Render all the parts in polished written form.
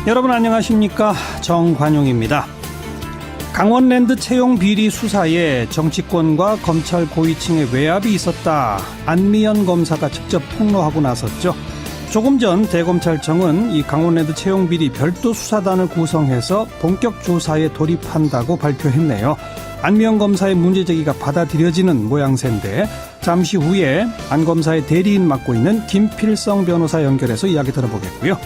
여러분 안녕하십니까? 정관용입니다. 강원랜드 채용 비리 수사에 정치권과 검찰 고위층의 외압이 있었다. 안미연 검사가 직접 폭로하고 나섰죠. 조금 전 대검찰청은 이 강원랜드 채용 비리 별도 수사단을 구성해서 본격 조사에 돌입한다고 발표했네요. 안미연 검사의 문제 제기가 받아들여지는 모양새인데 잠시 후에 안 검사의 대리인 맡고 있는 김필성 변호사 연결해서 이야기 들어보겠고요.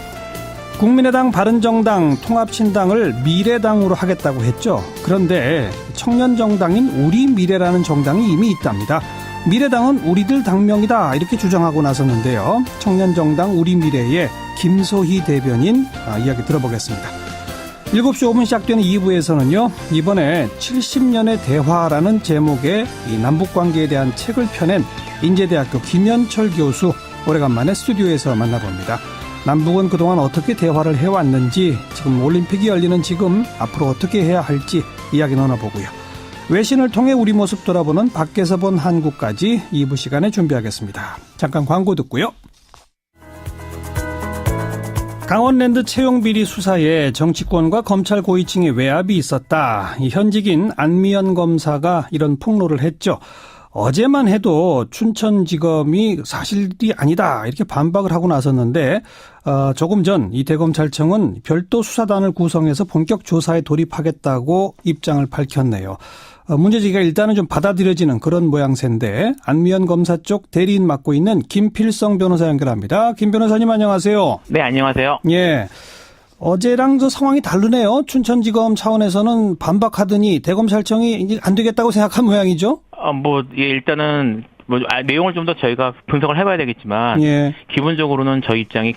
국민의당, 바른정당, 통합신당을 미래당으로 하겠다고 했죠. 그런데 청년정당인 우리미래라는 정당이 이미 있답니다. 미래당은 우리들 당명이다 이렇게 주장하고 나섰는데요. 청년정당 우리미래의 김소희 대변인 이야기 들어보겠습니다. 7시 5분 시작되는 2부에서는요. 이번에 70년의 대화라는 제목의 이 남북관계에 대한 책을 펴낸 인제대학교 김현철 교수 오래간만에 스튜디오에서 만나봅니다. 남북은 그동안 어떻게 대화를 해왔는지, 지금 올림픽이 열리는 지금 앞으로 어떻게 해야 할지 이야기 나눠보고요. 외신을 통해 우리 모습 돌아보는 밖에서 본 한국까지 2부 시간에 준비하겠습니다. 잠깐 광고 듣고요. 강원랜드 채용비리 수사에 정치권과 검찰 고위층의 외압이 있었다. 이 현직인 안미연 검사가 이런 폭로를 했죠. 어제만 해도 춘천지검이 사실이 아니다 이렇게 반박을 하고 나섰는데 조금 전 이 대검찰청은 별도 수사단을 구성해서 본격 조사에 돌입하겠다고 입장을 밝혔네요. 문제제기가 일단은 좀 받아들여지는 그런 모양새인데 안미연 검사 쪽 대리인 맡고 있는 김필성 변호사 연결합니다. 김 변호사님 안녕하세요. 네, 안녕하세요. 예. 어제랑 저 상황이 다르네요. 춘천지검 차원에서는 반박하더니 대검찰청이 이제 안 되겠다고 생각한 모양이죠? 일단은 내용을 좀 더 저희가 분석을 해봐야 되겠지만, 예. 기본적으로는 저희 입장이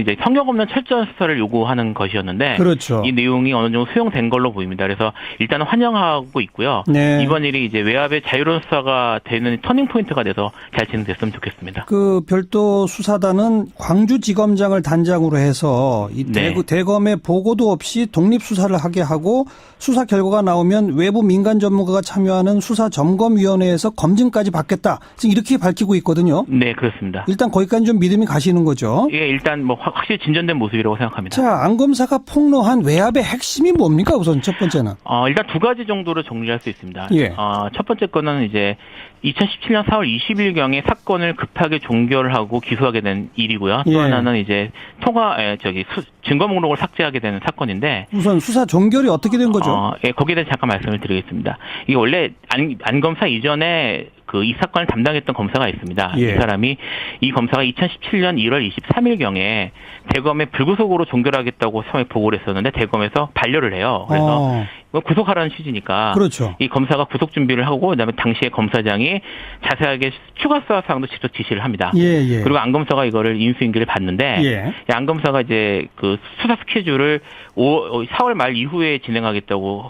이제 성역 없는 철저한 수사를 요구하는 것이었는데, 그렇죠. 이 내용이 어느 정도 수용된 걸로 보입니다. 그래서 일단은 환영하고 있고요. 네. 이번 일이 이제 외압의 자유로운 수사가 되는 터닝 포인트가 돼서 잘 진행됐으면 좋겠습니다. 그 별도 수사단은 광주지검장을 단장으로 해서 이 네. 대검의 보고도 없이 독립 수사를 하게 하고 수사 결과가 나오면 외부 민간 전문가가 참여하는 수사점검위원회에서 검증까지 받겠다. 지금 이렇게 밝히고 있거든요. 네, 그렇습니다. 일단 거기까지 좀 믿음이 가시는 거죠. 예, 일단 확실히 진전된 모습이라고 생각합니다. 자, 안 검사가 폭로한 외압의 핵심이 뭡니까? 우선 첫 번째는. 일단 두 가지 정도로 정리할 수 있습니다. 예. 첫 번째 거는 이제 2017년 4월 20일경에 사건을 급하게 종결하고 기소하게 된 일이고요. 또 예. 하나는 이제 증거 목록을 삭제하게 되는 사건인데. 우선 수사 종결이 어떻게 된 거죠? 예, 거기에 대해서 잠깐 말씀을 드리겠습니다. 이게 원래 안 검사 이전에 이 사건을 담당했던 검사가 있습니다. 예. 이 검사가 2017년 1월 23일경에 대검에 불구속으로 종결하겠다고 처음에 보고를 했었는데 대검에서 반려를 해요. 그래서 구속하라는 취지니까. 그렇죠. 이 검사가 구속 준비를 하고 그다음에 당시에 검사장이 자세하게 추가 수사 사항도 직접 지시를 합니다. 예. 그리고 안 검사가 이거를 인수인계를 받는데 예. 안 검사가 이제 그 수사 스케줄을 4월 말 이후에 진행하겠다고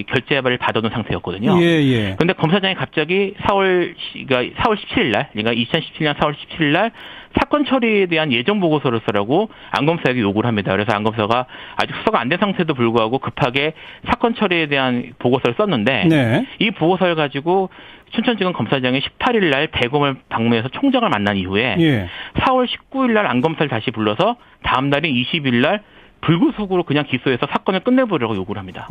결재를 받아둔 상태였거든요. 예. 그런데 검사장이 갑자기 4월 17일 날, 그러니까 2017년 4월 17일 날 사건 처리에 대한 예정 보고서를 쓰라고 안 검사에게 요구를 합니다. 그래서 안 검사가 아직 수사가 안 된 상태도 불구하고 급하게 사건 처리에 대한 보고서를 썼는데 네. 이 보고서를 가지고 춘천지검 검사장이 18일 날 대검을 방문해서 총장을 만난 이후에 예. 4월 19일 날 안 검사를 다시 불러서 다음 날인 20일 날 불구속으로 그냥 기소해서 사건을 끝내보려고 요구를 합니다.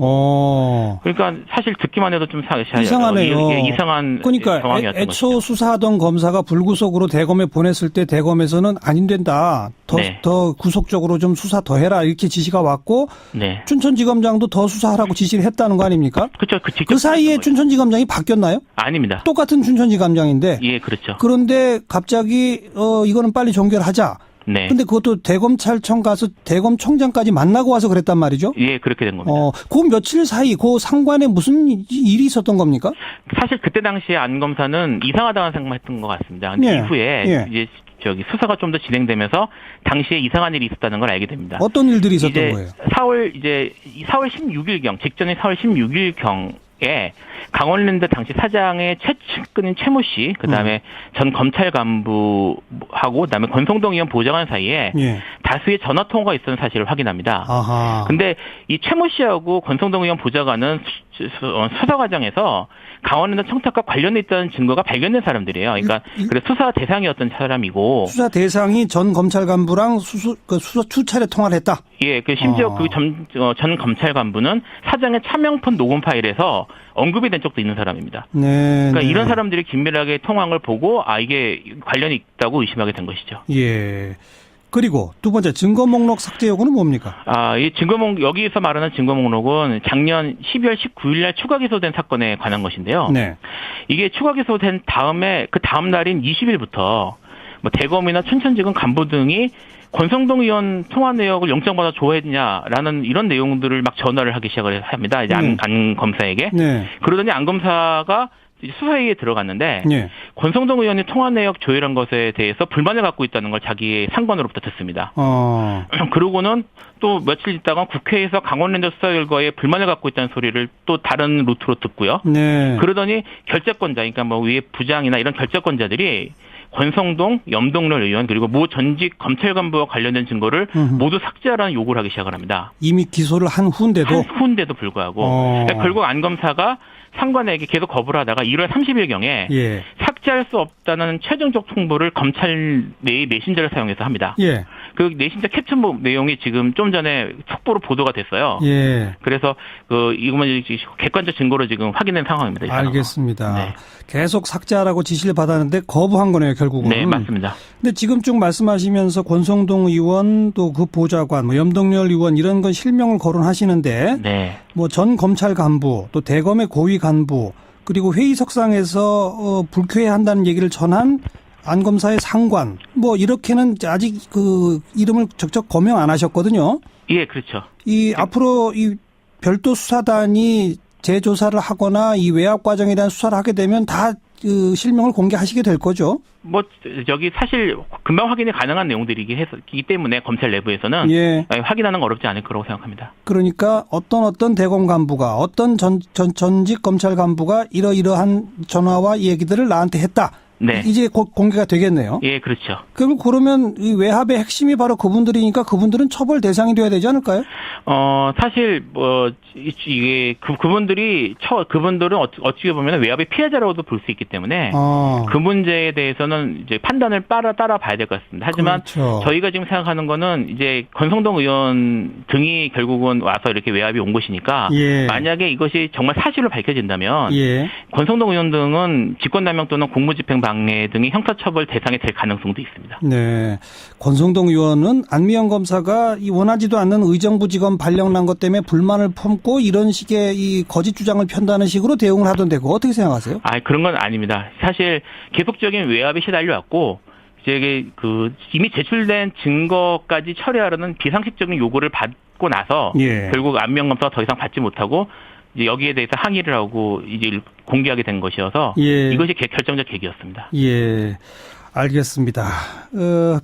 그러니까 사실 듣기만 해도 좀 이상하네요. 이상한 그러니까 상황이었던 애초 것이죠. 수사하던 검사가 불구속으로 대검에 보냈을 때 대검에서는 안 된다. 더 구속적으로 좀 수사 더 해라 이렇게 지시가 왔고 네. 춘천지검장도 더 수사하라고 지시를 했다는 거 아닙니까? 그렇죠. 그 사이에 춘천지검장이 바뀌었나요? 아닙니다. 똑같은 춘천지검장인데. 예, 그렇죠. 그런데 갑자기 이거는 빨리 종결하자. 네. 근데 그것도 대검찰청 가서 대검총장까지 만나고 와서 그랬단 말이죠? 예, 그렇게 된 겁니다. 그 며칠 사이 그 상관에 무슨 일이 있었던 겁니까? 사실 그때 당시에 안 검사는 이상하다는 생각했던 것 같습니다. 근데 이후에 이제 수사가 좀 더 진행되면서 당시에 이상한 일이 있었다는 걸 알게 됩니다. 어떤 일들이 있었던 거예요? 4월 16일경, 직전에 4월 16일경에 강원랜드 당시 사장의 최측근인 최모 씨, 그다음에 전 검찰 간부하고 그다음에 권성동 의원 보좌관 사이에 다수의 전화 통화가 있었던 사실을 확인합니다. 아하. 근데 이 최모 씨하고 권성동 의원 보좌관은 수사 과정에서 강원랜드 청탁과 관련돼 있다는 증거가 발견된 사람들이에요. 그러니까 그래 수사 대상이었던 사람이고 수사 대상이 전 검찰 간부랑 수차례 통화를 했다. 예, 그 심지어 그 전 검찰 간부는 사장의 차명폰 녹음 파일에서 언급이 된 적도 있는 사람입니다. 네. 그러니까 네. 이런 사람들이 긴밀하게 통화를 보고 이게 관련이 있다고 의심하게 된 것이죠. 예. 그리고 두 번째 증거 목록 삭제 요구는 뭡니까? 이 증거 목록 여기서 말하는 증거 목록은 작년 12월 19일 날 추가 기소된 사건에 관한 것인데요. 네. 이게 추가 기소된 다음에 그 다음 날인 20일부터 뭐 대검이나 춘천지검 간부 등이 권성동 의원 통화 내역을 영장받아 조회했냐라는 이런 내용들을 막 전화를 하기 시작을 합니다. 이제 안 검사에게. 네. 그러더니 안 검사가 수사회의에 들어갔는데 네. 권성동 의원이 통화 내역 조회한 것에 대해서 불만을 갖고 있다는 걸 자기의 상관으로부터 듣습니다. 그러고는 또 며칠 있다가 국회에서 강원랜드 수사 결과에 불만을 갖고 있다는 소리를 또 다른 루트로 듣고요. 네. 그러더니 결재권자, 그러니까 뭐 위에 부장이나 이런 결재권자들이 권성동, 염동열 의원 그리고 모 전직 검찰 간부와 관련된 증거를 모두 삭제하라는 요구를 하기 시작을 합니다. 이미 기소를 한 후인데도 불구하고 그러니까 결국 안 검사가 상관에게 계속 거부를 하다가 1월 30일경에 예. 삭제할 수 없다는 최종적 통보를 검찰 내의 메신저를 사용해서 합니다. 예. 그 메신저 캡처 내용이 지금 좀 전에 속보로 보도가 됐어요. 예. 그래서 이것만 객관적 증거로 지금 확인된 상황입니다. 알겠습니다. 네. 계속 삭제하라고 지시를 받았는데 거부한 거네요, 결국은. 네, 맞습니다. 근데 지금 쭉 말씀하시면서 권성동 의원 또 그 보좌관, 염동열 의원 이런 건 실명을 거론하시는데 네. 뭐 전 검찰 간부, 또 대검의 고위 간부, 그리고 회의석상에서 불쾌해한다는 얘기를 전한 안 검사의 상관, 뭐 이렇게는 아직 그 이름을 적적 거명 안 하셨거든요. 예, 그렇죠. 앞으로 이 별도 수사단이 재조사를 하거나 이 외압 과정에 대한 수사를 하게 되면 다 그 실명을 공개하시게 될 거죠. 뭐 여기 사실 금방 확인이 가능한 내용들이기 때문에 검찰 내부에서는 예. 확인하는 건 어렵지 않을 거라고 생각합니다. 그러니까 어떤 대검 간부가 전직 검찰 간부가 이러이러한 전화와 얘기들을 나한테 했다. 네. 이제 곧 공개가 되겠네요. 예, 그렇죠. 그러면 이 외압의 핵심이 바로 그분들이니까 그분들은 처벌 대상이 돼야 되지 않을까요? 사실 이게 그분들은 어찌 보면 외압의 피해자라고도 볼 수 있기 때문에 그 문제에 대해서는 이제 판단을 따라 봐야 될 것 같습니다. 하지만 그렇죠. 저희가 지금 생각하는 거는 이제 권성동 의원 등이 결국은 와서 이렇게 외압이 온 것이니까 예. 만약에 이것이 정말 사실로 밝혀진다면 예. 권성동 의원 등은 직권남용 또는 공무집행 방해 등이 형사처벌 대상이 될 가능성도 있습니다. 네. 권성동 의원은 안미영 검사가 이 원하지도 않는 의정부지검 발령난 것 때문에 불만을 품고 이런 식의 이 거짓 주장을 편다는 식으로 대응을 하던데 그거 어떻게 생각하세요? 그런 건 아닙니다. 사실 계속적인 외압에 시달려왔고 이제 이미 제출된 증거까지 처리하려는 비상식적인 요구를 받고 나서 예. 결국 안미영 검사가 더 이상 받지 못하고 이제 여기에 대해서 항의를 하고 이제 공개하게 된 것이어서 예. 이것이 결정적 계기였습니다. 예. 알겠습니다.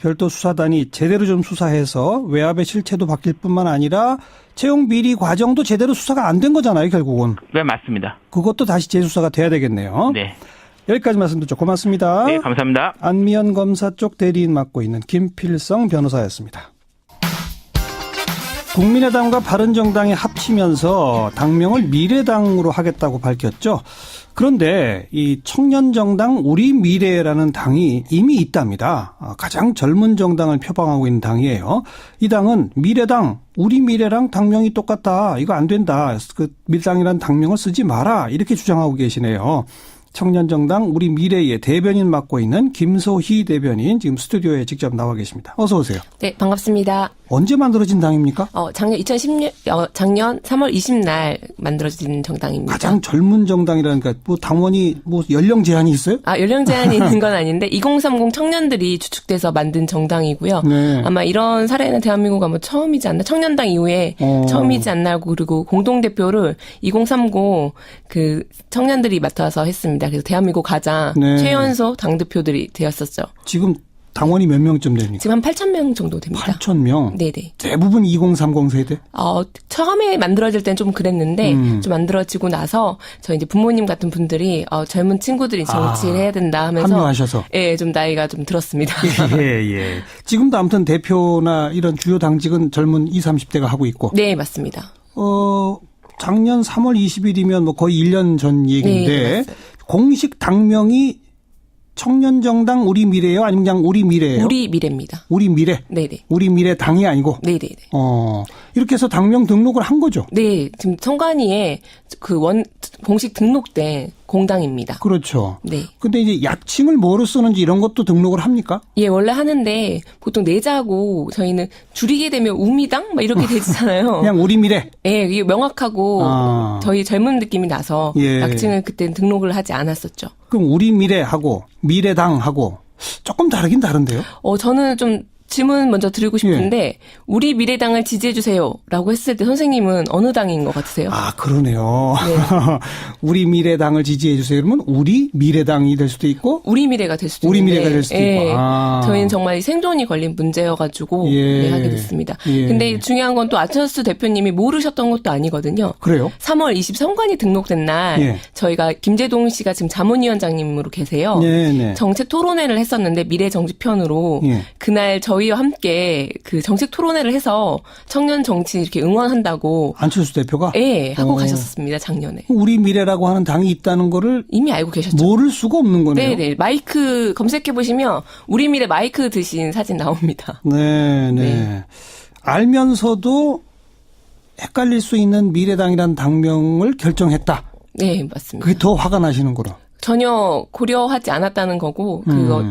별도 수사단이 제대로 좀 수사해서 외압의 실체도 바뀔 뿐만 아니라 채용 비리 과정도 제대로 수사가 안 된 거잖아요, 결국은. 네, 맞습니다. 그것도 다시 재수사가 돼야 되겠네요. 네. 여기까지 말씀 듣죠. 고맙습니다. 네, 감사합니다. 안미연 검사 쪽 대리인 맡고 있는 김필성 변호사였습니다. 국민의당과 바른정당이 합치면서 당명을 미래당으로 하겠다고 밝혔죠. 그런데 이 청년정당 우리미래라는 당이 이미 있답니다. 가장 젊은 정당을 표방하고 있는 당이에요. 이 당은 미래당, 우리미래랑 당명이 똑같다. 이거 안 된다. 그 미래당이라는 당명을 쓰지 마라. 이렇게 주장하고 계시네요. 청년정당 우리미래의 대변인 맡고 있는 김소희 대변인 지금 스튜디오에 직접 나와 계십니다. 어서 오세요. 네, 반갑습니다. 언제 만들어진 당입니까? 작년 2010년 3월 20날 만들어진 정당입니다. 가장 젊은 정당이라니까 뭐 당원이 뭐 연령 제한이 있어요? 연령 제한이 있는 건 아닌데 2030 청년들이 주축돼서 만든 정당이고요. 네. 아마 이런 사례는 대한민국 아마 처음이지 않나. 청년당 이후에 처음이지 않나 하고 그리고 공동대표를 2030 그 청년들이 맡아서 했습니다. 그래서 대한민국 가장 네. 최연소 당대표들이 되었었죠. 지금 당원이 몇 명쯤 됩니까? 지금 한 8,000명 정도 됩니다. 8,000명? 네네. 대부분 2030 세대? 처음에 만들어질 땐 좀 그랬는데, 좀 만들어지고 나서, 저희 이제 부모님 같은 분들이, 젊은 친구들이 정치를 해야 된다 하면서. 합류하셔서. 예, 좀 나이가 좀 들었습니다. 예. 지금도 아무튼 대표나 이런 주요 당직은 젊은 20, 30대가 하고 있고. 네, 맞습니다. 작년 3월 20일이면 뭐 거의 1년 전 얘기인데, 네, 공식 당명이 청년정당 우리 미래예요? 아니면 그냥 우리 미래예요? 우리 미래입니다. 우리 미래? 네네. 우리 미래 당이 아니고? 네네네. 이렇게 해서 당명 등록을 한 거죠? 네, 지금 선관위에 공식 등록된 공당입니다. 그렇죠. 네. 근데 이제 약칭을 뭐로 쓰는지 이런 것도 등록을 합니까? 예, 원래 하는데 보통 내자고 저희는 줄이게 되면 우미당? 막 이렇게 되잖아요. 그냥 우리 미래? 예, 이게 명확하고 저희 젊은 느낌이 나서 예. 약칭을 그때 등록을 하지 않았었죠. 그럼 우리 미래하고 미래당하고 조금 다르긴 다른데요? 저는 좀 질문 먼저 드리고 싶은데 우리 미래당을 지지해주세요라고 했을 때 선생님은 어느 당인 것 같으세요? 그러네요. 네. 우리 미래당을 지지해 주세요. 그러면 우리 미래당이 될 수도 있고 우리 미래가 될 수도 우리 있는데 미래가 될 수도 예, 있고. 저희는 정말 생존이 걸린 문제여가지고 예. 하게 됐습니다. 예. 근데 중요한 건 또 안철수 대표님이 모르셨던 것도 아니거든요. 그래요? 3월 20 선관위 등록된 날 예. 저희가 김재동 씨가 지금 자문위원장님으로 계세요. 네. 정책 토론회를 했었는데 미래정치편으로 예. 그날 저희와 함께 그 정책 토론회를 해서 청년 정치 이렇게 응원한다고 안철수 대표가? 하고 가셨습니다. 작년에. 우리 미래라고 하는 당이 있다는 거를 이미 알고 계셨죠. 모를 수가 없는 거네요. 네네. 마이크 검색해보시면 우리 미래 마이크 드신 사진 나옵니다. 네. 알면서도 헷갈릴 수 있는 미래당이라는 당명을 결정했다. 네, 맞습니다. 그게 더 화가 나시는 거로. 전혀 고려하지 않았다는 거고,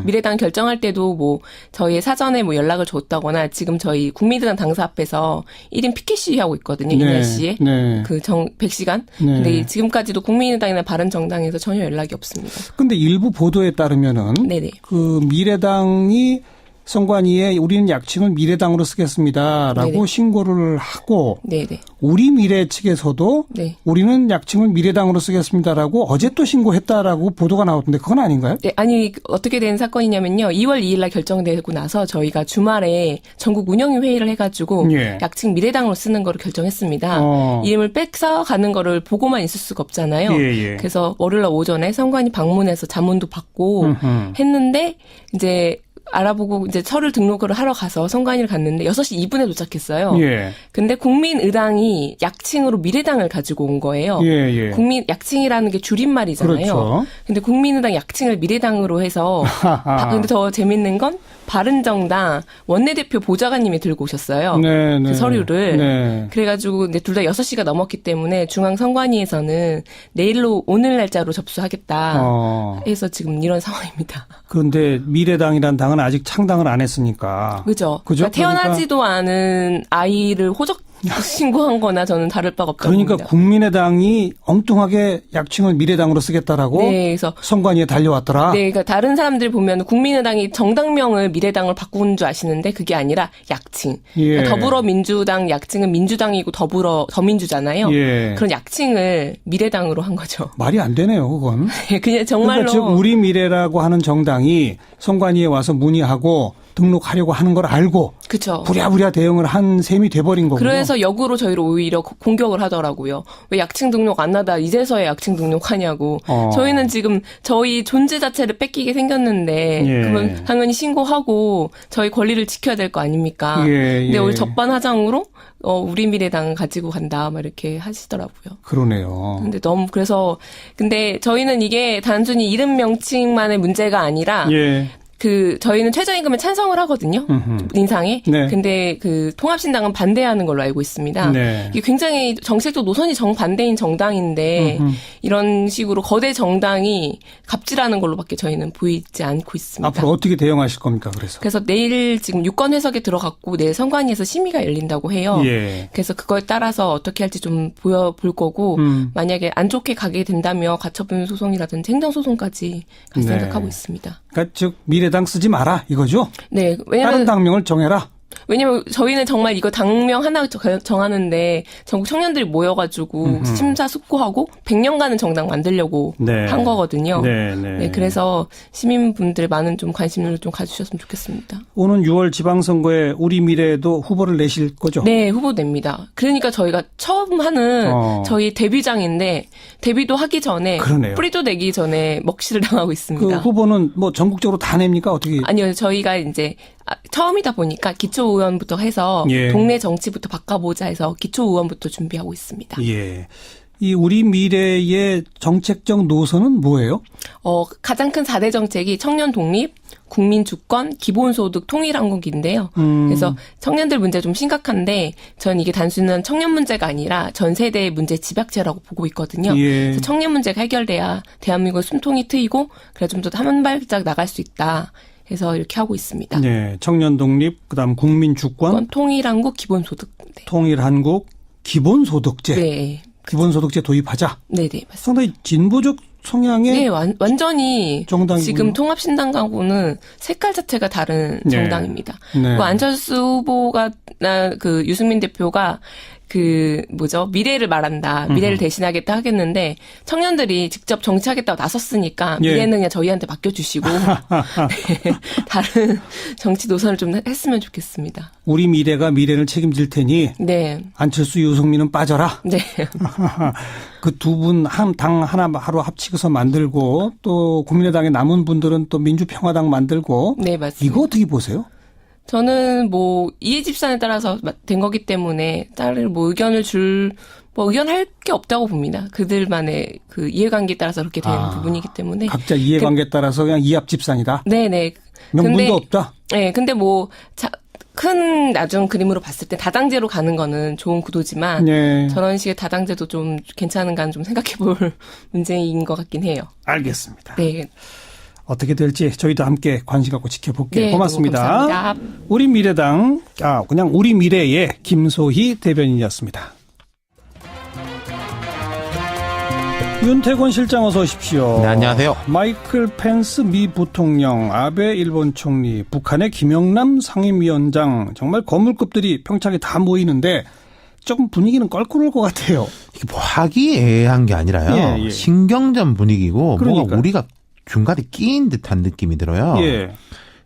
미래당 결정할 때도 뭐, 저희 사전에 뭐 연락을 줬다거나, 지금 저희 국민의당 당사 앞에서 1인 피켓 시위하고 있거든요, 이날 씨에. 네. 100시간. 네. 근데 지금까지도 국민의당이나 바른정당에서 전혀 연락이 없습니다. 근데 일부 보도에 따르면은, 네네. 그 미래당이 선관위에 우리는 약칭을 미래당으로 쓰겠습니다라고 네네. 신고를 하고 네네. 우리 미래 측에서도 네. 우리는 약칭을 미래당으로 쓰겠습니다라고 어제 또 신고했다라고 보도가 나오던데 그건 아닌가요? 네, 아니 어떻게 된 사건이냐면요. 2월 2일 날 결정되고 나서 저희가 주말에 전국 운영위 회의를 해가지고 예. 약칭 미래당으로 쓰는 거를 결정했습니다. 이름을 뺏어 가는 거를 보고만 있을 수가 없잖아요. 예. 그래서 월요일 날 오전에 선관위 방문해서 자문도 받고 했는데 이제 알아보고 이제 서류 등록을 하러 가서 선관위를 갔는데 6시 2분에 도착했어요. 예. 근데 국민의당이 약칭으로 미래당을 가지고 온 거예요. 예. 국민 약칭이라는 게 줄임말이잖아요. 그렇죠. 근데 국민의당 약칭을 미래당으로 해서 근데 더 재밌는 건 바른정당 원내대표 보좌관님이 들고 오셨어요. 네. 그 서류를. 네. 그래가지고 이제 둘 다 6시가 넘었기 때문에 중앙선관위에서는 내일로 오늘 날짜로 접수하겠다 해서 지금 이런 상황입니다. 그런데 미래당이라는 당은 아직 창당을 안 했으니까. 그죠? 그죠? 그러니까 태어나지도 않은 아이를 호적 신고한 거나 저는 다를 바가 없다고 그러니까 봅니다. 국민의당이 엉뚱하게 약칭을 미래당으로 쓰겠다라고 네, 그래서 선관위에 달려왔더라. 네, 그러니까 다른 사람들 보면 국민의당이 정당명을 미래당을 바꾼 줄 아시는데 그게 아니라 약칭. 예. 그러니까 더불어민주당 약칭은 민주당이고 더민주잖아요. 예. 그런 약칭을 미래당으로 한 거죠. 말이 안 되네요, 그건. 그냥 정말로. 그러니까 즉 우리 미래라고 하는 정당이 선관위에 와서 문의하고 등록하려고 하는 걸 알고 그쵸. 부랴부랴 대응을 한 셈이 돼버린 거고요. 그래서 역으로 저희를 오히려 공격을 하더라고요. 왜 약칭 등록 안 하다 이제서야 약칭 등록하냐고. 저희는 지금 저희 존재 자체를 뺏기게 생겼는데 그러면 당연히 신고하고 저희 권리를 지켜야 될 거 아닙니까? 근데 오늘 적반하장으로 우리 미래당 가지고 간다 막 이렇게 하시더라고요. 그러네요. 근데 근데 저희는 이게 단순히 이름 명칭만의 문제가 아니라 저희는 최저임금에 찬성을 하거든요. 인상에. 네. 근데 통합신당은 반대하는 걸로 알고 있습니다. 네. 이게 굉장히 정책적 노선이 정반대인 정당인데 이런 식으로 거대 정당이 갑질하는 걸로밖에 저희는 보이지 않고 있습니다. 앞으로 어떻게 대응하실 겁니까? 그래서 내일 지금 유권 해석에 들어갔고 내일 선관위에서 심의가 열린다고 해요. 그래서 그거에 따라서 어떻게 할지 좀 보여볼 거고 만약에 안 좋게 가게 된다면 가처분 소송이라든지 행정소송까지 갈 생각하고 있습니다. 그러니까 즉 미래당 쓰지 마라 이거죠? 네, 왜냐면 다른 당명을 정해라. 왜냐면 저희는 정말 이거 당명 하나 정하는데 전국 청년들이 모여가지고 심사숙고하고 100년간은 정당 만들려고 네. 한 거거든요. 네, 네. 네, 그래서 시민분들 많은 좀 관심을 좀 가주셨으면 좋겠습니다. 오는 6월 지방선거에 우리 미래에도 후보를 내실 거죠? 네, 후보 냅니다. 그러니까 저희가 처음 하는 저희 데뷔장인데 데뷔도 하기 전에 그러네요. 뿌리도 내기 전에 먹칠을 당하고 있습니다. 그 후보는 뭐 전국적으로 다 냅니까? 어떻게? 아니요, 저희가 이제 처음이다 보니까 기초의원부터 해서 예. 동네 정치부터 바꿔보자 해서 기초의원부터 준비하고 있습니다. 예. 이 우리 미래의 정책적 노선은 뭐예요? 가장 큰 4대 정책이 청년 독립, 국민 주권, 기본소득 통일 한국인데요. 그래서 청년들 문제 좀 심각한데 전 이게 단순한 청년 문제가 아니라 전 세대의 문제 집약체라고 보고 있거든요. 예. 그래서 청년 문제가 해결돼야 대한민국의 숨통이 트이고 그래 좀 더 한 발짝 나갈 수 있다. 해서 이렇게 하고 있습니다. 네, 청년 독립, 그다음 국민 주권, 통일 한국, 기본소득. 네. 통일 한국, 기본소득제. 네. 기본소득제 도입하자. 네네, 맞습니다. 상당히 진보적 성향의 네, 완전히 정당이군요. 지금 통합신당하고는 색깔 자체가 다른 네. 정당입니다. 네. 그 안철수 후보가 그 유승민 대표가 미래를 말한다. 미래를 대신하겠다 하겠는데 청년들이 직접 정치하겠다고 나섰으니까 예. 미래는 그냥 저희한테 맡겨주시고 네, 다른 정치 노선을 좀 했으면 좋겠습니다. 우리 미래가 미래를 책임질 테니 네. 안철수 유승민은 빠져라. 네. 그 두 분 한 당 하나 하루 합치고서 만들고 또 국민의당에 남은 분들은 또 민주평화당 만들고 네, 맞습니다. 이거 어떻게 보세요? 저는 이해집산에 따라서 된 거기 때문에 다른 의견할 게 없다고 봅니다. 그들만의 그 이해관계에 따라서 그렇게 된 부분이기 때문에. 각자 이해관계에 따라서 그냥 이합집산이다. 네네. 명분도 없다. 네, 근데 큰 나중 그림으로 봤을 때 다당제로 가는 거는 좋은 구도지만 네. 저런 식의 다당제도 좀 괜찮은가는 좀 생각해 볼 문제인 것 같긴 해요. 알겠습니다. 네. 어떻게 될지 저희도 함께 관심 갖고 지켜볼게요. 네, 고맙습니다. 감사합니다. 우리 미래당, 그냥 우리 미래의 김소희 대변인이었습니다. 윤태권 실장 어서 오십시오. 네, 안녕하세요. 마이클 펜스 미 부통령, 아베 일본 총리, 북한의 김영남 상임위원장, 정말 거물급들이 평창에 다 모이는데 조금 분위기는 껄끄러울 것 같아요. 이게 뭐 화기애애한 게 아니라요. 예, 예. 신경전 분위기고 그러니까요. 뭔가 우리가 중간에 끼인 듯한 느낌이 들어요. 예.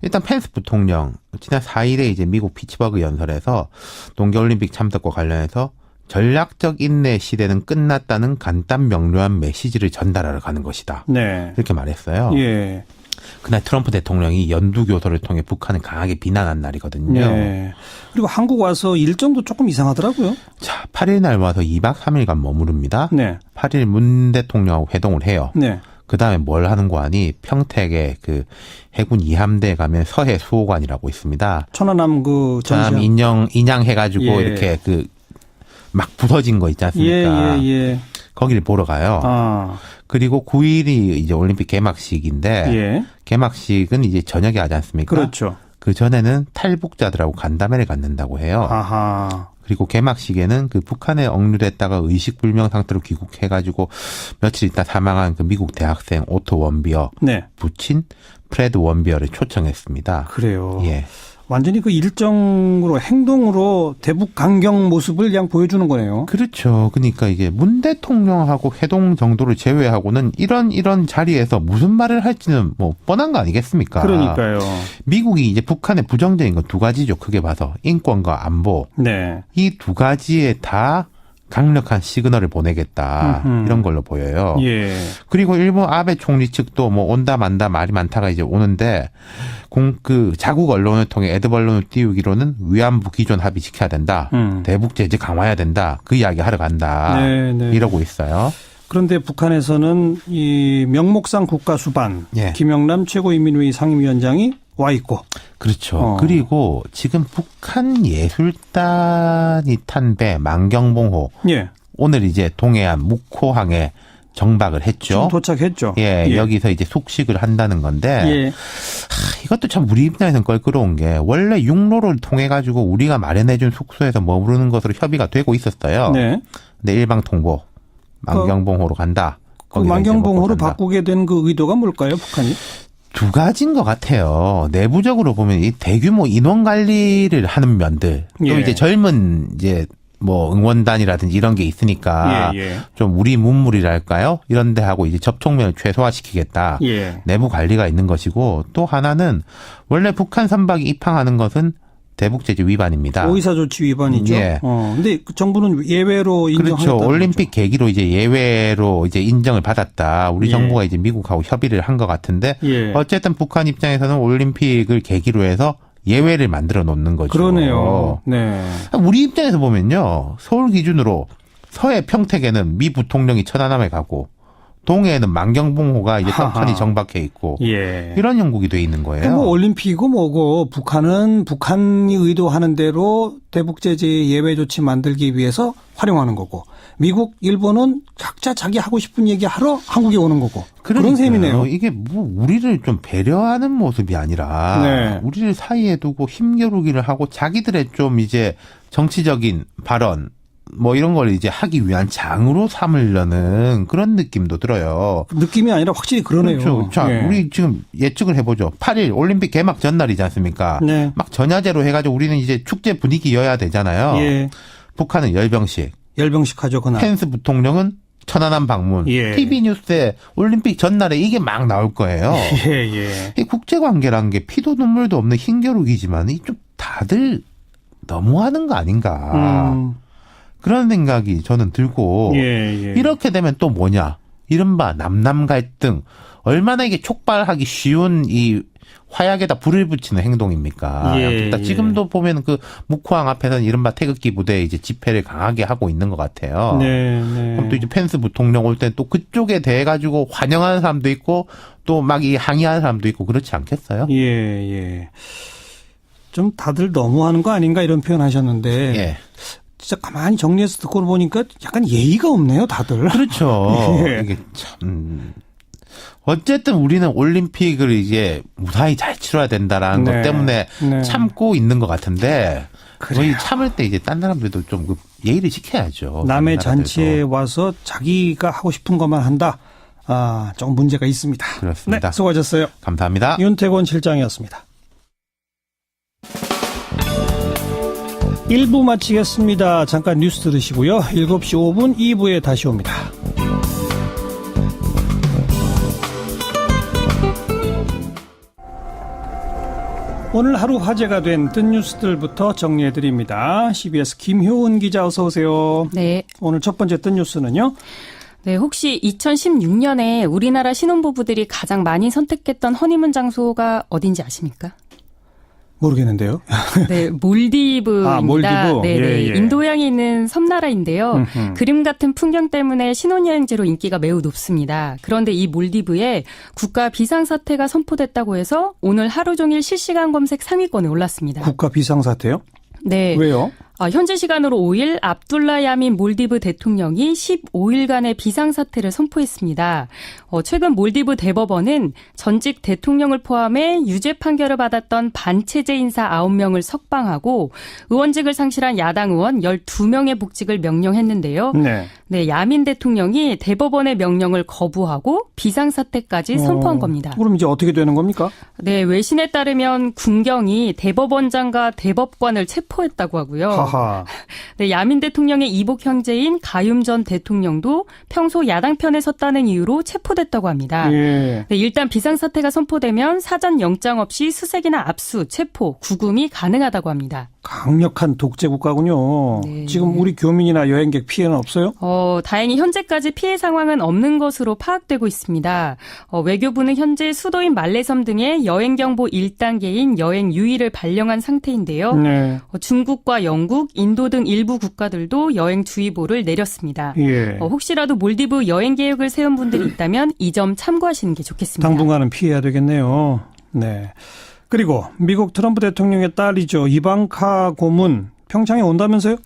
일단 펜스 부통령 지난 4일에 이제 미국 피츠버그 연설에서 동계올림픽 참석과 관련해서 전략적 인내 시대는 끝났다는 간단 명료한 메시지를 전달하러 가는 것이다. 네. 이렇게 말했어요. 예. 그날 트럼프 대통령이 연두교서를 통해 북한을 강하게 비난한 날이거든요. 네. 그리고 한국 와서 일정도 조금 이상하더라고요. 자, 8일 날 와서 2박 3일간 머무릅니다. 네. 8일 8일 문 대통령하고 회동을 해요. 네. 그 다음에 뭘 하는 거 아니? 평택에 그 해군 2함대에 가면 서해 수호관이라고 있습니다. 천안함 천안함 인양해가지고 예. 이렇게 막 부서진 거 있지 않습니까? 예. 거기를 보러 가요. 그리고 9일이 이제 올림픽 개막식인데 예. 개막식은 이제 저녁에 하지 않습니까? 그렇죠. 그 전에는 탈북자들하고 간담회를 갖는다고 해요. 아하. 그리고 개막식에는 그 북한에 억류됐다가 의식불명 상태로 귀국해가지고 며칠 있다 사망한 그 미국 대학생 오토 원비어 네. 부친 프레드 원비어를 초청했습니다. 그래요. 예. 완전히 그 일정으로 행동으로 대북 강경 모습을 그냥 보여주는 거네요. 그렇죠. 그러니까 이게 문 대통령하고 회동 정도를 제외하고는 이런 자리에서 무슨 말을 할지는 뭐 뻔한 거 아니겠습니까? 그러니까요. 미국이 이제 북한에 부정적인 건 두 가지죠. 크게 봐서 인권과 안보. 네. 이 두 가지에 다 강력한 시그널을 보내겠다. 이런 걸로 보여요. 예. 그리고 일본 아베 총리 측도 뭐 온다 만다 말이 많다가 이제 오는데 자국 언론을 통해 애드벌론을 띄우기로는 위안부 기존 합의 지켜야 된다. 대북 제재 강화해야 된다. 그 이야기 하러 간다. 네. 이러고 있어요. 그런데 북한에서는 이 명목상 국가수반 예. 김영남 최고인민회의 상임위원장이 와 있고. 그렇죠. 그리고 지금 북한 예술단이 탄 배 만경봉호. 예. 오늘 이제 동해안 묵호항에 정박을 했죠. 지금 도착했죠. 예, 여기서 이제 숙식을 한다는 건데. 예. 이것도 참 우리 입장에서는 껄끄러운 게 원래 육로를 통해 가지고 우리가 마련해준 숙소에서 머무르는 것으로 협의가 되고 있었어요. 네. 근데 일방 통보 만경봉호로 간다. 그 만경봉호로 바꾸게 된 그 의도가 뭘까요, 북한이? 두 가지인 것 같아요. 내부적으로 보면 이 대규모 인원 관리를 하는 면들, 또 예. 이제 젊은 이제 뭐 응원단이라든지 이런 게 있으니까 좀 우리 문물이랄까요? 이런 데 하고 이제 접촉면을 최소화시키겠다. 내부 관리가 있는 것이고, 또 하나는 원래 북한 선박이 입항하는 것은 대북제재 위반입니다. 오이사조치 위반이죠. 근데 정부는 예외로 인정하겠다. 그렇죠. 올림픽 계기로 이제 예외로 이제 인정을 받았다. 우리 정부가 이제 미국하고 협의를 한 것 같은데, 어쨌든 북한 입장에서는 올림픽을 계기로 해서 예외를 만들어 놓는 거죠. 그러네요. 네. 우리 입장에서 보면요, 서울 기준으로 서해 평택에는 미 부통령이 천안함에 가고, 동해에는 만경봉호가 이제 떡하니 정박해 있고, 이런 형국이 돼 있는 거예요. 뭐 올림픽이고 뭐고, 북한은 북한이 의도하는 대로 대북 제재 예외 조치 만들기 위해서 활용하는 거고, 미국, 일본은 각자 자기 하고 싶은 얘기 하러 한국에 오는 거고. 그런 셈이네요. 이게 뭐 우리를 좀 배려하는 모습이 아니라, 우리를 사이에 두고 힘겨루기를 하고 자기들의 좀 이제 정치적인 발언, 뭐 이런 걸 이제 하기 위한 장으로 삼으려는 그런 느낌도 들어요. 느낌이 아니라 확실히 그러네요. 그렇죠. 자, 우리 지금 예측을 해보죠. 8일 올림픽 개막 전날이지 않습니까? 막 전야제로 해가지고 우리는 이제 축제 분위기여야 되잖아요. 북한은 열병식 하죠, 그날. 펜스 부통령은 천안함 방문. TV 뉴스에 올림픽 전날에 이게 막 나올 거예요. 이 국제관계란 게 피도 눈물도 없는 힘겨루기지만 이 좀 다들 너무하는 거 아닌가. 그런 생각이 저는 들고, 이렇게 되면 또 뭐냐, 이른바 남남 갈등, 얼마나 이게 촉발하기 쉬운 이 화약에다 불을 붙이는 행동입니까? 지금도 보면 그 묵호항 앞에서는 이른바 태극기 부대 이제 집회를 강하게 하고 있는 것 같아요. 그럼 또 이제 펜스 부통령 올 때 또 그쪽에 대해 가지고 환영하는 사람도 있고, 또 막 이 항의하는 사람도 있고 그렇지 않겠어요? 좀 다들 너무하는 거 아닌가 이런 표현 하셨는데, 진짜 가만히 정리해서 듣고 보니까 약간 예의가 없네요, 다들. 그렇죠. 이게 참. 어쨌든 우리는 올림픽을 이제 무사히 잘 치러야 된다라는 것 때문에 참고 있는 것 같은데, 거의 참을 때 이제 딴 사람들도 좀 그 예의를 지켜야죠. 남의 잔치에 와서 자기가 하고 싶은 것만 한다. 조금 문제가 있습니다. 그렇습니다. 네, 수고하셨어요. 감사합니다. 윤태권 실장이었습니다. 1부 마치겠습니다. 잠깐 뉴스 들으시고요. 7시 5분 2부에 다시 옵니다. 오늘 하루 화제가 된 뜬 뉴스들부터 정리해드립니다. CBS 김효은 기자 어서 오세요. 네. 오늘 첫 번째 뜬 뉴스는요? 네, 혹시 2016년에 우리나라 신혼부부들이 가장 많이 선택했던 허니문 장소가 어딘지 아십니까? 모르겠는데요. 네, 몰디브입니다. 몰디브? 네, 인도양에 있는 섬나라인데요. 그림 같은 풍경 때문에 신혼여행지로 인기가 매우 높습니다. 그런데 이 몰디브에 국가 비상사태가 선포됐다고 해서 오늘 하루 종일 실시간 검색 상위권에 올랐습니다. 국가 비상사태요? 네. 왜요? 현지 시간으로 5일 압둘라 야민 몰디브 대통령이 15일간의 비상사태를 선포했습니다. 최근 몰디브 대법원은 전직 대통령을 포함해 유죄 판결을 받았던 반체제 인사 9명을 석방하고 의원직을 상실한 야당 의원 12명의 복직을 명령했는데요. 네, 야민 대통령이 대법원의 명령을 거부하고 비상사태까지 선포한 겁니다. 그럼 이제 어떻게 되는 겁니까? 네, 외신에 따르면 군경이 대법원장과 대법관을 체포했다고 하고요. 네, 야민 대통령의 이복 형제인 가윰 전 대통령도 평소 야당 편에 섰다는 이유로 체포됐다고 합니다. 네, 일단 비상사태가 선포되면 사전 영장 없이 수색이나 압수, 체포, 구금이 가능하다고 합니다. 강력한 독재 국가군요. 네. 지금 우리 교민이나 여행객 피해는 없어요? 다행히 현재까지 피해 상황은 없는 것으로 파악되고 있습니다. 외교부는 현재 수도인 말레섬 등의 여행경보 1단계인 여행 유의를 발령한 상태인데요. 중국과 영국, 인도 등 일부 국가들도 여행주의보를 내렸습니다. 혹시라도 몰디브 여행 계획을 세운 분들이 있다면 이 점 참고하시는 게 좋겠습니다. 당분간은 피해야 되겠네요. 네. 그리고 미국 트럼프 대통령의 딸이죠. 이방카 고문 평창에 온다면서요?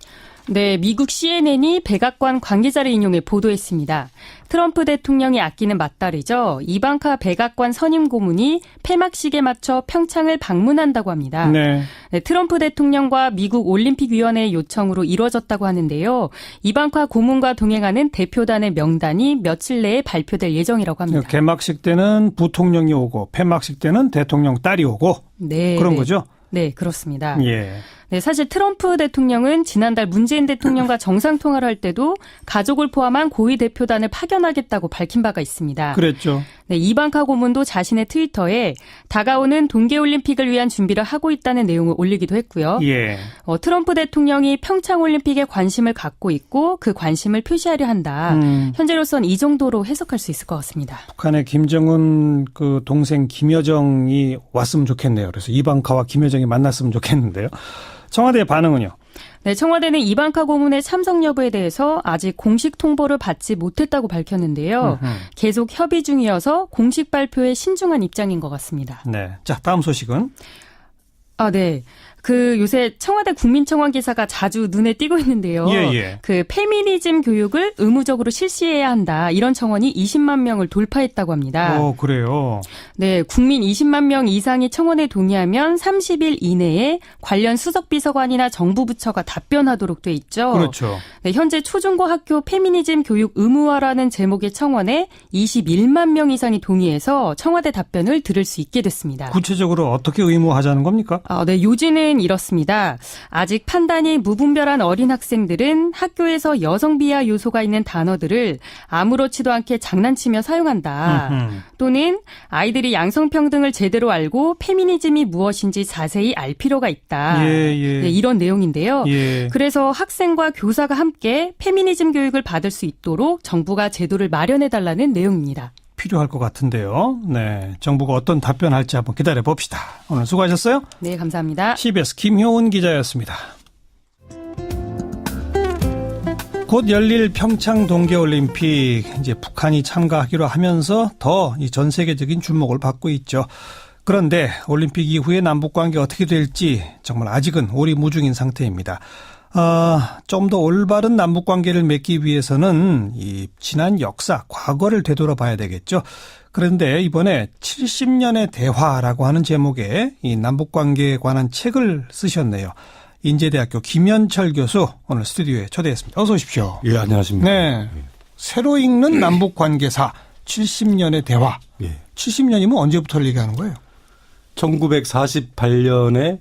네, 미국 CNN이 백악관 관계자를 인용해 보도했습니다. 트럼프 대통령이 아끼는 맞다리죠. 이방카 백악관 선임 고문이 폐막식에 맞춰 평창을 방문한다고 합니다. 네. 네, 트럼프 대통령과 미국 올림픽위원회의 요청으로 이루어졌다고 하는데요. 이방카 고문과 동행하는 대표단의 명단이 며칠 내에 발표될 예정이라고 합니다. 개막식 때는 부통령이 오고 폐막식 때는 대통령 딸이 오고 네, 그런 네. 거죠? 네, 그렇습니다. 예. 네, 사실 트럼프 대통령은 지난달 문재인 대통령과 정상통화를 할 때도 가족을 포함한 고위 대표단을 파견하겠다고 밝힌 바가 있습니다. 그랬죠. 네, 이방카 고문도 자신의 트위터에 다가오는 동계올림픽을 위한 준비를 하고 있다는 내용을 올리기도 했고요. 예. 트럼프 대통령이 평창올림픽에 관심을 갖고 있고 그 관심을 표시하려 한다. 현재로선 이 정도로 해석할 수 있을 것 같습니다. 북한의 김정은 그 동생 김여정이 왔으면 좋겠네요. 그래서 이방카와 김여정이 만났으면 좋겠는데요. 청와대의 반응은요? 네, 청와대는 이방카 고문의 참석 여부에 대해서 아직 공식 통보를 받지 못했다고 밝혔는데요. 계속 협의 중이어서 공식 발표에 신중한 입장인 것 같습니다. 네. 자, 다음 소식은? 네. 요새 청와대 국민청원 기사가 자주 눈에 띄고 있는데요. 예. 페미니즘 교육을 의무적으로 실시해야 한다. 이런 청원이 20만 명을 돌파했다고 합니다. 그래요? 네, 국민 20만 명 이상이 청원에 동의하면 30일 이내에 관련 수석비서관이나 정부 부처가 답변하도록 돼 있죠. 그렇죠. 네, 현재 초중고 학교 페미니즘 교육 의무화라는 제목의 청원에 21만 명 이상이 동의해서 청와대 답변을 들을 수 있게 됐습니다. 구체적으로 어떻게 의무화하자는 겁니까? 네, 요지는 이렇습니다. 아직 판단이 무분별한 어린 학생들은 학교에서 여성 비하 요소가 있는 단어들을 아무렇지도 않게 장난치며 사용한다. 또는 아이들이 양성평등을 제대로 알고 페미니즘이 무엇인지 자세히 알 필요가 있다. 예. 네, 이런 내용인데요. 예. 그래서 학생과 교사가 함께 페미니즘 교육을 받을 수 있도록 정부가 제도를 마련해달라는 내용입니다. 필요할 것 같은데요. 네, 정부가 어떤 답변할지 한번 기다려 봅시다. 오늘 수고하셨어요. 네, 감사합니다. CBS 김효은 기자였습니다. 곧 열릴 평창 동계올림픽, 이제 북한이 참가하기로 하면서 더 전 세계적인 주목을 받고 있죠. 그런데 올림픽 이후에 남북관계 어떻게 될지 정말 아직은 오리무중인 상태입니다. 좀 더 올바른 남북관계를 맺기 위해서는 이 지난 역사, 과거를 되돌아봐야 되겠죠. 그런데 이번에 70년의 대화라고 하는 제목의 이 남북관계에 관한 책을 쓰셨네요. 인제대학교 김현철 교수 오늘 스튜디오에 초대했습니다. 어서 오십시오. 예, 안녕하십니까. 네, 새로 읽는 남북관계사 70년의 대화. 예. 70년이면 언제부터를 얘기하는 거예요? 1948년에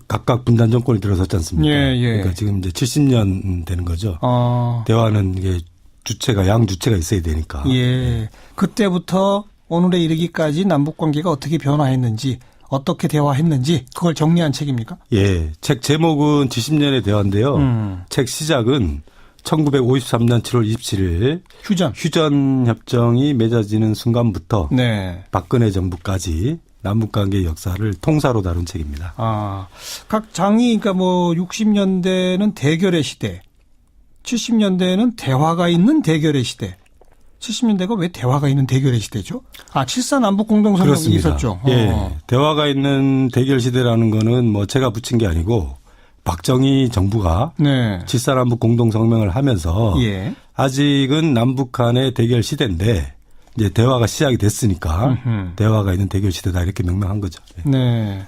각각 분단 정권이 들어섰지 않습니까? 예. 그러니까 지금 이제 70년 되는 거죠. 대화는 이게 양주체가 있어야 되니까. 예. 그때부터 오늘에 이르기까지 남북관계가 어떻게 변화했는지, 어떻게 대화했는지 그걸 정리한 책입니까? 예. 책 제목은 70년의 대화인데요. 책 시작은 1953년 7월 27일 휴전 협정이 맺어지는 순간부터 네. 박근혜 정부까지 남북관계 역사를 통사로 다룬 책입니다. 각 장이 그러니까 60년대는 대결의 시대, 70년대에는 대화가 있는 대결의 시대. 70년대가 왜 대화가 있는 대결의 시대죠? 7.4 남북 공동성명이 있었죠. 예. 대화가 있는 대결 시대라는 거는 제가 붙인 게 아니고 박정희 정부가 7.4 남북 공동성명을 하면서 아직은 남북 간의 대결 시대인데 이제 대화가 시작이 됐으니까 대화가 있는 대결 시대다 이렇게 명명한 거죠. 네.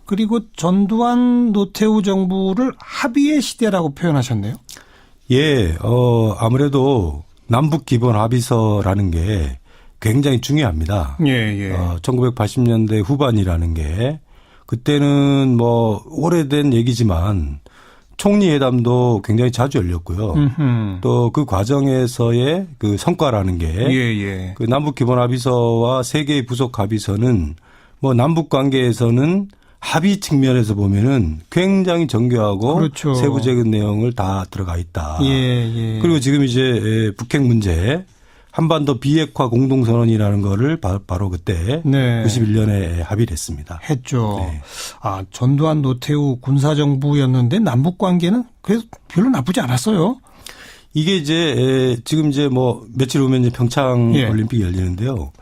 그리고 전두환 노태우 정부를 합의의 시대라고 표현하셨네요. 예. 아무래도 남북 기본 합의서라는 게 굉장히 중요합니다. 예. 1980년대 후반이라는 게 그때는 오래된 얘기지만 총리 회담도 굉장히 자주 열렸고요. 또 그 과정에서의 그 성과라는 게 그 남북 기본 합의서와 세 개의 부속 합의서는 남북 관계에서는 합의 측면에서 보면은 굉장히 정교하고 그렇죠. 세부적인 내용을 다 들어가 있다. 예. 그리고 지금 이제 북핵 문제 한반도 비핵화 공동선언이라는 거를 바로 그때 91년에 합의를 했습니다. 했죠. 네. 전두환 노태우 군사정부였는데 남북관계는 그래도 별로 나쁘지 않았어요. 이게 이제 지금 이제 며칠 후면 이제 평창 올림픽이 열리는데요.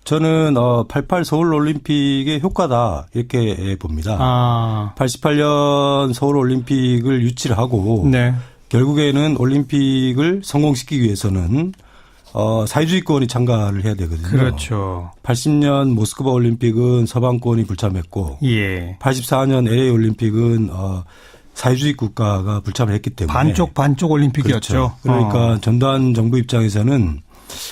저는 88 서울 올림픽의 효과다 이렇게 봅니다. 88년 서울 올림픽을 유치를 하고 네. 결국에는 올림픽을 성공시키기 위해서는 사회주의권이 참가를 해야 되거든요. 그렇죠. 80년 모스크바 올림픽은 서방권이 불참했고, 예. 84년 LA 올림픽은 사회주의 국가가 불참을 했기 때문에 반쪽 올림픽이었죠. 그렇죠. 그러니까 전두환 정부 입장에서는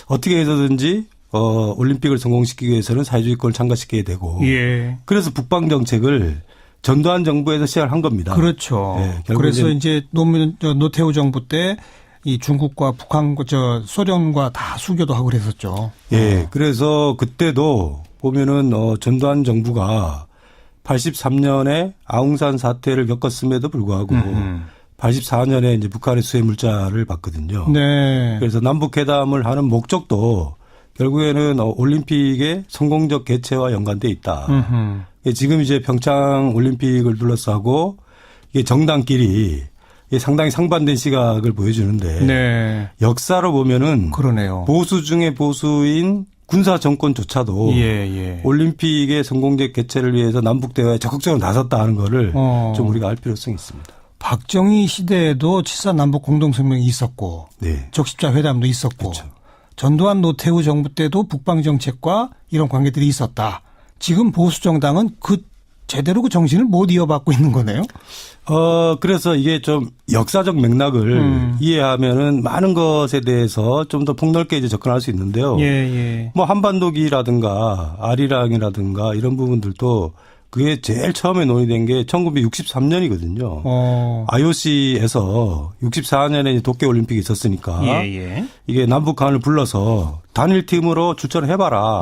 어떻게 해서든지 올림픽을 성공시키기 위해서는 사회주의권을 참가시켜야 되고, 예. 그래서 북방 정책을 전두환 정부에서 시작을 한 겁니다. 그렇죠. 네, 그래서 이제 노태우 정부 때 이 중국과 북한, 소련과 다 수교도 하고 그랬었죠. 예. 그래서 그때도 보면은 전두환 정부가 83년에 아웅산 사태를 겪었음에도 불구하고 84년에 이제 북한의 수해 물자를 받거든요. 네. 그래서 남북 회담을 하는 목적도 결국에는 올림픽의 성공적 개최와 연관돼 있다. 지금 이제 평창 올림픽을 둘러싸고 이게 정당끼리 상당히 상반된 시각을 보여주는데 네. 역사로 보면은 그러네요. 보수 중에 보수인 군사 정권조차도 예. 올림픽의 성공적 개최를 위해서 남북 대화에 적극적으로 나섰다 하는 거를 좀 우리가 알 필요성이 있습니다. 박정희 시대에도 7.4 남북 공동성명이 있었고 네. 적십자 회담도 있었고 그렇죠. 전두환 노태우 정부 때도 북방 정책과 이런 관계들이 있었다. 지금 보수 정당은 제대로 그 정신을 못 이어받고 있는 거네요. 그래서 이게 좀 역사적 맥락을 이해하면은 많은 것에 대해서 좀 더 폭넓게 이제 접근할 수 있는데요. 예. 뭐 한반도기라든가 아리랑이라든가 이런 부분들도 그게 제일 처음에 논의된 게 1963년이거든요. IOC에서 64년에 도쿄올림픽이 있었으니까 예. 이게 남북한을 불러서 단일팀으로 출전을 해봐라.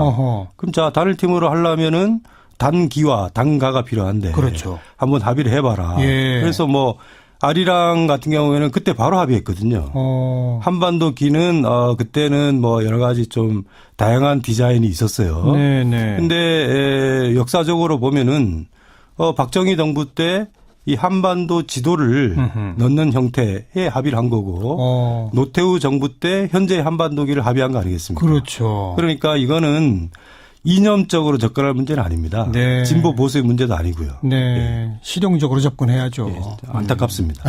그럼 자 단일팀으로 하려면은 단기와 단가가 필요한데 그렇죠. 한번 합의를 해봐라. 예. 그래서 뭐 아리랑 같은 경우에는 그때 바로 합의했거든요. 한반도기는 그때는 뭐 여러 가지 좀 다양한 디자인이 있었어요. 네네. 근데 역사적으로 보면은 박정희 정부 때 이 한반도 지도를 넣는 형태의 합의를 한 거고 노태우 정부 때 현재 한반도기를 합의한 거 아니겠습니까? 그렇죠. 그러니까 이거는 이념적으로 접근할 문제는 아닙니다. 네. 진보 보수의 문제도 아니고요. 네. 예. 실용적으로 접근해야죠. 예, 안타깝습니다.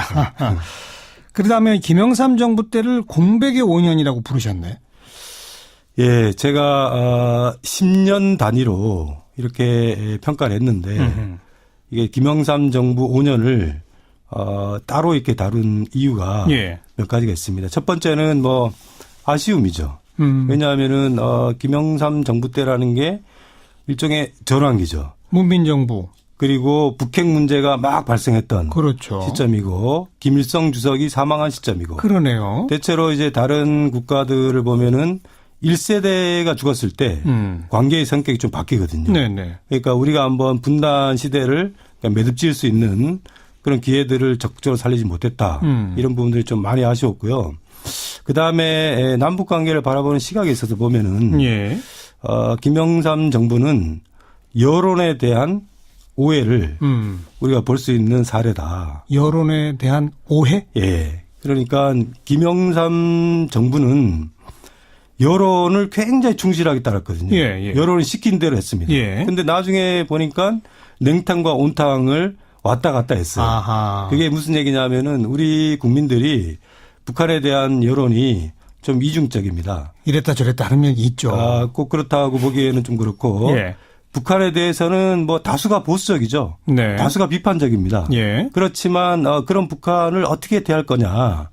그다음에 김영삼 정부 때를 공백의 5년이라고 부르셨네. 예, 제가 10년 단위로 이렇게 평가를 했는데 이게 김영삼 정부 5년을 따로 이렇게 다룬 이유가 몇 가지가 있습니다. 첫 번째는 뭐 아쉬움이죠. 왜냐하면은 김영삼 정부 때라는 게 일종의 전환기죠. 문민정부. 그리고 북핵 문제가 막 발생했던 그렇죠. 시점이고 김일성 주석이 사망한 시점이고. 그러네요. 대체로 이제 다른 국가들을 보면은 1세대가 죽었을 때 관계의 성격이 좀 바뀌거든요. 네네. 그러니까 우리가 한번 분단 시대를 매듭지을 수 있는 그런 기회들을 적극적으로 살리지 못했다. 이런 부분들이 좀 많이 아쉬웠고요. 그다음에 남북 관계를 바라보는 시각에 있어서 보면은 김영삼 정부는 여론에 대한 오해를 우리가 볼 수 있는 사례다. 여론에 대한 오해? 예. 그러니까 김영삼 정부는 여론을 굉장히 충실하게 따랐거든요. 여론이 시킨 대로 했습니다. 그런데 나중에 보니까 냉탕과 온탕을 왔다 갔다 했어요. 아하. 그게 무슨 얘기냐면은 우리 국민들이 북한에 대한 여론이 좀 이중적입니다. 이랬다 저랬다 하는 면이 있죠. 꼭 그렇다고 보기에는 좀 그렇고 북한에 대해서는 뭐 다수가 보수적이죠. 네. 다수가 비판적입니다. 그렇지만 그런 북한을 어떻게 대할 거냐.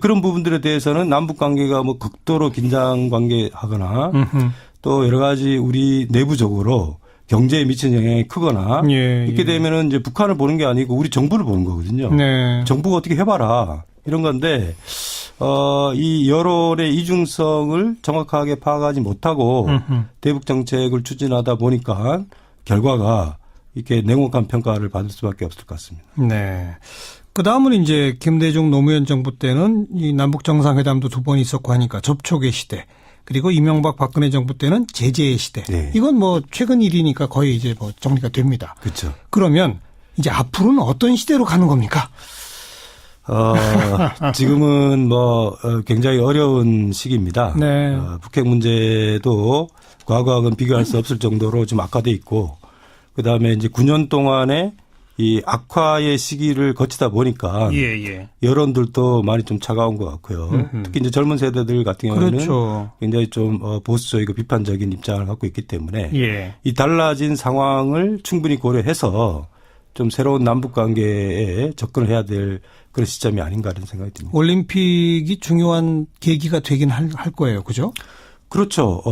그런 부분들에 대해서는 남북 관계가 뭐 극도로 긴장 관계하거나 또 여러 가지 우리 내부적으로 경제에 미치는 영향이 크거나 이렇게 되면은 이제 북한을 보는 게 아니고 우리 정부를 보는 거거든요. 정부가 어떻게 해봐라 이런 건데 이 여론의 이중성을 정확하게 파악하지 못하고 대북 정책을 추진하다 보니까 결과가 이렇게 냉혹한 평가를 받을 수밖에 없을 것 같습니다. 네. 그 다음은 이제 김대중 노무현 정부 때는 이 남북 정상회담도 2번 있었고 하니까 접촉의 시대. 그리고 이명박 박근혜 정부 때는 제재의 시대. 이건 뭐 최근 일이니까 거의 이제 뭐 정리가 됩니다. 그렇죠. 그러면 이제 앞으로는 어떤 시대로 가는 겁니까? 지금은 굉장히 어려운 시기입니다. 네. 북핵 문제도 과거하고는 비교할 수 없을 정도로 좀 악화돼 있고, 그 다음에 이제 9년 동안에 이 악화의 시기를 거치다 보니까 여론들도 많이 좀 차가운 것 같고요. 특히 이제 젊은 세대들 같은 경우는 그렇죠. 굉장히 좀 보수적이고 비판적인 입장을 갖고 있기 때문에 이 달라진 상황을 충분히 고려해서 좀 새로운 남북 관계에 접근을 해야 될 그런 시점이 아닌가 이런 생각이 듭니다. 올림픽이 중요한 계기가 되긴 할 거예요. 그죠? 그렇죠.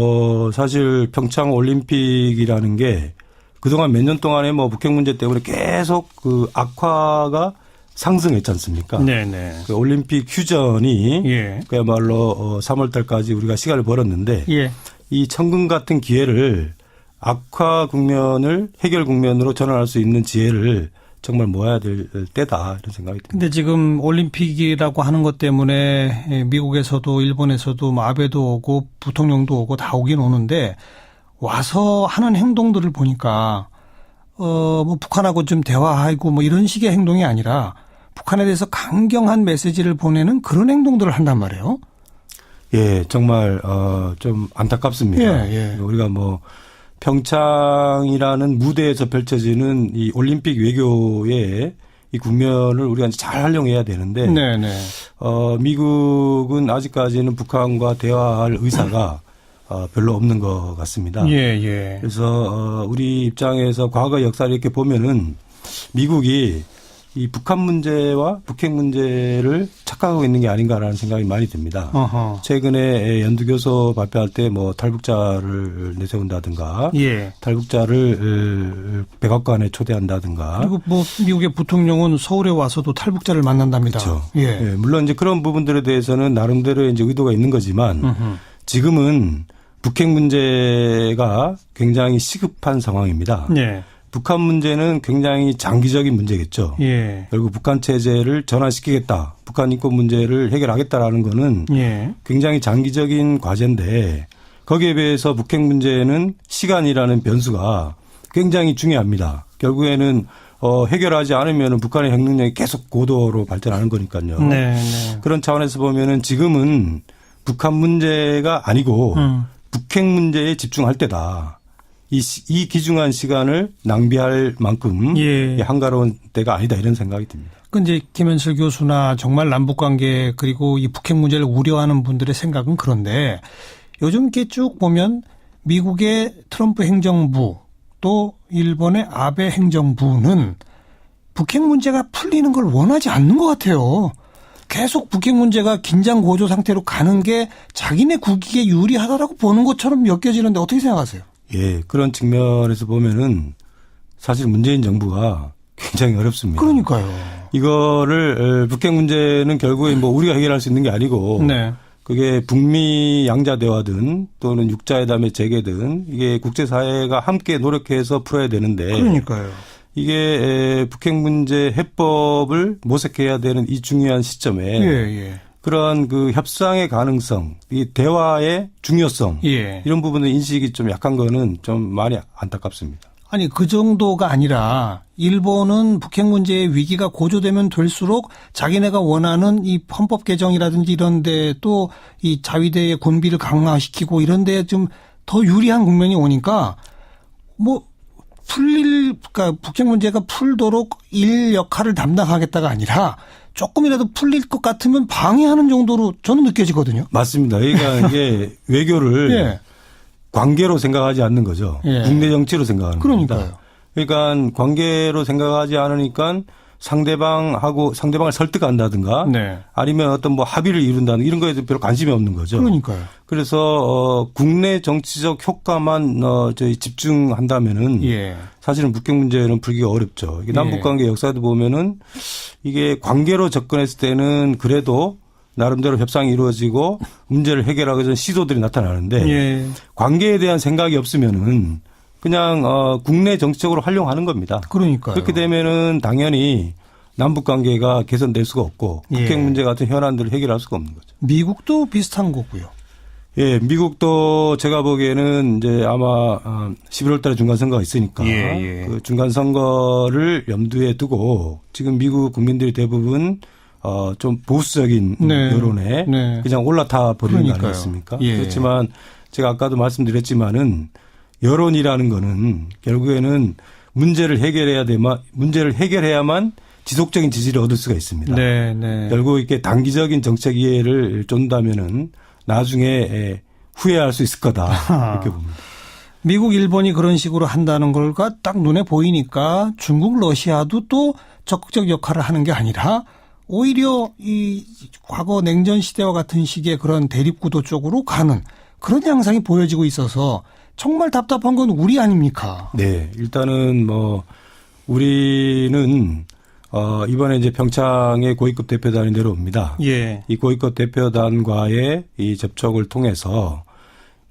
사실 평창 올림픽이라는 게 그동안 몇 년 동안에 북핵 문제 때문에 계속 그 악화가 상승했지 않습니까? 네네. 그 올림픽 휴전이 그야말로 3월 달까지 우리가 시간을 벌었는데 이 천금 같은 기회를 악화 국면을 해결 국면으로 전환할 수 있는 지혜를 정말 모아야 될 때다 이런 생각이 듭니다. 근데 지금 올림픽이라고 하는 것 때문에 미국에서도 일본에서도 아베도 오고 부통령도 오고 다 오긴 오는데 와서 하는 행동들을 보니까 북한하고 좀 대화하고 이런 식의 행동이 아니라 북한에 대해서 강경한 메시지를 보내는 그런 행동들을 한단 말이에요. 예, 정말 좀 안타깝습니다. 우리가 평창이라는 무대에서 펼쳐지는 이 올림픽 외교의 이 국면을 우리가 잘 활용해야 되는데 미국은 아직까지는 북한과 대화할 의사가 별로 없는 것 같습니다. 그래서 우리 입장에서 과거 역사를 이렇게 보면은 미국이 이 북한 문제와 북핵 문제를 착각하고 있는 게 아닌가라는 생각이 많이 듭니다. 최근에 연두교서 발표할 때 탈북자를 내세운다든가 탈북자를 백악관에 초대한다든가 그리고 미국의 부통령은 서울에 와서도 탈북자를 만난답니다. 그렇죠. 물론 이제 그런 부분들에 대해서는 나름대로 이제 의도가 있는 거지만 지금은 북핵 문제가 굉장히 시급한 상황입니다. 북한 문제는 굉장히 장기적인 문제겠죠. 결국 북한 체제를 전환시키겠다. 북한 인권 문제를 해결하겠다라는 거는 굉장히 장기적인 과제인데 거기에 비해서 북핵 문제는 시간이라는 변수가 굉장히 중요합니다. 결국에는 해결하지 않으면 북한의 핵 능력이 계속 고도로 발전하는 거니까요. 그런 차원에서 보면은 지금은 북한 문제가 아니고 북핵 문제에 집중할 때다. 이 귀중한 시간을 낭비할 만큼 한가로운 때가 아니다 이런 생각이 듭니다. 그 이제 김현철 교수나 정말 남북 관계 그리고 이 북핵 문제를 우려하는 분들의 생각은 그런데 요즘 이렇게 쭉 보면 미국의 트럼프 행정부 또 일본의 아베 행정부는 북핵 문제가 풀리는 걸 원하지 않는 것 같아요. 계속 북핵 문제가 긴장 고조 상태로 가는 게 자기네 국익에 유리하다라고 보는 것처럼 엮여지는데 어떻게 생각하세요? 그런 측면에서 보면은 사실 문재인 정부가 굉장히 어렵습니다. 그러니까요. 이거를 북핵 문제는 결국에 우리가 해결할 수 있는 게 아니고 그게 북미 양자 대화든 또는 육자회담의 재개든 이게 국제사회가 함께 노력해서 풀어야 되는데 그러니까요. 이게 북핵 문제 해법을 모색해야 되는 이 중요한 시점에 그런 그 협상의 가능성, 이 대화의 중요성 이런 부분의 인식이 좀 약한 거는 좀 많이 안타깝습니다. 아니 그 정도가 아니라 일본은 북핵 문제의 위기가 고조되면 될수록 자기네가 원하는 이 헌법 개정이라든지 이런 데 또 이 자위대의 군비를 강화시키고 이런 데 좀 더 유리한 국면이 오니까 그러니까 북핵 문제가 풀도록 일 역할을 담당하겠다가 아니라 조금이라도 풀릴 것 같으면 방해하는 정도로 저는 느껴지거든요. 맞습니다. 그러니까 이게 외교를 관계로 생각하지 않는 거죠. 국내 정치로 생각하는 겁니다. 그러니까 관계로 생각하지 않으니까 상대방을 설득한다든가 아니면 어떤 합의를 이룬다는 이런 거에도 별로 관심이 없는 거죠. 그러니까요. 그래서 국내 정치적 효과만 집중한다면은 사실은 북핵 문제는 풀기가 어렵죠. 이게 남북 관계 역사도 보면은 이게 관계로 접근했을 때는 그래도 나름대로 협상이 이루어지고 문제를 해결하기 위한 시도들이 나타나는데 관계에 대한 생각이 없으면은 그냥 국내 정치적으로 활용하는 겁니다. 그러니까요. 그렇게 되면은 당연히 남북 관계가 개선될 수가 없고 북핵 문제 같은 현안들을 해결할 수가 없는 거죠. 미국도 비슷한 거고요. 미국도 제가 보기에는 이제 아마 11월 달에 중간 선거가 있으니까 그 중간 선거를 염두에 두고 지금 미국 국민들이 대부분 좀 보수적인 네. 여론에 네. 그냥 올라타 버리는 거 아니겠습니까? 예. 그렇지만 제가 아까도 말씀드렸지만은 여론이라는 거는 결국에는 문제를 해결해야만 지속적인 지지를 얻을 수가 있습니다. 네, 네. 결국 이렇게 단기적인 정책 이해를 쫀다면은 나중에 후회할 수 있을 거다 이렇게 봅니다. 미국, 일본이 그런 식으로 한다는 걸가 딱 눈에 보이니까 중국, 러시아도 또 적극적 역할을 하는 게 아니라 오히려 이 과거 냉전 시대와 같은 식의 그런 대립구도 쪽으로 가는 그런 양상이 보여지고 있어서 정말 답답한 건 우리 아닙니까? 네, 일단은 우리는 이번에 이제 평창에 고위급 대표단이 내려옵니다. 예. 이 고위급 대표단과의 이 접촉을 통해서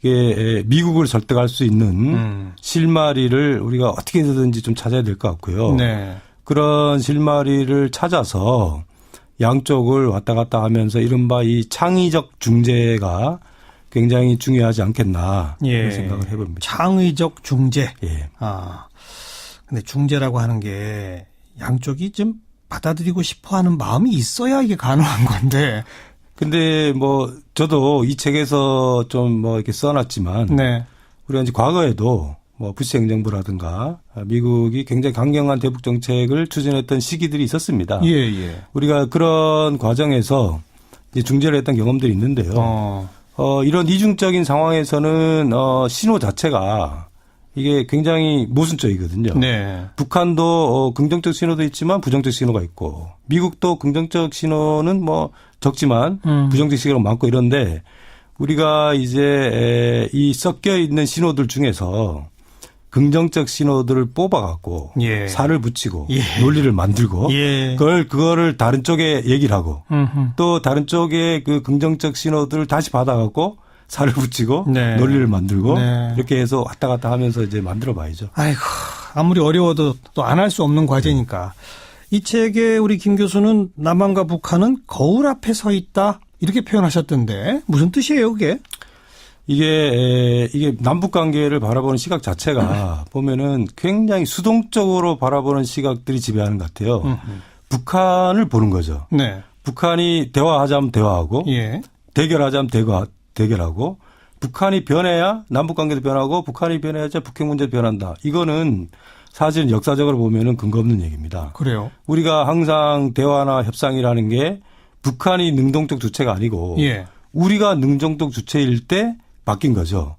이게 미국을 설득할 수 있는 실마리를 우리가 어떻게 해서든지 좀 찾아야 될 것 같고요. 네. 그런 실마리를 찾아서 양쪽을 왔다 갔다 하면서 이른바 이 창의적 중재가 굉장히 중요하지 않겠나 그런 생각을 해봅니다. 창의적 중재. 예. 근데 중재라고 하는 게 양쪽이 좀 받아들이고 싶어하는 마음이 있어야 이게 가능한 건데. 근데 저도 이 책에서 좀 이렇게 써놨지만 네. 우리가 이제 과거에도 부시 행정부라든가 미국이 굉장히 강경한 대북 정책을 추진했던 시기들이 있었습니다. 예, 예. 우리가 그런 과정에서 이제 중재를 했던 경험들이 있는데요. 이런 이중적인 상황에서는 신호 자체가 이게 굉장히 모순적이거든요. 네. 북한도 긍정적 신호도 있지만 부정적 신호가 있고 미국도 긍정적 신호는 적지만 부정적 신호가 많고 이런데 우리가 이제 이 섞여 있는 신호들 중에서 긍정적 신호들을 뽑아갖고 예. 살을 붙이고 예. 논리를 만들고 예. 그거를 다른 쪽에 얘기를 하고 또 다른 쪽에 그 긍정적 신호들을 다시 받아갖고 살을 붙이고 네. 논리를 만들고 네. 이렇게 해서 왔다 갔다 하면서 이제 만들어 봐야죠. 아이고, 아무리 어려워도 또 안 할 수 없는 과제니까. 이 책에 우리 김 교수는 남한과 북한은 거울 앞에 서 있다 이렇게 표현하셨던데 무슨 뜻이에요, 그게? 이게 남북 관계를 바라보는 시각 자체가 보면은 굉장히 수동적으로 바라보는 시각들이 지배하는 것 같아요. 북한을 보는 거죠. 네. 북한이 대화하자면 대화하고 예. 대결하자면 대결하고 북한이 변해야 남북 관계도 변하고 북한이 변해야지 북핵 문제도 변한다. 이거는 사실 역사적으로 보면은 근거 없는 얘기입니다. 그래요. 우리가 항상 대화나 협상이라는 게 북한이 능동적 주체가 아니고 예. 우리가 능동적 주체일 때 바뀐 거죠.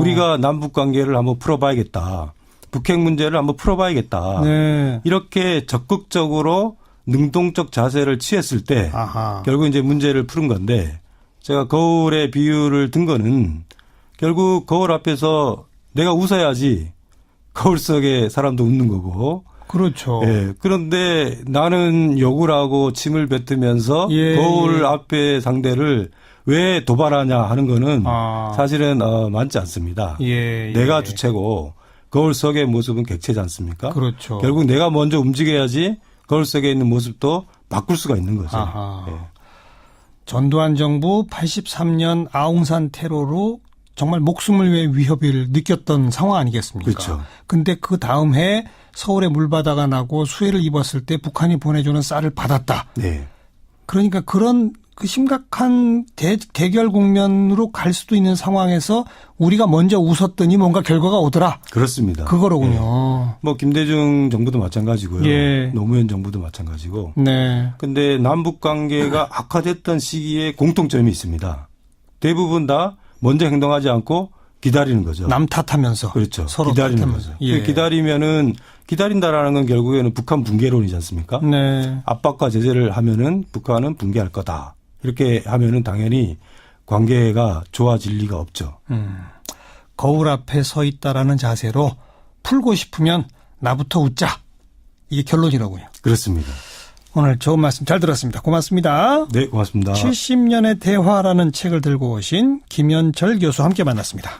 우리가 남북 관계를 한번 풀어봐야겠다. 북핵 문제를 한번 풀어봐야겠다. 네. 이렇게 적극적으로 능동적 자세를 취했을 때 아하. 결국 이제 문제를 푸는 건데 제가 거울의 비유를 든 거는 결국 거울 앞에서 내가 웃어야지 거울 속에 사람도 웃는 거고. 그렇죠. 예. 그런데 나는 욕을 하고 침을 뱉으면서 예, 거울 앞에 상대를 왜 도발하냐 하는 거는 사실은 많지 않습니다. 예, 내가 예. 주체고 거울 속의 모습은 객체지 않습니까? 그렇죠. 결국 내가 먼저 움직여야지 거울 속에 있는 모습도 바꿀 수가 있는 거죠. 예. 전두환 정부 83년 아웅산 테러로 정말 목숨을 위해 위협을 느꼈던 상황 아니겠습니까? 그렇죠. 근데 그 다음 해 서울에 물바다가 나고 수해를 입었을 때 북한이 보내주는 쌀을 받았다. 네. 그러니까 그런 그 심각한 대결 국면으로 갈 수도 있는 상황에서 우리가 먼저 웃었더니 뭔가 결과가 오더라. 그렇습니다. 그거로군요. 예. 김대중 정부도 마찬가지고요. 예. 노무현 정부도 마찬가지고. 네. 근데 남북 관계가 악화됐던 시기에 공통점이 있습니다. 대부분 다 먼저 행동하지 않고 기다리는 거죠. 남 탓하면서. 그렇죠. 서로 기다리는 탓하면서. 거죠. 예. 기다린다라는 건 결국에는 북한 붕괴론이지 않습니까? 네. 압박과 제재를 하면은 북한은 붕괴할 거다. 이렇게 하면은 당연히 관계가 좋아질 리가 없죠. 거울 앞에 서 있다라는 자세로 풀고 싶으면 나부터 웃자. 이게 결론이라고요. 그렇습니다. 오늘 좋은 말씀 잘 들었습니다. 고맙습니다. 네, 고맙습니다. 70년의 대화라는 책을 들고 오신 김현철 교수 함께 만났습니다.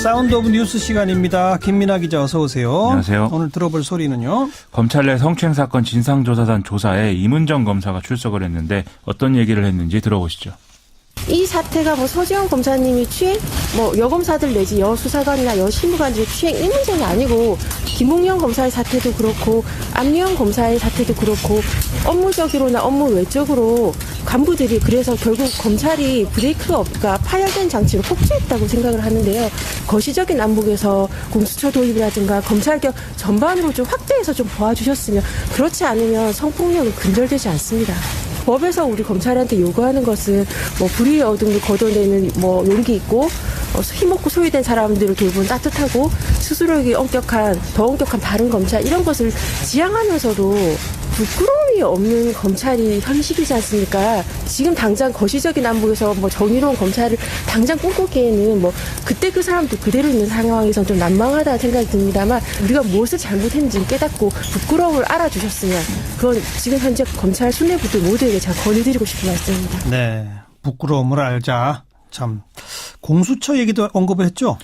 사운드 오브 뉴스 시간입니다. 김민아 기자 어서 오세요. 안녕하세요. 오늘 들어볼 소리는요. 검찰 내 성추행 사건 진상조사단 조사에 이문정 검사가 출석을 했는데 어떤 얘기를 했는지 들어보시죠. 이 사태가 뭐 서지영 검사님이 취행, 뭐 여검사들 내지 여수사관이나 여신무관들의 취행 이 문제는 아니고 김웅영 검사의 사태도 그렇고 안미영 검사의 사태도 그렇고 업무적으로나 업무 외적으로 간부들이 그래서 결국 검찰이 브레이크가 파열된 장치로 폭주했다고 생각을 하는데요. 거시적인 안목에서 공수처 도입이라든가 검찰개혁 전반으로 좀 확대해서 좀 도와주셨으면 그렇지 않으면 성폭력은 근절되지 않습니다. 법에서 우리 검찰한테 요구하는 것은 뭐 불의의 어둠을 걷어내는 뭐 용기 있고 힘없고 소외된 사람들을 돌보는 따뜻하고 스스로에게 더 엄격한 바른 검찰 이런 것을 지향하면서도 부끄러움이 없는 검찰이 현실이지 않습니까? 지금 당장 거시적인 안목에서 뭐 정의로운 검찰을 당장 꿈꾸기에는 뭐 그때 그 사람도 그대로 있는 상황에서 좀 난망하다는 생각이 듭니다만 우리가 무엇을 잘못했는지 깨닫고 부끄러움을 알아주셨으면 그건 지금 현재 검찰 수뇌부들 모두에게 제가 권유드리고 싶은 말씀입니다. 네, 부끄러움을 알자. 참 공수처 얘기도 언급을 했죠.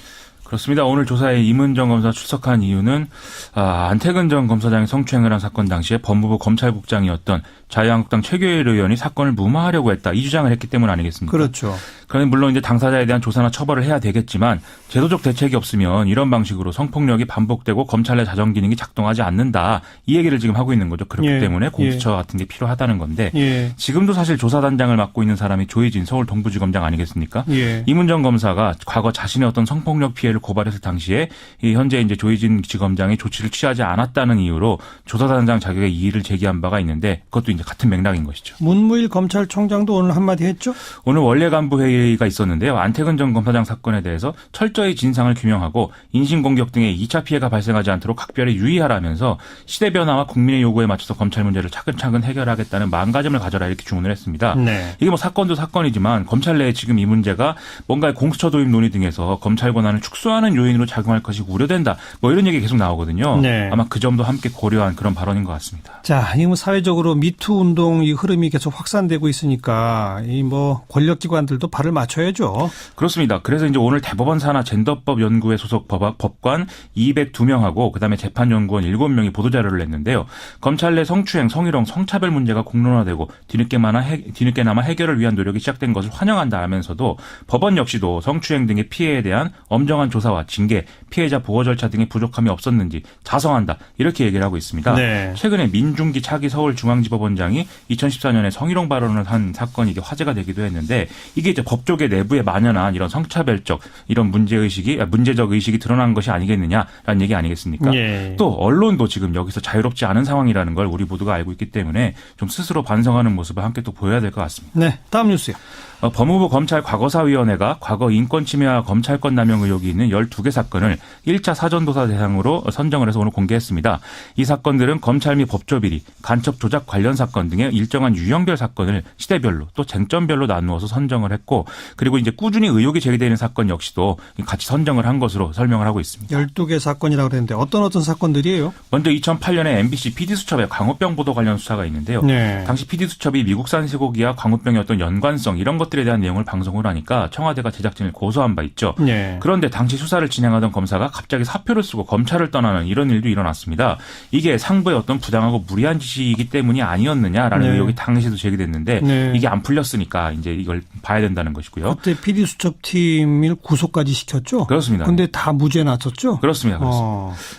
그렇습니다. 오늘 조사에 임은정 검사 출석한 이유는 안태근 전 검사장이 성추행을 한 사건 당시에 법무부 검찰국장이었던 자유한국당 최규일 의원이 사건을 무마하려고 했다. 이 주장을 했기 때문 아니겠습니까? 그렇죠. 그러니 물론 이제 당사자에 대한 조사나 처벌을 해야 되겠지만 제도적 대책이 없으면 이런 방식으로 성폭력이 반복되고 검찰 내 자정 기능이 작동하지 않는다. 이 얘기를 지금 하고 있는 거죠. 그렇기 때문에 공수처 같은 게 필요하다는 건데 지금도 사실 조사단장을 맡고 있는 사람이 조희진 서울 동부지검장 아니겠습니까? 임은정 검사가 과거 자신의 어떤 성폭력 피해를 고발했을 당시에 현재 이제 조희진 지검장이 조치를 취하지 않았다는 이유로 조사단장 자격의 이의를 제기한 바가 있는데 그것도 이제 같은 맥락인 것이죠. 문무일 검찰총장도 오늘 한마디 했죠? 오늘 원내 간부 회의가 있었는데요. 안태근 전 검사장 사건에 대해서 철저히 진상을 규명하고 인신공격 등의 2차 피해가 발생하지 않도록 각별히 유의하라면서 시대 변화와 국민의 요구에 맞춰서 검찰 문제를 차근차근 해결하겠다는 마음가짐을 가져라 이렇게 주문을 했습니다. 네. 이게 뭐 사건도 사건이지만 검찰 내에 지금 이 문제가 뭔가 공수처 도입 논의 등에서 검찰 권한을 축소하는 요인으로 작용할 것이 우려된다. 뭐 이런 얘기 계속 나오거든요. 네. 아마 그 점도 함께 고려한 그런 발언인 것 같습니다. 자, 이 뭐 사회적으로 미투 운동 이 흐름이 계속 확산되고 있으니까 이 뭐 권력기관들도 발을 맞춰야죠. 그렇습니다. 그래서 이제 오늘 대법원 산하 젠더법 연구회 소속 법관 202명하고 그다음에 재판연구원 7명이 보도자료를 냈는데요. 검찰 내 성추행, 성희롱, 성차별 문제가 공론화되고 뒤늦게나마 해결을 위한 노력이 시작된 것을 환영한다 하면서도 법원 역시도 성추행 등의 피해에 대한 엄정한 조사와 징계, 피해자 보호 절차 등의 부족함이 없었는지 자성한다. 이렇게 얘기를 하고 있습니다. 네. 최근에 민중기 차기 서울중앙지법원장이 2014년에 성희롱 발언을 한 사건이 이게 화제가 되기도 했는데 이게 이제 법조계 내부에 만연한 이런 성차별적 이런 문제적 의식이 드러난 것이 아니겠느냐라는 얘기 아니겠습니까? 예. 또 언론도 지금 여기서 자유롭지 않은 상황이라는 걸 우리 모두가 알고 있기 때문에 좀 스스로 반성하는 모습을 함께 또 보여야 될 것 같습니다. 네, 다음 뉴스요. 법무부 검찰과거사위원회가 과거 인권침해와 검찰권 남용 의혹이 있는 12개 사건을 1차 사전조사 대상으로 선정을 해서 오늘 공개했습니다. 이 사건들은 검찰 및 법조비리, 간첩 조작 관련 사건 등의 일정한 유형별 사건을 시대별로 또 쟁점별로 나누어서 선정을 했고 그리고 이제 꾸준히 의혹이 제기되는 사건 역시도 같이 선정을 한 것으로 설명을 하고 있습니다. 12개 사건이라고 그랬는데 어떤 사건들이에요? 먼저 2008년에 MBC PD수첩의 광우병 보도 관련 수사가 있는데요. 네. 당시 PD수첩이 미국산 쇠고기와 광우병의 어떤 연관성 이런 것들에 대한 내용을 방송을 하니까 청와대가 제작진을 고소한 바 있죠. 네. 그런데 당시 수사를 진행하던 검사가 갑자기 사표를 쓰고 검찰을 떠나는 이런 일도 일어났습니다. 이게 상부의 어떤 부당하고 무리한 지시이기 때문이 아니었느냐라는 의혹이 당시에도 제기됐는데 이게 안 풀렸으니까 이제 이걸 봐야 된다는 것이고요. 그때 PD수첩팀을 구속까지 시켰죠? 그렇습니다. 근데 다 무죄 났었죠? 그렇습니다.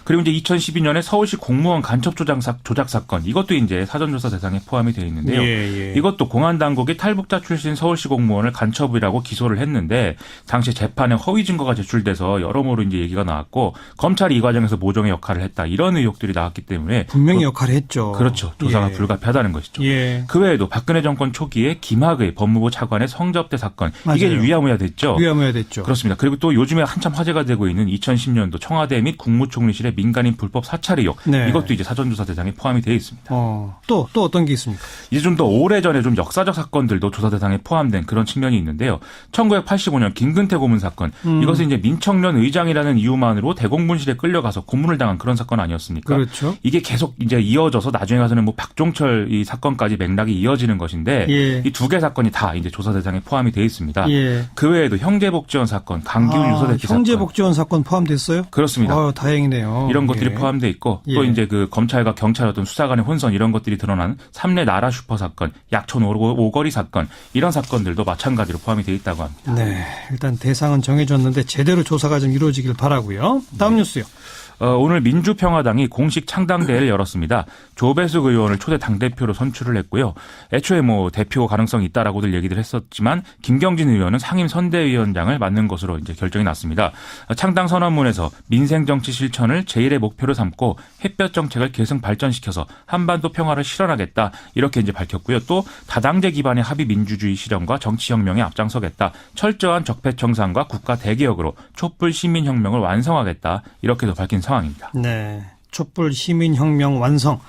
그리고 이제 2012년에 서울시 공무원 간첩 조작 사건 이것도 이제 사전조사 대상에 포함이 되어 있는데요. 이것도 공안당국이 탈북자 출신 서울시 공무원을 간첩이라고 기소를 했는데 당시 재판에 허위 증거가 제출돼서 여러모로 이제 얘기가 나왔고 검찰이 이 과정에서 모종의 역할을 했다 이런 의혹들이 나왔기 때문에 분명히 역할을 했죠. 그렇죠. 조사가 불가피하다는 것이죠. 그 외에도 박근혜 정권 초기에 김학의 법무부 차관의 성접대 사건 이게 위야무야 됐죠. 위야무야 됐죠. 그렇습니다. 그리고 또 요즘에 한참 화제가 되고 있는 2010년도 청와대 및 국무총리실의 민간인 불법 사찰 의혹 이것도 이제 사전조사 대상에 포함이 되어 있습니다. 또 어떤 게 있습니까? 이제 좀 더 오래전에 좀 역사적 사건들도 조사 대상에 포함된 그런 측면이 있는데요. 1985년 김근태 고문 사건 이것은 이제 민청년 의장이라는 이유만으로 대공분실에 끌려가서 고문을 당한 그런 사건 아니었습니까? 그렇죠. 이게 계속 이제 이어져서 나중에 가서는 뭐 박종철 이 사건까지 맥락이 이어지는 것인데 이 두 개 사건이 다 이제 조사 대상에 포함이 되어 있습니다. 그 외에도 형제복지원 사건, 강기훈 유서대피 사건. 형제복지원 사건 포함됐어요? 그렇습니다. 다행이네요. 이런 것들이 포함되어 있고 또 이제 그 검찰과 경찰 어떤 수사 간의 혼선 이런 것들이 드러난 삼례 나라 슈퍼 사건, 약촌 오거리 사건 이런 사건들도 건설도 마찬가지로 포함이 되어 있다고 합니다. 네, 일단 대상은 정해졌는데 제대로 조사가 좀 이루어지길 바라고요. 다음 뉴스요. 오늘 민주평화당이 공식 창당대회를 열었습니다. 조배숙 의원을 초대 당대표로 선출을 했고요. 애초에 뭐 대표 가능성이 있다라고들 얘기를 했었지만 김경진 의원은 상임 선대위원장을 맡는 것으로 이제 결정이 났습니다. 창당 선언문에서 민생 정치 실천을 제1의 목표로 삼고 햇볕 정책을 계승 발전시켜서 한반도 평화를 실현하겠다. 이렇게 이제 밝혔고요. 또 다당제 기반의 합의 민주주의 실현과 정치혁명에 앞장서겠다. 철저한 적폐청산과 국가 대개혁으로 촛불 시민혁명을 완성하겠다. 이렇게도 밝힌 상황입니다. 네, 촛불 시민혁명 완성.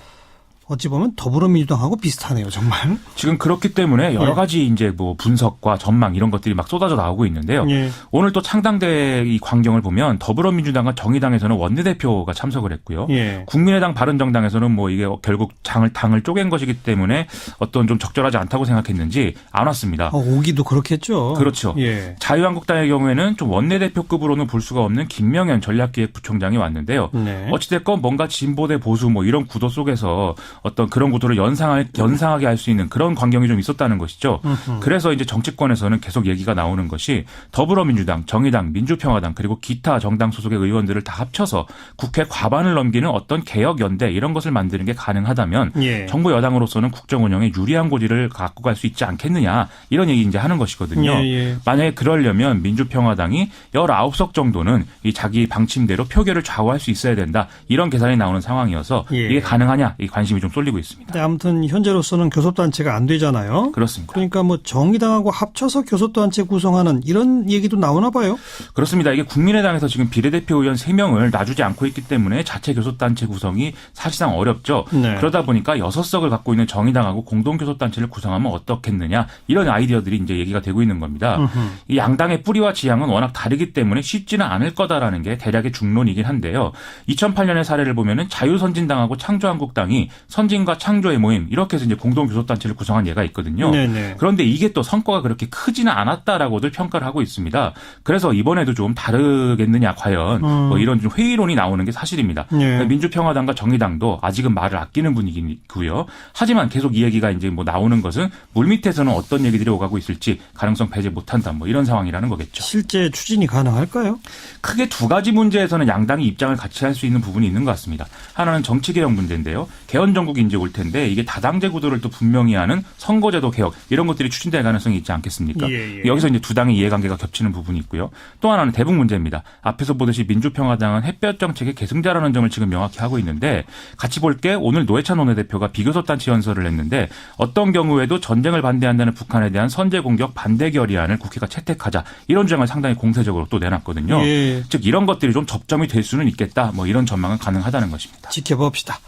어찌 보면 더불어민주당하고 비슷하네요, 정말. 지금 그렇기 때문에 여러 가지 이제 뭐 분석과 전망 이런 것들이 막 쏟아져 나오고 있는데요. 예. 오늘 또 창당대 이 광경을 보면 더불어민주당과 정의당에서는 원내대표가 참석을 했고요. 예. 국민의당 바른정당에서는 뭐 이게 결국 당을 쪼갠 것이기 때문에 어떤 좀 적절하지 않다고 생각했는지 안 왔습니다. 오기도 그렇겠죠. 그렇죠. 예. 자유한국당의 경우에는 좀 원내대표급으로는 볼 수가 없는 김명현 전략기획부총장이 왔는데요. 네. 어찌됐건 뭔가 진보 대 보수 뭐 이런 구도 속에서 어떤 그런 구도를 연상하게 할 수 있는 그런 광경이 좀 있었다는 것이죠. 그래서 이제 정치권에서는 계속 얘기가 나오는 것이 더불어민주당, 정의당, 민주평화당 그리고 기타 정당 소속의 의원들을 다 합쳐서 국회 과반을 넘기는 어떤 개혁연대 이런 것을 만드는 게 가능하다면 예. 정부 여당으로서는 국정 운영에 유리한 고지를 갖고 갈 수 있지 않겠느냐 이런 얘기 이제 하는 것이거든요. 예. 만약에 그러려면 민주평화당이 19석 정도는 이 자기 방침대로 표결을 좌우할 수 있어야 된다. 이런 계산이 나오는 상황이어서 예. 이게 가능하냐 이 관심이 좀 쏠리고 있습니다. 근데 아무튼 현재로서는 교섭단체가 안 되잖아요. 그렇습니다. 그러니까 뭐 정의당하고 합쳐서 교섭단체 구성하는 이런 얘기도 나오나 봐요. 그렇습니다. 이게 국민의당에서 지금 비례대표 의원 3명을 놔주지 않고 있기 때문에 자체 교섭단체 구성이 사실상 어렵죠. 네. 그러다 보니까 6석을 갖고 있는 정의당하고 공동교섭단체를 구성하면 어떻겠느냐 이런 아이디어들이 이제 얘기가 되고 있는 겁니다. 이 양당의 뿌리와 지향은 워낙 다르기 때문에 쉽지는 않을 거다라는 게 대략의 중론이긴 한데요. 2008년의 사례를 보면은 자유선진당하고 창조한국당이 선진과 창조의 모임 이렇게 해서 이제 공동교섭단체를 구성한 예가 있거든요. 네네. 그런데 이게 또 성과가 그렇게 크지는 않았다라고들 평가를 하고 있습니다. 그래서 이번에도 좀 다르겠느냐 과연 뭐 이런 좀 회의론이 나오는 게 사실입니다. 네. 민주평화당과 정의당도 아직은 말을 아끼는 분위기고요. 하지만 계속 이 얘기가 이제 뭐 나오는 것은 물밑에서는 어떤 얘기들이 오가고 있을지 가능성 배제 못한다 뭐 이런 상황이라는 거겠죠. 실제 추진이 가능할까요? 크게 두 가지 문제에서는 양당이 입장을 같이 할 수 있는 부분이 있는 것 같습니다. 하나는 정치개혁 문제인데요. 개헌정국이 이제 올 텐데 이게 다당제 구도를 또 분명히 하는 선거제도 개혁 이런 것들이 추진될 가능성이 있지 않겠습니까? 예. 여기서 이제 두 당의 이해관계가 겹치는 부분이 있고요. 또 하나는 대북 문제입니다. 앞에서 보듯이 민주평화당은 햇볕 정책의 계승자라는 점을 지금 명확히 하고 있는데 같이 볼 게 오늘 노회찬 원내대표가 비교섭단체 연설을 했는데 어떤 경우에도 전쟁을 반대한다는 북한에 대한 선제 공격 반대 결의안을 국회가 채택하자 이런 주장을 상당히 공세적으로 또 내놨거든요. 예. 즉 이런 것들이 좀 접점이 될 수는 있겠다. 뭐 이런 전망은 가능하다는 것입니다. 지켜봅시다.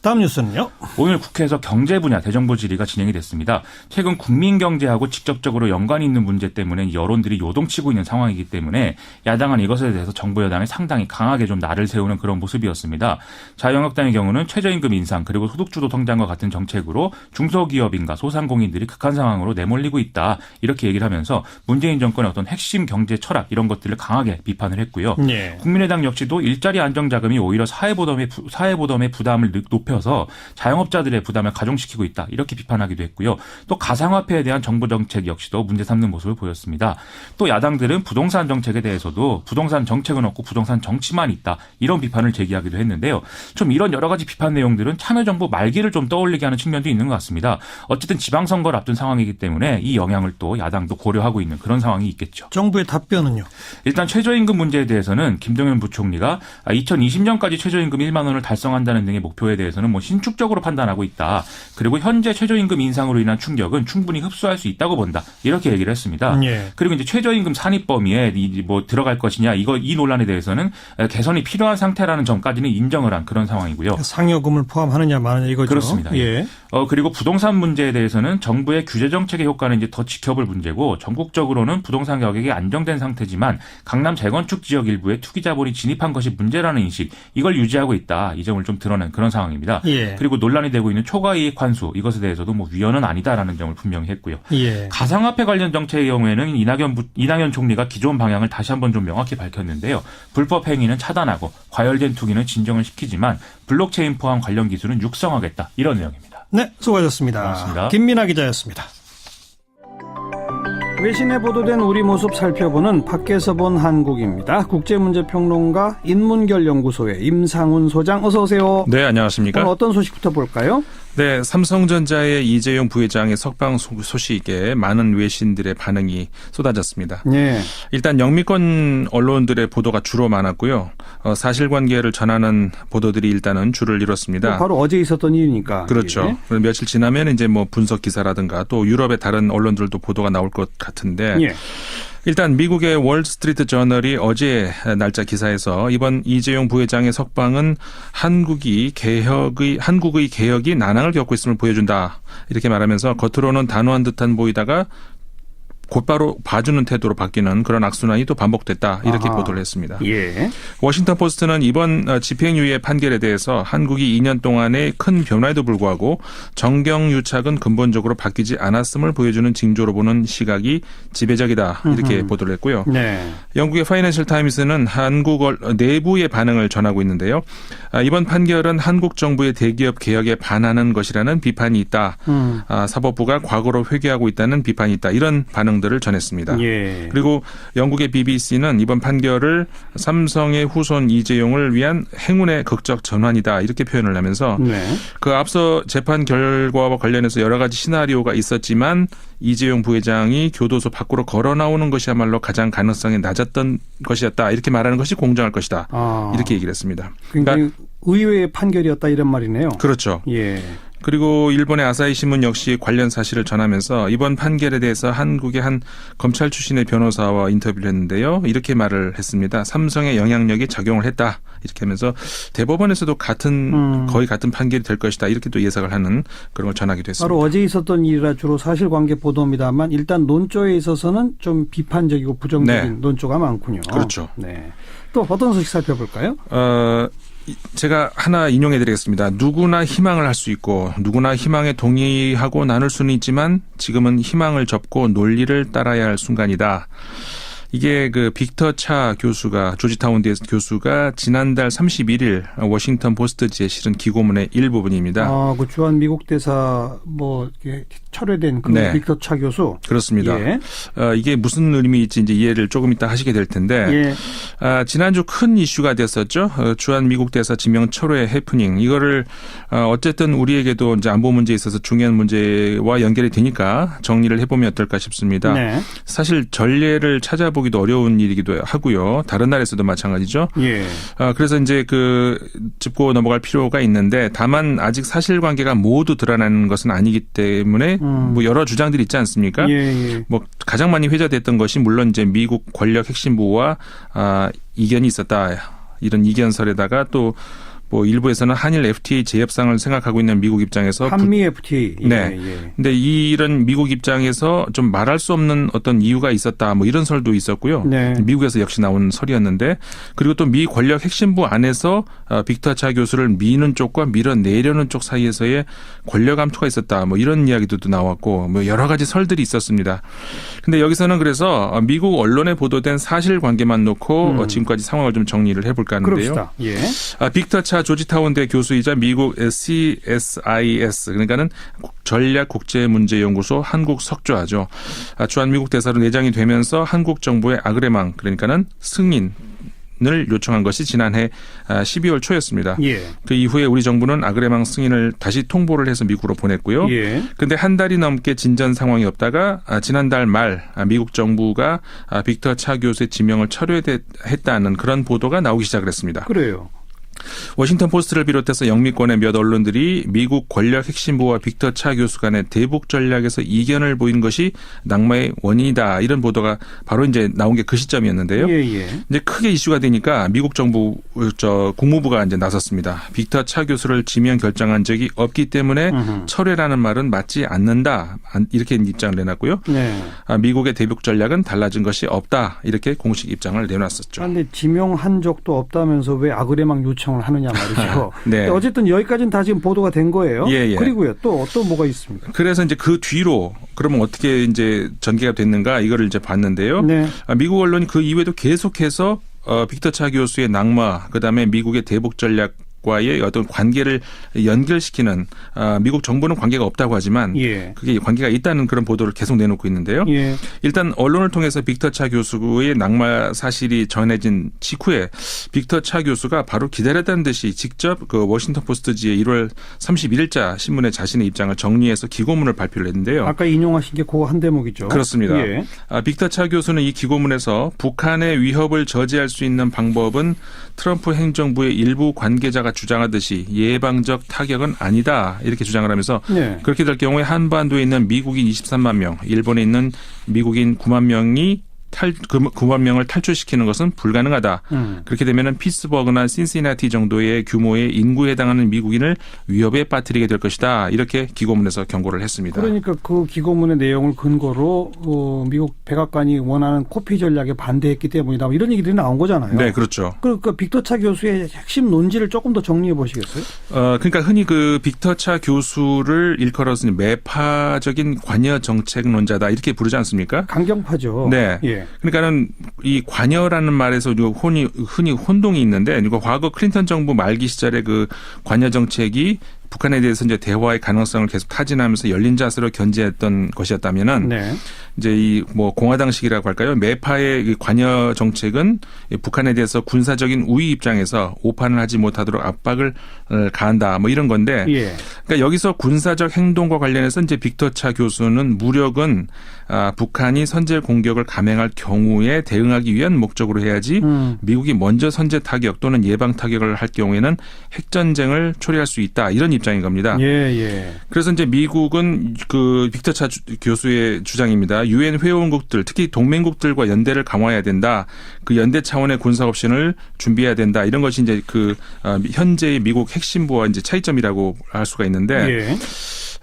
다음 뉴스는요? 오늘 국회에서 경제 분야 대정부 질의가 진행이 됐습니다. 최근 국민 경제하고 직접적으로 연관이 있는 문제 때문에 여론들이 요동치고 있는 상황이기 때문에 야당은 이것에 대해서 정부 여당이 상당히 강하게 좀 날을 세우는 그런 모습이었습니다. 자유한국당의 경우는 최저임금 인상 그리고 소득주도 성장과 같은 정책으로 중소기업인과 소상공인들이 극한 상황으로 내몰리고 있다. 이렇게 얘기를 하면서 문재인 정권의 어떤 핵심 경제 철학 이런 것들을 강하게 비판을 했고요. 네. 국민의당 역시도 일자리 안정자금이 오히려 사회보험의 부담을 높여서 자영업자들의 부담을 가중시키고 있다. 이렇게 비판하기도 했고요. 또 가상화폐에 대한 정부 정책 역시도 문제 삼는 모습을 보였습니다. 또 야당들은 부동산 정책에 대해서도 부동산 정책은 없고 부동산 정치만 있다. 이런 비판을 제기하기도 했는데요. 좀 이런 여러 가지 비판 내용들은 참여정부 말기를 좀 떠올리게 하는 측면도 있는 것 같습니다. 어쨌든 지방선거를 앞둔 상황이기 때문에 이 영향을 또 야당도 고려하고 있는 그런 상황이 있겠죠. 정부의 답변은요? 일단 최저임금 문제에 대해서는 김동연 부총리가 2020년까지 최저임금 1만 원을 달성한다는 등의 목표에 대해서는 뭐 신축적으로 판단하고 있다. 그리고 현재 최저임금 인상으로 인한 충격은 충분히 흡수할 수 있다고 본다. 이렇게 얘기를 했습니다. 예. 그리고 이제 최저임금 산입 범위에 뭐 들어갈 것이냐 이 논란에 대해서는 개선이 필요한 상태라는 점까지는 인정을 한 그런 상황이고요. 상여금을 포함하느냐 마느냐 이거죠. 그렇습니다. 예. 그리고 부동산 문제에 대해서는 정부의 규제 정책의 효과는 이제 더 지켜볼 문제고 전국적으로는 부동산 가격이 안정된 상태지만 강남 재건축 지역 일부에 투기 자본이 진입한 것이 문제라는 인식 이걸 유지하고 있다. 이 점을 좀 드러낸 그런 상황입니다. 예. 그리고 논란이 되고 있는 초과이익 환수 이것에 대해서도 뭐 위헌은 아니다라는 점을 분명히 했고요. 예. 가상화폐 관련 정책의 경우에는 이낙연 총리가 기존 방향을 다시 한번 좀 명확히 밝혔는데요. 불법 행위는 차단하고 과열된 투기는 진정을 시키지만 블록체인 포함 관련 기술은 육성하겠다. 이런 내용입니다. 네, 수고하셨습니다. 고맙습니다. 김민아 기자였습니다. 외신에 보도된 우리 모습 살펴보는 밖에서 본 한국입니다. 국제문제평론가 인문결연구소의 임상훈 소장 어서 오세요. 네, 안녕하십니까. 오늘 어떤 소식부터 볼까요? 네, 삼성전자의 이재용 부회장의 석방 소식에 많은 외신들의 반응이 쏟아졌습니다. 네. 일단 영미권 언론들의 보도가 주로 많았고요. 사실관계를 전하는 보도들이 일단은 줄을 이뤘습니다. 바로 어제 있었던 일이니까. 그렇죠. 예. 며칠 지나면 이제 뭐 분석 기사라든가 또 유럽의 다른 언론들도 보도가 나올 것 같은데. 예. 일단 미국의 월스트리트 저널이 어제 날짜 기사에서 이번 이재용 부회장의 석방은 한국의 개혁이 난항을 겪고 있음을 보여준다. 이렇게 말하면서 겉으로는 단호한 듯한 보이다가 곧바로 봐주는 태도로 바뀌는 그런 악순환이 또 반복됐다. 이렇게 보도를 했습니다. 예. 워싱턴 포스트는 이번 집행유예 판결에 대해서 한국이 2년 동안의 큰 변화에도 불구하고 정경유착은 근본적으로 바뀌지 않았음을 보여주는 징조로 보는 시각이 지배적이다. 이렇게 보도를 했고요. 네. 영국의 파이낸셜 타임스는 한국 내부의 반응을 전하고 있는데요. 이번 판결은 한국 정부의 대기업 개혁에 반하는 것이라는 비판이 있다. 사법부가 과거로 회귀하고 있다는 비판이 있다. 이런 반응 들을 전했습니다. 예. 그리고 영국의 BBC는 이번 판결을 삼성의 후손 이재용을 위한 행운의 극적 전환이다 이렇게 표현을 하면서 네. 그 앞서 재판 결과와 관련해서 여러 가지 시나리오가 있었지만 이재용 부회장이 교도소 밖으로 걸어 나오는 것이야말로 가장 가능성이 낮았던 것이었다 이렇게 말하는 것이 공정할 것이다 이렇게 얘기를 했습니다. 그러니까 의외의 판결이었다 이런 말이네요. 그렇죠. 예. 그리고 일본의 아사히 신문 역시 관련 사실을 전하면서 이번 판결에 대해서 한국의 한 검찰 출신의 변호사와 인터뷰를 했는데요. 이렇게 말을 했습니다. 삼성의 영향력이 작용을 했다. 이렇게 하면서 대법원에서도 거의 같은 판결이 될 것이다. 이렇게 또 예상을 하는 그런 걸 전하기도 했습니다. 바로 어제 있었던 일이라 주로 사실관계 보도입니다만 일단 논조에 있어서는 좀 비판적이고 부정적인 논조가 많군요. 그렇죠. 네. 또 어떤 소식 살펴볼까요? 제가 하나 인용해드리겠습니다. 누구나 희망을 할 수 있고 누구나 희망에 동의하고 나눌 수는 있지만 지금은 희망을 접고 논리를 따라야 할 순간이다. 이게 그 빅터 차 교수가 조지타운 교수가 지난달 31일 워싱턴 포스트지에 실은 기고문의 일부분입니다. 그 주한 미국 대사 철회된 그 빅터 차 교수. 그렇습니다. 예. 이게 무슨 의미일지 이제 이해를 조금 이따 하시게 될 텐데 지난주 큰 이슈가 됐었죠. 주한 미국 대사 지명 철회 해프닝. 이거를 어쨌든 우리에게도 이제 안보 문제에 있어서 중요한 문제와 연결이 되니까 정리를 해보면 어떨까 싶습니다. 네. 사실 전례를 찾아보기도 어려운 일이기도 하고요. 다른 나라에서도 마찬가지죠. 예. 그래서 이제 짚고 넘어갈 필요가 있는데 다만 아직 사실관계가 모두 드러나는 것은 아니기 때문에 뭐 여러 주장들이 있지 않습니까? 뭐 가장 많이 회자됐던 것이 물론 이제 미국 권력 핵심부와 이견이 있었다. 이런 이견설에다가 또 뭐 일부에서는 한일 FTA 재협상을 생각하고 있는 미국 입장에서 한미 FTA. 네. 근데 이런 미국 입장에서 좀 말할 수 없는 어떤 이유가 있었다. 뭐 이런 설도 있었고요. 네. 미국에서 역시 나온 설이었는데 그리고 또 미 권력 핵심부 안에서 빅터 차 교수를 미는 쪽과 밀어내려는 쪽 사이에서의 권력 암투가 있었다. 뭐 이런 이야기도 나왔고 뭐 여러 가지 설들이 있었습니다. 근데 여기서는 그래서 미국 언론에 보도된 사실관계만 놓고 지금까지 상황을 좀 정리를 해볼까 하는데요. 그럽시다. 예. 빅터 차 조지타운대 교수이자 미국 CSIS 그러니까는 전략국제문제연구소 한국 석좌죠. 주한 미국 대사로 내장이 되면서 한국 정부의 아그레망 그러니까는 승인을 요청한 것이 지난해 12월 초였습니다. 예. 그 이후에 우리 정부는 아그레망 승인을 다시 통보를 해서 미국으로 보냈고요. 그런데 한 달이 넘게 진전 상황이 없다가 지난달 말 미국 정부가 빅터 차 교수의 지명을 철회했다는 그런 보도가 나오기 시작을 했습니다. 그래요. 워싱턴 포스트를 비롯해서 영미권의 몇 언론들이 미국 권력 핵심부와 빅터 차 교수 간의 대북 전략에서 이견을 보인 것이 낙마의 원인이다. 이런 보도가 바로 이제 나온 게 그 시점이었는데요. 이제 크게 이슈가 되니까 미국 정부 국무부가 이제 나섰습니다. 빅터 차 교수를 지명 결정한 적이 없기 때문에 철회라는 말은 맞지 않는다. 이렇게 입장을 내놨고요. 미국의 대북 전략은 달라진 것이 없다. 이렇게 공식 입장을 내놨었죠. 그런데 지명한 적도 없다면서 왜 아그레망 요청을 하느냐 말이죠. 네. 어쨌든 여기까지는 다 지금 보도가 된 거예요. 그리고요. 또 어떤 뭐가 있습니까? 그래서 이제 그 뒤로 그러면 어떻게 이제 전개가 됐는가 이거를 이제 봤는데요. 미국 언론이 그 이후에도 계속해서 빅터 차 교수의 낙마, 그다음에 미국의 대북 전략 전략과의 어떤 관계를 연결시키는 미국 정부는 관계가 없다고 하지만 그게 관계가 있다는 그런 보도를 계속 내놓고 있는데요. 일단 언론을 통해서 빅터 차 교수의 낙마 사실이 전해진 직후에 빅터 차 교수가 바로 기다렸다는 듯이 직접 그 워싱턴 포스트지의 1월 31일자 신문에 자신의 입장을 정리해서 기고문을 발표를 했는데요. 아까 인용하신 게 그 한 대목이죠. 그렇습니다. 빅터 차 교수는 이 기고문에서 북한의 위협을 저지할 수 있는 방법은 트럼프 행정부의 일부 관계자가 주장하듯이 예방적 타격은 아니다 이렇게 주장을 하면서 그렇게 될 경우에 한반도에 있는 미국인 23만 명, 일본에 있는 미국인 9만 명이 9만 명을 탈출시키는 것은 불가능하다. 그렇게 되면은 피츠버그나 신시나티 정도의 규모의 인구에 해당하는 미국인을 위협에 빠뜨리게 될 것이다. 이렇게 기고문에서 경고를 했습니다. 그러니까 그 기고문의 내용을 근거로 미국 백악관이 원하는 코피 전략에 반대했기 때문이다. 이런 얘기들이 나온 거잖아요. 네, 그렇죠. 그러니까 빅터 차 교수의 핵심 논지를 조금 더 정리해 보시겠어요? 그러니까 흔히 그 빅터 차 교수를 일컬어서 매파적인 관여 정책론자다 이렇게 부르지 않습니까? 강경파죠. 네. 그러니까는 이 관여라는 말에서 흔히 혼동이 있는데 이거 과거 클린턴 정부 말기 시절에 그 관여 정책이 북한에 대해서 이제 대화의 가능성을 계속 타진하면서 열린 자세로 견제했던 것이었다면은 이제 이 뭐 공화당식이라고 할까요? 매파의 이 관여 정책은 북한에 대해서 군사적인 우위 입장에서 오판을 하지 못하도록 압박을 가한다. 뭐 이런 건데. 그러니까 여기서 군사적 행동과 관련해서 이제 빅터 차 교수는 무력은 북한이 선제 공격을 감행할 경우에 대응하기 위한 목적으로 해야지 미국이 먼저 선제 타격 또는 예방 타격을 할 경우에는 핵전쟁을 초래할 수 있다. 이런 입장인 겁니다. 그래서 이제 미국은 그 빅터 차 교수의 주장입니다. 유엔 회원국들 특히 동맹국들과 연대를 강화해야 된다. 그 연대 차원의 군사 옵션을 준비해야 된다. 이런 것이 이제 그 현재의 미국 핵심부와 이제 차이점이라고 할 수가 있는데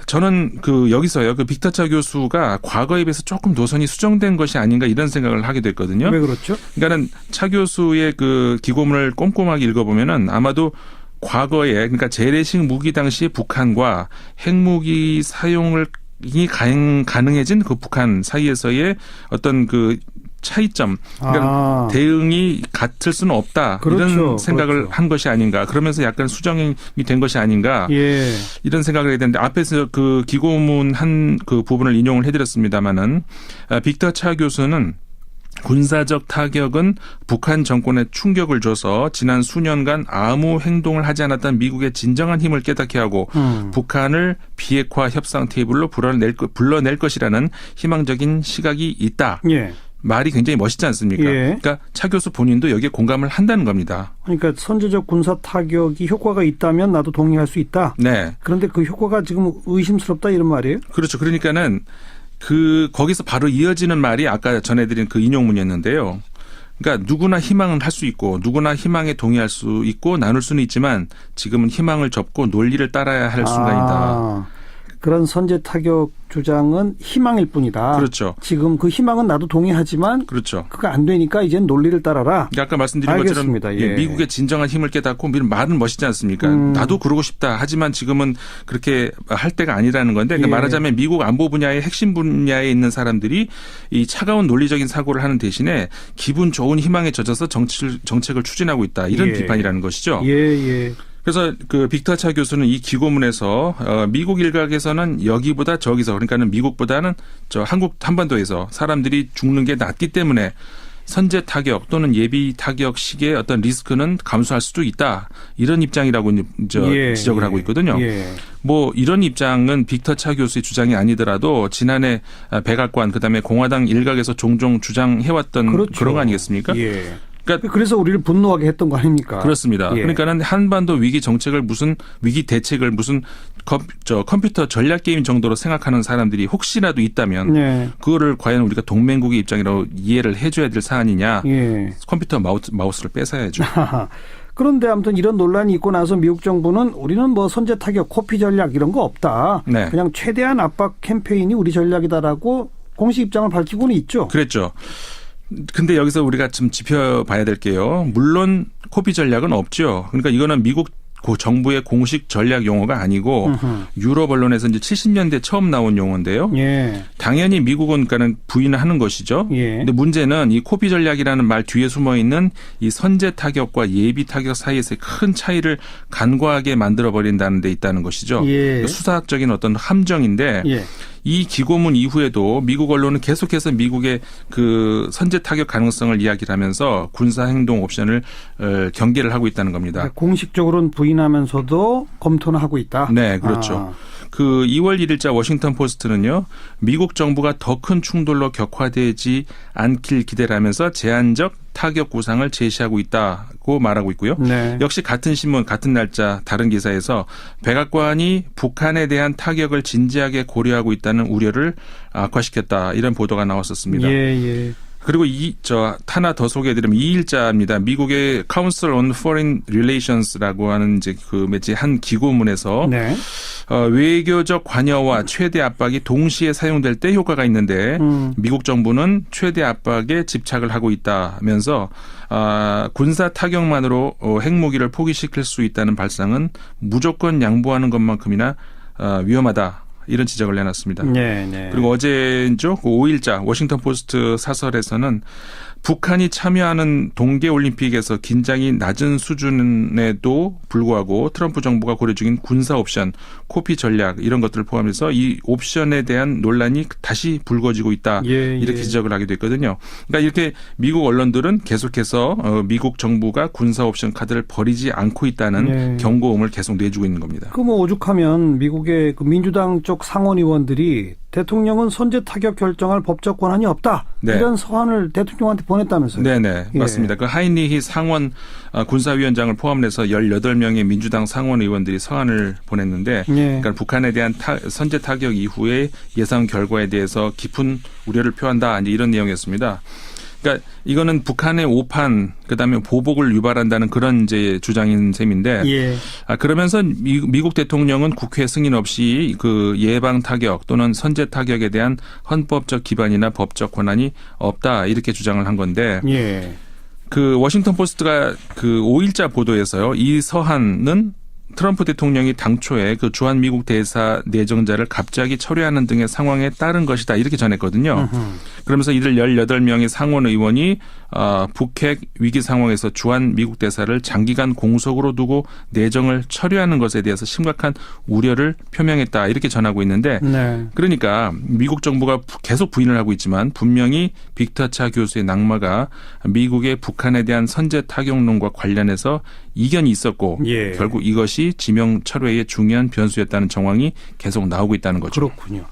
저는 그 여기서요. 그 빅터 차 교수가 과거에 비해서 조금 노선이 수정된 것이 아닌가 이런 생각을 하게 됐거든요. 왜 그렇죠? 그러니까는 차 교수의 그 기고문을 꼼꼼하게 읽어보면은 아마도 과거에 그러니까 재래식 무기 당시 북한과 핵무기 사용을 가능해진 그 북한 사이에서의 어떤 그 차이점, 그러니까 대응이 같을 수는 없다. 이런 생각을 한 것이 아닌가. 그러면서 약간 수정이 된 것이 아닌가. 이런 생각을 해야 되는데 앞에서 그 기고문 한 그 부분을 인용을 해드렸습니다마는 빅터 차 교수는 군사적 타격은 북한 정권에 충격을 줘서 지난 수년간 아무 행동을 하지 않았던 미국의 진정한 힘을 깨닫게 하고 북한을 비핵화 협상 테이블로 불러낼 것이라는 희망적인 시각이 있다. 말이 굉장히 멋있지 않습니까? 그러니까 차 교수 본인도 여기에 공감을 한다는 겁니다. 그러니까 선제적 군사 타격이 효과가 있다면 나도 동의할 수 있다. 그런데 그 효과가 지금 의심스럽다 이런 말이에요? 그렇죠. 그러니까는 거기서 바로 이어지는 말이 아까 전해드린 그 인용문이었는데요. 그러니까 누구나 희망은 할 수 있고 누구나 희망에 동의할 수 있고 나눌 수는 있지만 지금은 희망을 접고 논리를 따라야 할 순간이다. 그런 선제 타격 주장은 희망일 뿐이다. 그렇죠. 지금 그 희망은 나도 동의하지만 그거 안 되니까 이제는 논리를 따라라. 아까 말씀드린 알겠습니다. 것처럼 미국의 진정한 힘을 깨닫고 말은 멋있지 않습니까? 나도 그러고 싶다. 하지만 지금은 그렇게 할 때가 아니라는 건데 그러니까 말하자면 미국 안보 분야의 핵심 분야에 있는 사람들이 이 차가운 논리적인 사고를 하는 대신에 기분 좋은 희망에 젖어서 정책을 추진하고 있다. 이런 비판이라는 것이죠. 그래서 그 빅터 차 교수는 이 기고문에서 미국 일각에서는 여기보다 저기서 그러니까는 미국보다는 저 한반도에서 사람들이 죽는 게 낫기 때문에 선제 타격 또는 예비 타격식의 어떤 리스크는 감수할 수도 있다. 이런 입장이라고 지적을 하고 있거든요. 뭐 이런 입장은 빅터 차 교수의 주장이 아니더라도 지난해 백악관 그다음에 공화당 일각에서 종종 주장해왔던 그런 거 아니겠습니까? 그래서 우리를 분노하게 했던 거 아닙니까? 그렇습니다. 그러니까는 한반도 위기 정책을 위기 대책을 컴퓨터 전략 게임 정도로 생각하는 사람들이 혹시라도 있다면 그거를 과연 우리가 동맹국의 입장이라고 이해를 해줘야 될 사안이냐? 컴퓨터 마우스를 뺏어야죠. 그런데 아무튼 이런 논란이 있고 나서 미국 정부는 우리는 뭐 선제 타격, 코피 전략 이런 거 없다. 그냥 최대한 압박 캠페인이 우리 전략이다라고 공식 입장을 밝히고는 있죠. 그랬죠. 근데 여기서 우리가 좀 짚어봐야 될 게요. 물론 코피 전략은 없죠. 그러니까 이거는 미국 그 정부의 공식 전략 용어가 아니고 유럽 언론에서 이제 70년대 처음 나온 용어인데요. 예. 당연히 미국은 그러니까는 부인을 하는 것이죠. 예. 근데 문제는 이 코피 전략이라는 말 뒤에 숨어 있는 이 선제 타격과 예비 타격 사이에서의 큰 차이를 간과하게 만들어 버린다는 데 있다는 것이죠. 예. 수사학적인 어떤 함정인데 예. 이 기고문 이후에도 미국 언론은 계속해서 미국의 그 선제 타격 가능성을 이야기를 하면서 군사 행동 옵션을 경계를 하고 있다는 겁니다. 그러니까 공식적으로는 부인하면서도 검토는 하고 있다. 네, 그렇죠. 그 2월 1일자 워싱턴 포스트는요. 미국 정부가 더 큰 충돌로 격화되지 않길 기대를 하면서 제한적 타격 구상을 제시하고 있다고 말하고 있고요. 네. 역시 같은 신문 같은 날짜 다른 기사에서 백악관이 북한에 대한 타격을 진지하게 고려하고 있다는 우려를 악화시켰다. 이런 보도가 나왔었습니다. 예. 그리고 하나 더 소개해드리면 2일자입니다. 미국의 Council on Foreign Relations라고 하는 이제 그 매체 한 기고문에서 네. 외교적 관여와 최대 압박이 동시에 사용될 때 효과가 있는데 미국 정부는 최대 압박에 집착을 하고 있다면서 군사 타격만으로 핵무기를 포기시킬 수 있다는 발상은 무조건 양보하는 것만큼이나 위험하다. 이런 지적을 내놨습니다. 네. 그리고 어제죠. 그 5일자 워싱턴 포스트 사설에서는 북한이 참여하는 동계올림픽에서 긴장이 낮은 수준에도 불구하고 트럼프 정부가 고려 중인 군사 옵션, 코피 전략 이런 것들을 포함해서 이 옵션에 대한 논란이 다시 불거지고 있다. 이렇게 지적을 하기도 했거든요. 그러니까 이렇게 미국 언론들은 계속해서 미국 정부가 군사 옵션 카드를 버리지 않고 있다는 경고음을 계속 내주고 있는 겁니다. 그 오죽하면 미국의 그 민주당 쪽 상원 의원들이 대통령은 선제 타격 결정할 법적 권한이 없다. 네. 이런 서한을 대통령한테 보냈다면서요. 네네. 맞습니다. 그 하인리히 상원 군사위원장을 포함해서 18명의 민주당 상원 의원들이 서한을 보냈는데 그러니까 북한에 대한 선제 타격 이후의 예상 결과에 대해서 깊은 우려를 표한다. 이제 이런 내용이었습니다. 그러니까 이거는 북한의 오판 그다음에 보복을 유발한다는 그런 이제 주장인 셈인데 그러면서 미국 대통령은 국회 승인 없이 그 예방 타격 또는 선제 타격에 대한 헌법적 기반이나 법적 권한이 없다 이렇게 주장을 한 건데 그 워싱턴 포스트가 그 5일자 보도에서요. 이 서한은 트럼프 대통령이 당초에 그 주한 미국 대사 내정자를 갑자기 철회하는 등의 상황에 따른 것이다 이렇게 전했거든요. 그러면서 이들 18명의 상원 의원이 북핵 위기 상황에서 주한 미국 대사를 장기간 공석으로 두고 내정을 철회하는 것에 대해서 심각한 우려를 표명했다 이렇게 전하고 있는데 그러니까 미국 정부가 계속 부인을 하고 있지만 분명히 빅터 차 교수의 낙마가 미국의 북한에 대한 선제 타격론과 관련해서 이견이 있었고 결국 이것이 지명 철회의 중요한 변수였다는 정황이 계속 나오고 있다는 거죠. 그렇군요.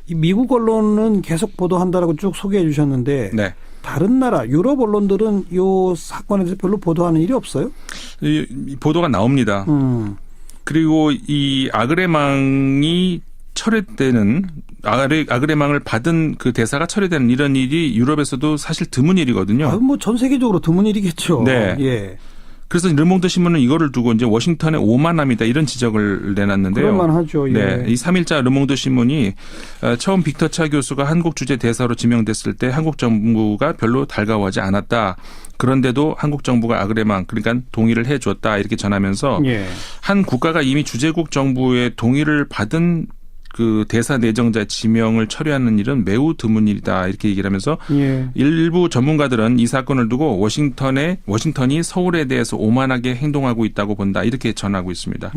이 미국 언론은 계속 보도한다라고 쭉 소개해 주셨는데 다른 나라 유럽 언론들은 이 사건에 대해서 별로 보도하는 일이 없어요? 이 보도가 나옵니다. 그리고 이 아그레망이 철회되는 아그레망을 받은 그 대사가 철회되는 이런 일이 유럽에서도 사실 드문 일이거든요. 전 세계적으로 드문 일이겠죠. 네. 그래서 르몽드 신문은 이거를 두고 이제 워싱턴의 오만함이다 이런 지적을 내놨는데요. 그럴만하죠. 네, 이 3일자 르몽드 신문이 처음 빅터 차 교수가 한국 주재 대사로 지명됐을 때 한국 정부가 별로 달가워하지 않았다. 그런데도 한국 정부가 아그레망 그러니까 동의를 해줬다 이렇게 전하면서 한 국가가 이미 주재국 정부의 동의를 받은 그 대사 내정자 지명을 처리하는 일은 매우 드문 일이다 이렇게 얘기를 하면서 일부 전문가들은 이 사건을 두고 워싱턴이 서울에 대해서 오만하게 행동하고 있다고 본다 이렇게 전하고 있습니다.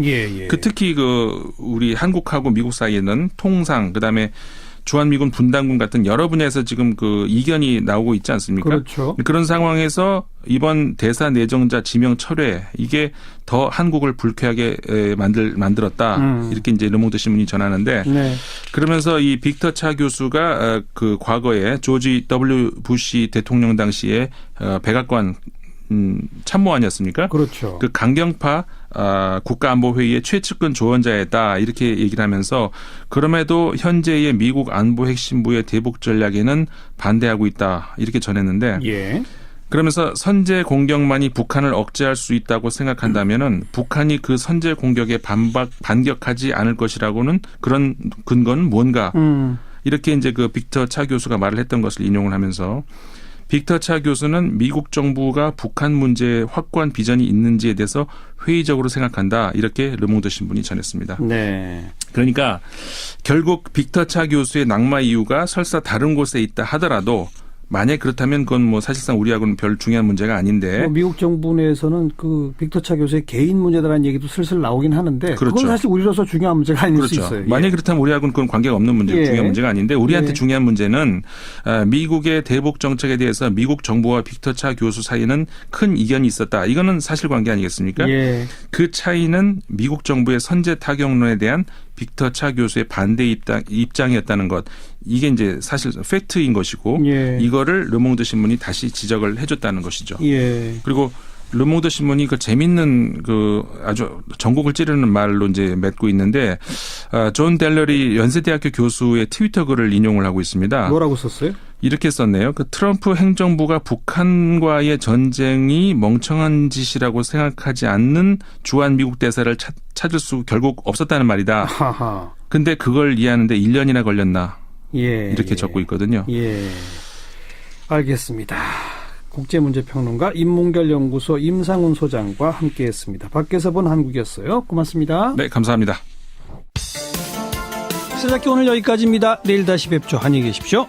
그 특히 그 우리 한국하고 미국 사이에는 통상 그다음에 주한미군 분담군 같은 여러 분야에서 지금 그 이견이 나오고 있지 않습니까? 그렇죠. 그런 상황에서 이번 대사 내정자 지명 철회 이게 더 한국을 불쾌하게 만들었다. 이렇게 이제 르몽드 신문이 전하는데 그러면서 이 빅터 차 교수가 그 과거에 조지 W 부시 대통령 당시에 백악관 참모 아니었습니까? 그렇죠. 그 강경파 국가안보회의의 최측근 조언자였다 이렇게 얘기를 하면서 그럼에도 현재의 미국 안보 핵심부의 대북 전략에는 반대하고 있다 이렇게 전했는데 그러면서 선제 공격만이 북한을 억제할 수 있다고 생각한다면은 북한이 그 선제 공격에 반격하지 않을 것이라고는 그런 근거는 뭔가 이렇게 이제 그 빅터 차 교수가 말을 했던 것을 인용을 하면서 빅터 차 교수는 미국 정부가 북한 문제에 확고한 비전이 있는지에 대해서 회의적으로 생각한다. 이렇게 르몽드 신문이 전했습니다. 네. 그러니까 결국 빅터 차 교수의 낙마 이유가 설사 다른 곳에 있다 하더라도 만약 그렇다면 그건 뭐 사실상 우리하고는 별 중요한 문제가 아닌데. 미국 정부 내에서는 그 빅터 차 교수의 개인 문제다라는 얘기도 슬슬 나오긴 하는데 그렇죠. 그건 사실 우리로서 중요한 문제가 아닐 수 있어요. 만약 그렇다면 우리하고는 그건 관계가 없는 문제, 중요한 문제가 아닌데 우리한테 중요한 문제는 미국의 대북 정책에 대해서 미국 정부와 빅터 차 교수 사이에는 큰 이견이 있었다. 이거는 사실관계 아니겠습니까? 그 차이는 미국 정부의 선제 타격론에 대한 빅터 차 교수의 반대 입장이었다는 것. 이게 이제 사실 팩트인 것이고 이거를 르몽드 신문이 다시 지적을 해줬다는 것이죠. 그리고 르몽드 신문이 그 재밌는 그 아주 전곡을 찌르는 말로 이제 맺고 있는데 존 델러리 연세대학교 교수의 트위터 글을 인용을 하고 있습니다. 뭐라고 썼어요? 이렇게 썼네요. 그 트럼프 행정부가 북한과의 전쟁이 멍청한 짓이라고 생각하지 않는 주한 미국 대사를 찾을 수 결국 없었다는 말이다. 근데 그걸 이해하는데 1년이나 걸렸나. 이렇게 적고 있거든요. 알겠습니다. 국제문제평론가 인문결연구소 임상훈 소장과 함께했습니다. 밖에서 본 한국이었어요. 고맙습니다. 네, 감사합니다. 시사잡기 오늘 여기까지입니다. 내일 다시 뵙죠. 안녕히 계십시오.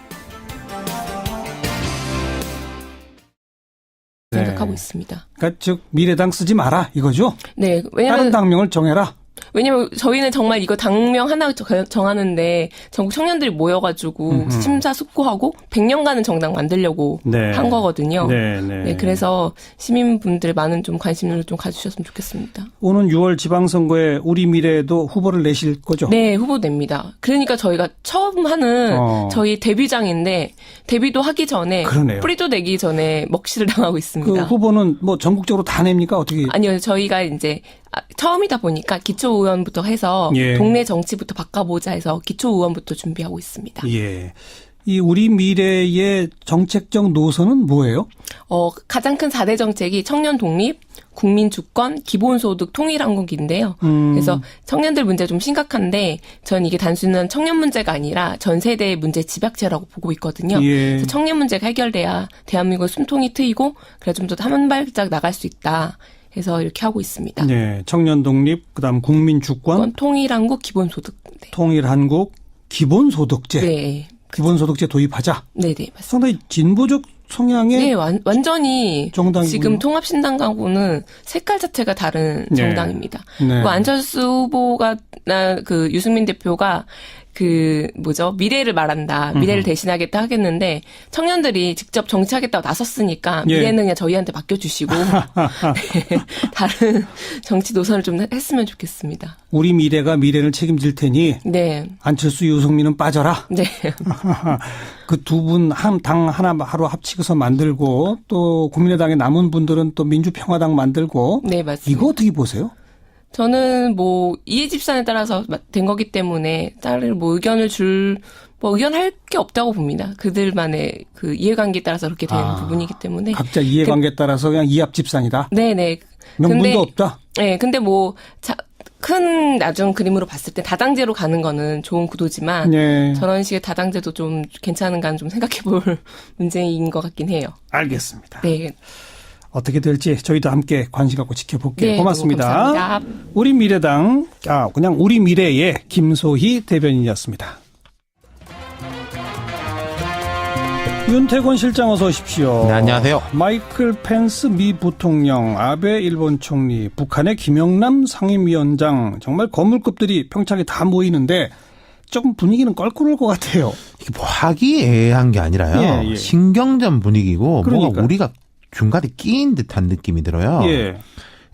생각하고 있습니다. 그러니까 즉 미래당 쓰지 마라 이거죠? 네, 왜냐면 다른 당명을 정해라. 왜냐면 저희는 정말 이거 당명 하나 정하는데 전국 청년들이 모여가지고 심사숙고하고 100년간은 정당 만들려고 한 거거든요. 네, 그래서 시민분들 많은 좀 관심을 좀 가주셨으면 좋겠습니다. 오는 6월 지방선거에 우리 미래에도 후보를 내실 거죠? 네, 후보 냅니다. 그러니까 저희가 처음 하는 저희 데뷔장인데 데뷔도 하기 전에 뿌리도 내기 전에 먹칠을 당하고 있습니다. 그 후보는 뭐 전국적으로 다 냅니까? 어떻게? 아니요, 저희가 이제 처음이다 보니까 기초의원부터 해서 동네 정치부터 바꿔보자 해서 기초의원부터 준비하고 있습니다. 이 우리 미래의 정책적 노선은 뭐예요? 가장 큰 4대 정책이 청년 독립, 국민 주권, 기본소득 통일한국인데요. 그래서 청년들 문제 좀 심각한데 전 이게 단순한 청년 문제가 아니라 전 세대의 문제 집약체라고 보고 있거든요. 그래서 청년 문제가 해결돼야 대한민국 숨통이 트이고 그래 좀 더 한 발짝 나갈 수 있다. 해서 이렇게 하고 있습니다. 네, 청년 독립, 그다음 국민 주권, 통일한국, 기본소득. 네. 통일한국, 기본소득제. 네. 기본소득제 도입하자. 네, 네, 맞습니다. 상당히 진보적 성향의 네, 완전히 정당이군요. 지금 통합신당하고는 색깔 자체가 다른 정당입니다. 뭐 안철수 후보가 그 유승민 대표가 미래를 말한다. 미래를 대신하겠다 하겠는데 청년들이 직접 정치하겠다고 나섰으니까 미래는 그냥 저희한테 맡겨주시고 네, 다른 정치 노선을 좀 했으면 좋겠습니다. 우리 미래가 미래를 책임질 테니 안철수 유승민은 빠져라. 네. 그 두 분 한 당 하나 하루 합치고서 만들고 또 국민의당에 남은 분들은 또 민주평화당 만들고. 네, 맞습니다. 이거 어떻게 보세요? 저는 이해집산에 따라서 된 거기 때문에 다른 의견할 게 없다고 봅니다. 그들만의 그 이해관계에 따라서 그렇게 된 부분이기 때문에. 각자 이해관계에 따라서 그냥 이합집산이다? 네네. 명분도 없다? 네, 근데 큰 나중 그림으로 봤을 때 다당제로 가는 거는 좋은 구도지만 저런 식의 다당제도 좀 괜찮은가는 좀 생각해 볼 문제인 것 같긴 해요. 알겠습니다. 네. 어떻게 될지 저희도 함께 관심 갖고 지켜볼게요. 고맙습니다. 감사합니다. 우리 미래당, 그냥 우리 미래의 김소희 대변인이었습니다. 윤태권 실장 어서 오십시오. 네, 안녕하세요. 마이클 펜스 미 부통령, 아베 일본 총리, 북한의 김영남 상임위원장, 정말 거물급들이 평창에 다 모이는데 조금 분위기는 껄끄러울 것 같아요. 이게 뭐 화기애애한 게 아니라요. 신경전 분위기고 뭔가 우리가 중간에 끼인 듯한 느낌이 들어요.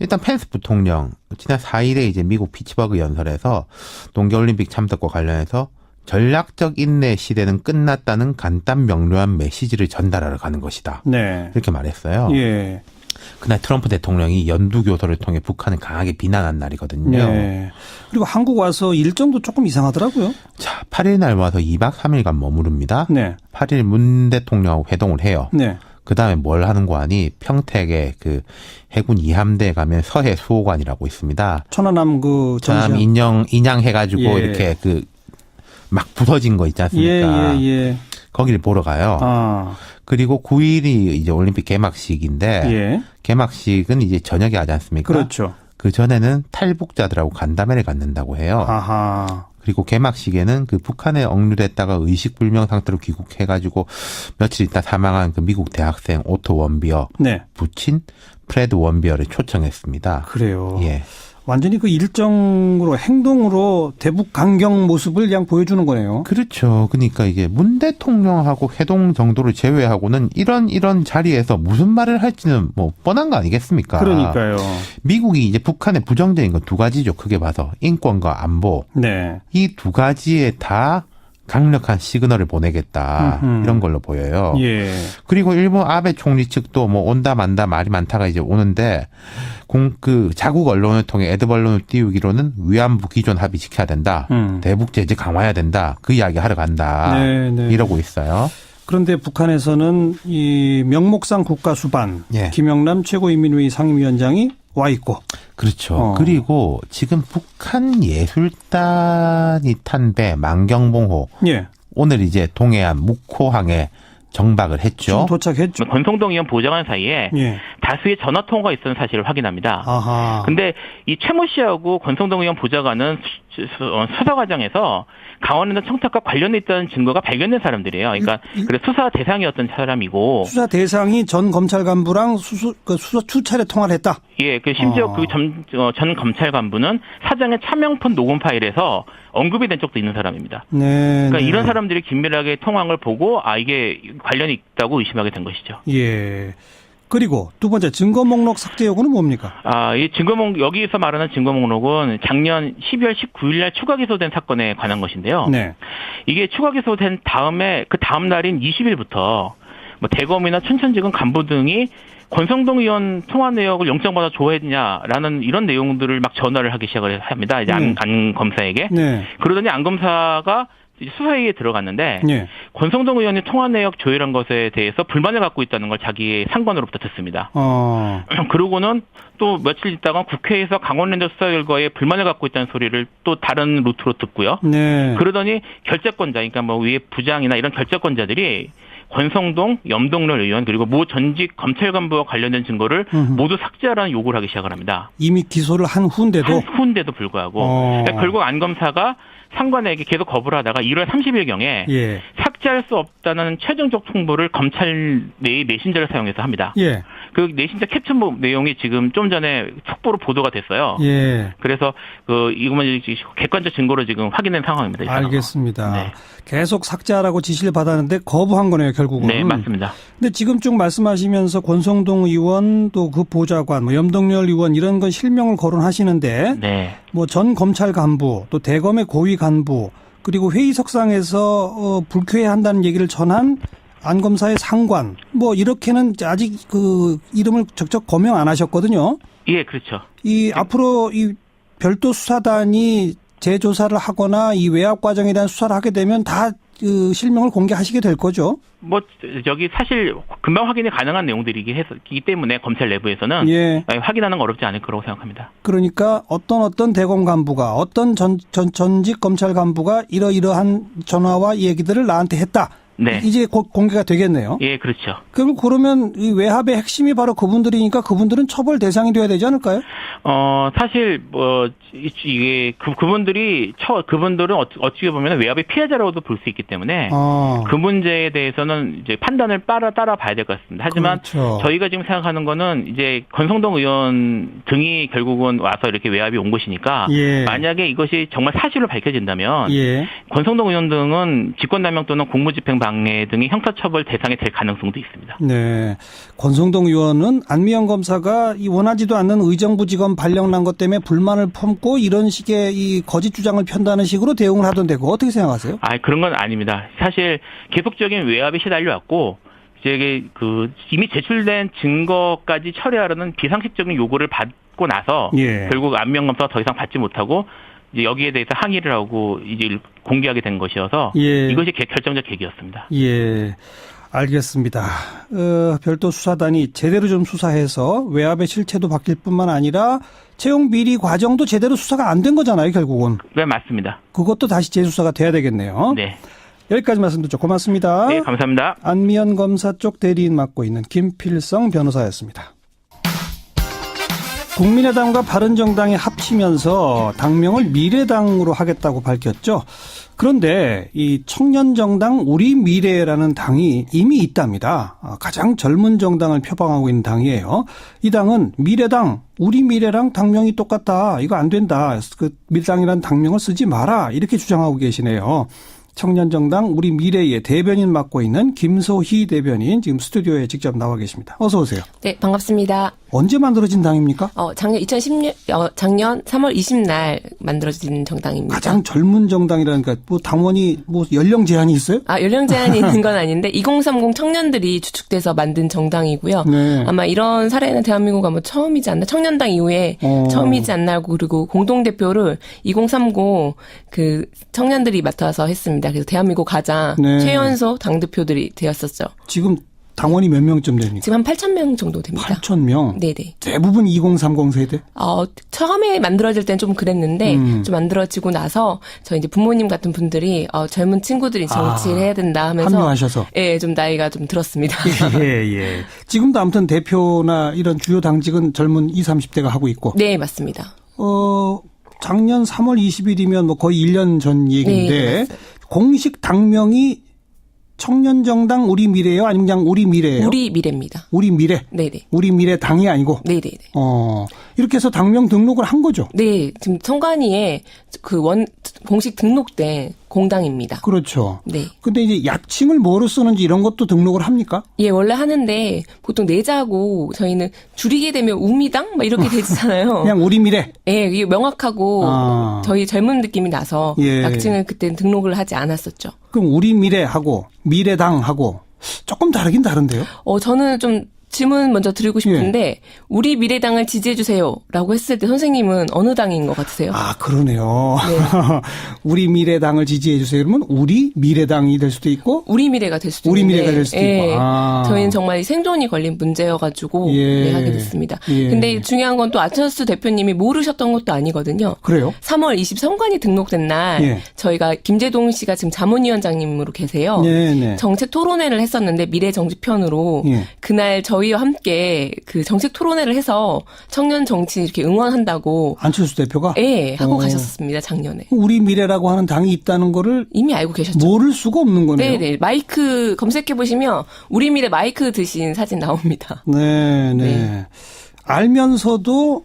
일단 펜스 부통령 지난 4일에 이제 미국 피츠버그 연설에서 동계올림픽 참석과 관련해서 전략적 인내 시대는 끝났다는 간단 명료한 메시지를 전달하러 가는 것이다. 이렇게 말했어요. 그날 트럼프 대통령이 연두교서를 통해 북한을 강하게 비난한 날이거든요. 그리고 한국 와서 일정도 조금 이상하더라고요. 자, 8일 날 와서 2박 3일간 머무릅니다. 8일 문 대통령하고 회동을 해요. 그 다음에 뭘 하는 거 아니? 평택에 그 해군 2함대에 가면 서해 수호관이라고 있습니다. 천안함 전시장 인양 해가지고 이렇게 막 부서진 거 있지 않습니까? 거기를 보러 가요. 그리고 9일이 이제 올림픽 개막식인데 개막식은 이제 저녁에 하지 않습니까? 그렇죠. 그 전에는 탈북자들하고 간담회를 갖는다고 해요. 그리고 개막식에는 그 북한에 억류됐다가 의식불명 상태로 귀국해가지고 며칠 있다 사망한 그 미국 대학생 오토 원비어 부친 프레드 원비어를 초청했습니다. 그래요. 예. 완전히 그 일정으로 행동으로 대북 강경 모습을 그냥 보여주는 거네요. 그렇죠. 그러니까 이게 문 대통령하고 회동 정도를 제외하고는 이런 자리에서 무슨 말을 할지는 뭐 뻔한 거 아니겠습니까? 그러니까요. 미국이 이제 북한에 부정적인 건 두 가지죠. 크게 봐서 인권과 안보. 이 두 가지에 다 강력한 시그널을 보내겠다. 이런 걸로 보여요. 그리고 일본 아베 총리 측도 뭐 온다 만다 말이 많다가 이제 오는데 그 자국 언론을 통해 애드 언론을 띄우기로는 위안부 기존 합의 지켜야 된다. 대북 제재 강화해야 된다. 그 이야기 하러 간다. 이러고 있어요. 그런데 북한에서는 이 명목상 국가수반 김영남 최고인민회의 상임위원장이 와 있고. 그렇죠. 그리고 지금 북한 예술단이 탄 배 만경봉호 오늘 이제 동해안 묵호항에 정박을 했죠. 지금 도착했죠. 권성동 의원 보좌관 사이에 다수의 전화 통화가 있었던 사실을 확인합니다. 근데 이 최모 씨하고 권성동 의원 보좌관은 수사 과정에서 강원랜드 청탁과 관련돼 있다는 증거가 발견된 사람들이에요. 그러니까 그래 수사 대상이었던 사람이고 수사 대상이 전 검찰 간부랑 수차례 통화를 했다. 예, 그 심지어 그 전 검찰 간부는 사장의 차명폰 녹음 파일에서 언급이 된 적도 있는 사람입니다. 그러니까 이런 사람들이 긴밀하게 통화한 걸 보고 이게 관련이 있다고 의심하게 된 것이죠. 예. 그리고 두 번째 증거 목록 삭제 요구는 뭡니까? 이 증거 목록 여기서 말하는 증거 목록은 작년 12월 19일 날 추가 기소된 사건에 관한 것인데요. 이게 추가 기소된 다음에 그 다음 날인 20일부터 뭐 대검이나 춘천지검 간부 등이 권성동 의원 통화 내역을 영장받아 조회했냐라는 이런 내용들을 막 전화를 하기 시작을 합니다. 이제 안 검사에게. 그러더니 안 검사가 수사회의에 들어갔는데 권성동 의원이 통화 내역 조회한 것에 대해서 불만을 갖고 있다는 걸 자기의 상관으로부터 듣습니다. 그러고는 또 며칠 있다가 국회에서 강원랜드 수사 결과에 불만을 갖고 있다는 소리를 또 다른 루트로 듣고요. 그러더니 결재권자, 그러니까 뭐 위에 부장이나 이런 결재권자들이 권성동, 염동열 의원 그리고 모 전직 검찰 간부와 관련된 증거를 모두 삭제하라는 요구를 하기 시작을 합니다. 이미 기소를 한 후인데도 불구하고 그러니까 결국 안 검사가 상관에게 계속 거부를 하다가 1월 30일경에 삭제할 수 없다는 최종적 통보를 검찰 내의 메신저를 사용해서 합니다. 그 메신저 캡처 내용이 지금 좀 전에 속보로 보도가 됐어요. 그래서 이것만 객관적 증거로 지금 확인된 상황입니다. 알겠습니다. 계속 삭제하라고 지시를 받았는데 거부한 거네요, 결국은. 네, 맞습니다. 근데 지금 쭉 말씀하시면서 권성동 의원 또 그 보좌관, 뭐 염동열 의원 이런 건 실명을 거론하시는데 뭐 전 검찰 간부 또 대검의 고위 간부 그리고 회의석상에서 불쾌해한다는 얘기를 전한 안 검사의 상관 뭐 이렇게는 아직 그 이름을 적적 거명 안 하셨거든요. 예, 그렇죠. 앞으로 이 별도 수사단이 재조사를 하거나 이 외압 과정에 대한 수사를 하게 되면 다 그 실명을 공개하시게 될 거죠. 뭐 여기 사실 금방 확인이 가능한 내용들이기 때문에 검찰 내부에서는 확인하는 건 어렵지 않을 거라고 생각합니다. 그러니까 어떤 대검 간부가 어떤 전직 검찰 간부가 이러이러한 전화와 얘기들을 나한테 했다. 이제 곧 공개가 되겠네요. 예, 그렇죠. 그러면 이 외압의 핵심이 바로 그분들이니까 그분들은 처벌 대상이 돼야 되지 않을까요? 사실 이게 그분들은 어찌 보면 외압의 피해자라고도 볼 수 있기 때문에 그 문제에 대해서는 이제 판단을 따라 봐야 될 것 같습니다. 하지만 저희가 지금 생각하는 거는 이제 권성동 의원 등이 결국은 와서 이렇게 외압이 온 것이니까 만약에 이것이 정말 사실로 밝혀진다면 권성동 의원 등은 직권남용 또는 공무집행 방해 등이 형사처벌 대상이 될 가능성도 있습니다. 네, 권성동 의원은 안미영 검사가 원하지도 않는 의정부지검 발령난 것 때문에 불만을 품고 이런 식의 이 거짓 주장을 편다는 식으로 대응을 하던데 그거 어떻게 생각하세요? 그런 건 아닙니다. 사실 계속적인 외압에 시달려왔고 이제 이미 제출된 증거까지 처리하려는 비상식적인 요구를 받고 나서 결국 안미영 검사가 더 이상 받지 못하고 이제 여기에 대해서 항의를 하고 이제 공개하게 된 것이어서 이것이 결정적 계기였습니다. 알겠습니다. 별도 수사단이 제대로 좀 수사해서 외압의 실체도 바뀔 뿐만 아니라 채용 비리 과정도 제대로 수사가 안 된 거잖아요, 결국은. 네, 맞습니다. 그것도 다시 재수사가 돼야 되겠네요. 네. 여기까지 말씀 듣죠. 고맙습니다. 네, 감사합니다. 안미연 검사 쪽 대리인 맡고 있는 김필성 변호사였습니다. 국민의당과 바른정당이 합치면서 당명을 미래당으로 하겠다고 밝혔죠. 그런데 이 청년정당 우리미래라는 당이 이미 있답니다. 가장 젊은 정당을 표방하고 있는 당이에요. 이 당은 미래당, 우리미래랑 당명이 똑같다. 이거 안 된다. 그 미래당이라는 당명을 쓰지 마라. 이렇게 주장하고 계시네요. 청년정당 우리미래의 대변인 맡고 있는 김소희 대변인 지금 스튜디오에 직접 나와 계십니다. 어서 오세요. 네, 반갑습니다. 언제 만들어진 당입니까? 작년 2010년 작년 3월 20날 만들어진 정당입니다. 가장 젊은 정당이라니까 뭐 당원이 뭐 연령 제한이 있어요? 연령 제한이 있는 건 아닌데 2030 청년들이 주축돼서 만든 정당이고요. 네. 아마 이런 사례는 대한민국 아마 처음이지 않나. 청년당 이후에 처음이지 않나 하고 그리고 공동 대표를 2030 그 청년들이 맡아서 했습니다. 그래서 대한민국 가장 최연소 당 대표들이 되었었죠. 지금 당원이 몇 명쯤 됩니까? 지금 한 8,000명 정도 됩니다. 8,000명? 네네. 대부분 2030 세대? 처음에 만들어질 땐 좀 그랬는데, 좀 만들어지고 나서, 저 이제 부모님 같은 분들이, 젊은 친구들이 정치를 해야 된다 하면서. 합류하셔서? 예, 좀 나이가 좀 들었습니다. 예. 지금도 아무튼 대표나 이런 주요 당직은 젊은 20, 30대가 하고 있고. 네, 맞습니다. 작년 3월 20일이면 뭐 거의 1년 전 얘기인데, 네, 공식 당명이 청년정당 우리미래예요? 아니면 그냥 우리미래예요? 우리미래입니다. 우리미래? 네네. 우리미래당이 아니고? 네네네. 이렇게 해서 당명 등록을 한 거죠? 네. 지금 선관위에 공식 등록된 공당입니다. 그렇죠. 네. 근데 이제 약칭을 뭐로 쓰는지 이런 것도 등록을 합니까? 예, 원래 하는데 보통 내자고 저희는 줄이게 되면 우미당? 막 이렇게 되잖아요. 그냥 우리미래? 예, 이게 명확하고 저희 젊은 느낌이 나서 약칭을 그때는 등록을 하지 않았었죠. 그럼 우리미래하고 미래당하고 조금 다르긴 다른데요? 저는 좀 질문 먼저 드리고 싶은데 우리 미래당을 지지해주세요라고 했을 때 선생님은 어느 당인 것 같으세요? 그러네요. 네. 우리 미래당을 지지해주세요. 그러면 우리 미래당이 될 수도 있고 우리 미래가 될 수도 우리 있는데 미래가 될 수도 있고. 저희는 정말 생존이 걸린 문제여가지고 하게 됐습니다. 근데 중요한 건 또 안철수 대표님이 모르셨던 것도 아니거든요. 그래요? 3월 20 선관위 등록된 날 저희가 김재동 씨가 지금 자문위원장님으로 계세요. 정책 토론회를 했었는데 미래정치편으로 그날 저희와 함께 그 정책 토론회를 해서 청년 정치 이렇게 응원한다고 안철수 대표가 하고 가셨습니다. 작년에. 우리 미래라고 하는 당이 있다는 거를 이미 알고 계셨죠. 모를 수가 없는 거네요. 네네. 마이크 검색해 보시면 우리 미래 마이크 드신 사진 나옵니다. 네. 알면서도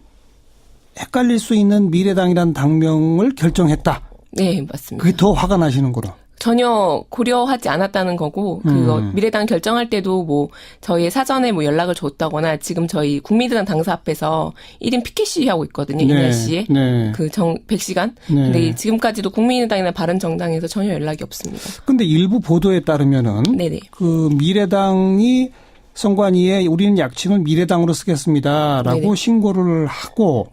헷갈릴 수 있는 미래당이라는 당명을 결정했다. 네, 맞습니다. 그게 더 화가 나시는 거로. 전혀 고려하지 않았다는 거고, 미래당 결정할 때도 뭐, 저희 사전에 뭐 연락을 줬다거나, 지금 저희 국민의당 당사 앞에서 1인 피켓 시위 하고 있거든요, 이날 시에. 100시간. 근데 지금까지도 국민의당이나 바른정당에서 전혀 연락이 없습니다. 근데 일부 보도에 따르면은, 그 미래당이 선관위에 우리는 약칭을 미래당으로 쓰겠습니다라고 신고를 하고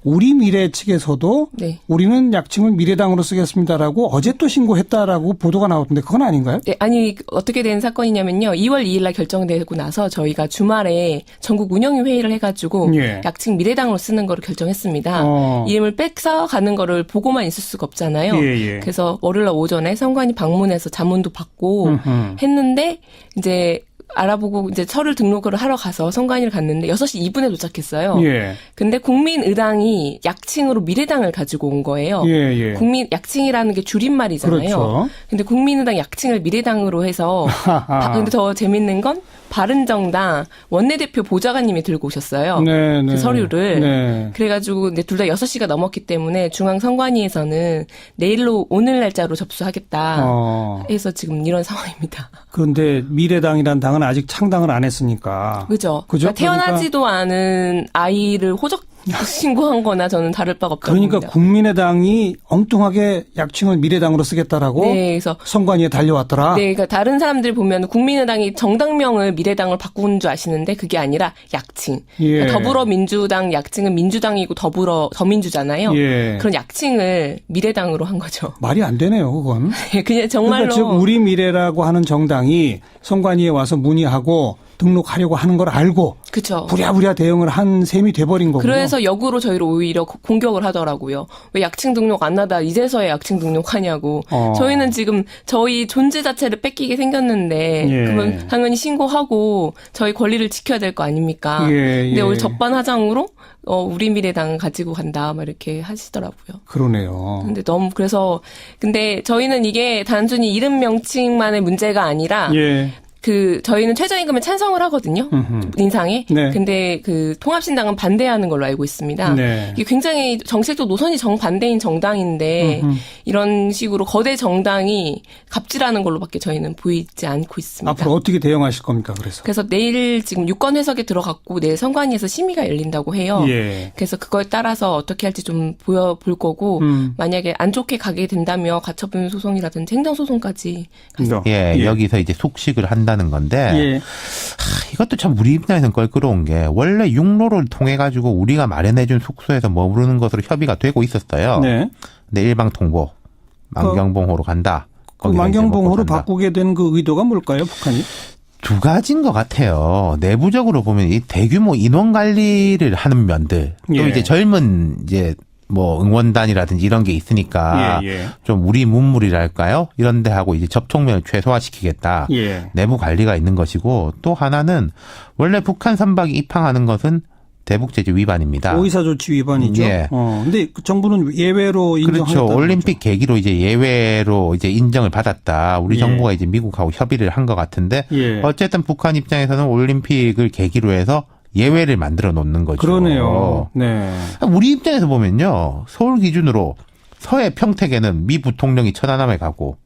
우리 미래 측에서도 우리는 약칭을 미래당으로 쓰겠습니다라고 어제 또 신고했다라고 보도가 나왔던데 그건 아닌가요? 네, 아니 어떻게 된 사건이냐면요. 2월 2일 날 결정되고 나서 저희가 주말에 전국 운영위 회의를 해가지고 약칭 미래당으로 쓰는 거를 결정했습니다. 이름을 뺏어 가는 거를 보고만 있을 수가 없잖아요. 그래서 월요일 오전에 선관위 방문해서 자문도 받고 했는데 이제 알아보고 이제 서류 등록을 하러 가서 선관위를 갔는데 6시 2분에 도착했어요. 근데 국민의당이 약칭으로 미래당을 가지고 온 거예요. 국민 약칭이라는 게 줄임말이잖아요. 그렇죠. 근데 국민의당 약칭을 미래당으로 해서 근데 더 재밌는 건 바른정당 원내대표 보좌관님이 들고 오셨어요. 그 서류를. 그래가지고 둘 다 6시가 넘었기 때문에 중앙선관위에서는 내일로 오늘 날짜로 접수하겠다 해서 지금 이런 상황입니다. 그런데 미래당이라는 당은 아직 창당을 안 했으니까. 그죠? 그러니까 태어나지도 않은 아이를 호적 신고한 거나 저는 다를 바가 없다고 그러니까 봅니다. 국민의당이 엉뚱하게 약칭을 미래당으로 쓰겠다라고 그래서 선관위에 달려왔더라. 그러니까 다른 사람들 보면 국민의당이 정당명을 미래당을 바꾼 줄 아시는데 그게 아니라 약칭. 그러니까 더불어민주당 약칭은 민주당이고 더민주잖아요. 그런 약칭을 미래당으로 한 거죠. 말이 안 되네요, 그건. 그냥 정말로. 그러니까 즉 우리 미래라고 하는 정당이 선관위에 와서 문의하고 등록하려고 하는 걸 알고 그쵸. 부랴부랴 대응을 한 셈이 돼버린 거고요. 그래서 역으로 저희를 오히려 공격을 하더라고요. 왜 약칭 등록 안 하다 이제서야 약칭 등록하냐고. 저희는 지금 저희 존재 자체를 뺏기게 생겼는데 그러면 당연히 신고하고 저희 권리를 지켜야 될 거 아닙니까? 근데 오늘 적반하장으로 우리 미래당 가지고 간다 막 이렇게 하시더라고요. 그러네요. 근데 너무 근데 저희는 이게 단순히 이름 명칭만의 문제가 아니라 저희는 최저임금에 찬성을 하거든요. 인상에. 네. 근데 통합신당은 반대하는 걸로 알고 있습니다. 네. 이게 굉장히 정책적 노선이 정반대인 정당인데 이런 식으로 거대 정당이 갑질하는 걸로밖에 저희는 보이지 않고 있습니다. 앞으로 어떻게 대응하실 겁니까? 그래서 내일 지금 유권 해석에 들어갔고 내일 선관위에서 심의가 열린다고 해요. 그래서 그거에 따라서 어떻게 할지 좀 보여볼 거고 만약에 안 좋게 가게 된다면 가처분 소송이라든지 행정소송까지. 여기서 이제 속식을 한다는 건데 이것도 참 우리 입장에서는 껄끄러운 게 원래 육로를 통해 가지고 우리가 마련해준 숙소에서 머무르는 것으로 협의가 되고 있었어요. 근데 일방 통보 만경봉호로 간다. 그 만경봉호로 바꾸게 된 그 의도가 뭘까요, 북한이? 두 가지인 것 같아요. 내부적으로 보면 이 대규모 인원 관리를 하는 면들 또 이제 젊은 응원단이라든지 이런 게 있으니까 좀 우리 문물이랄까요? 이런 데 하고 이제 접촉면을 최소화시키겠다. 내부 관리가 있는 것이고 또 하나는 원래 북한 선박이 입항하는 것은 대북제재 위반입니다. 오이사조치 위반이죠. 근데 정부는 예외로 인정하겠다. 그렇죠. 올림픽 계기로 이제 예외로 이제 인정을 받았다. 우리 정부가 이제 미국하고 협의를 한 것 같은데 어쨌든 북한 입장에서는 올림픽을 계기로 해서 예외를 만들어 놓는 거죠. 그러네요. 우리 입장에서 보면요. 서울 기준으로 서해 평택에는 미 부통령이 천안함에 가고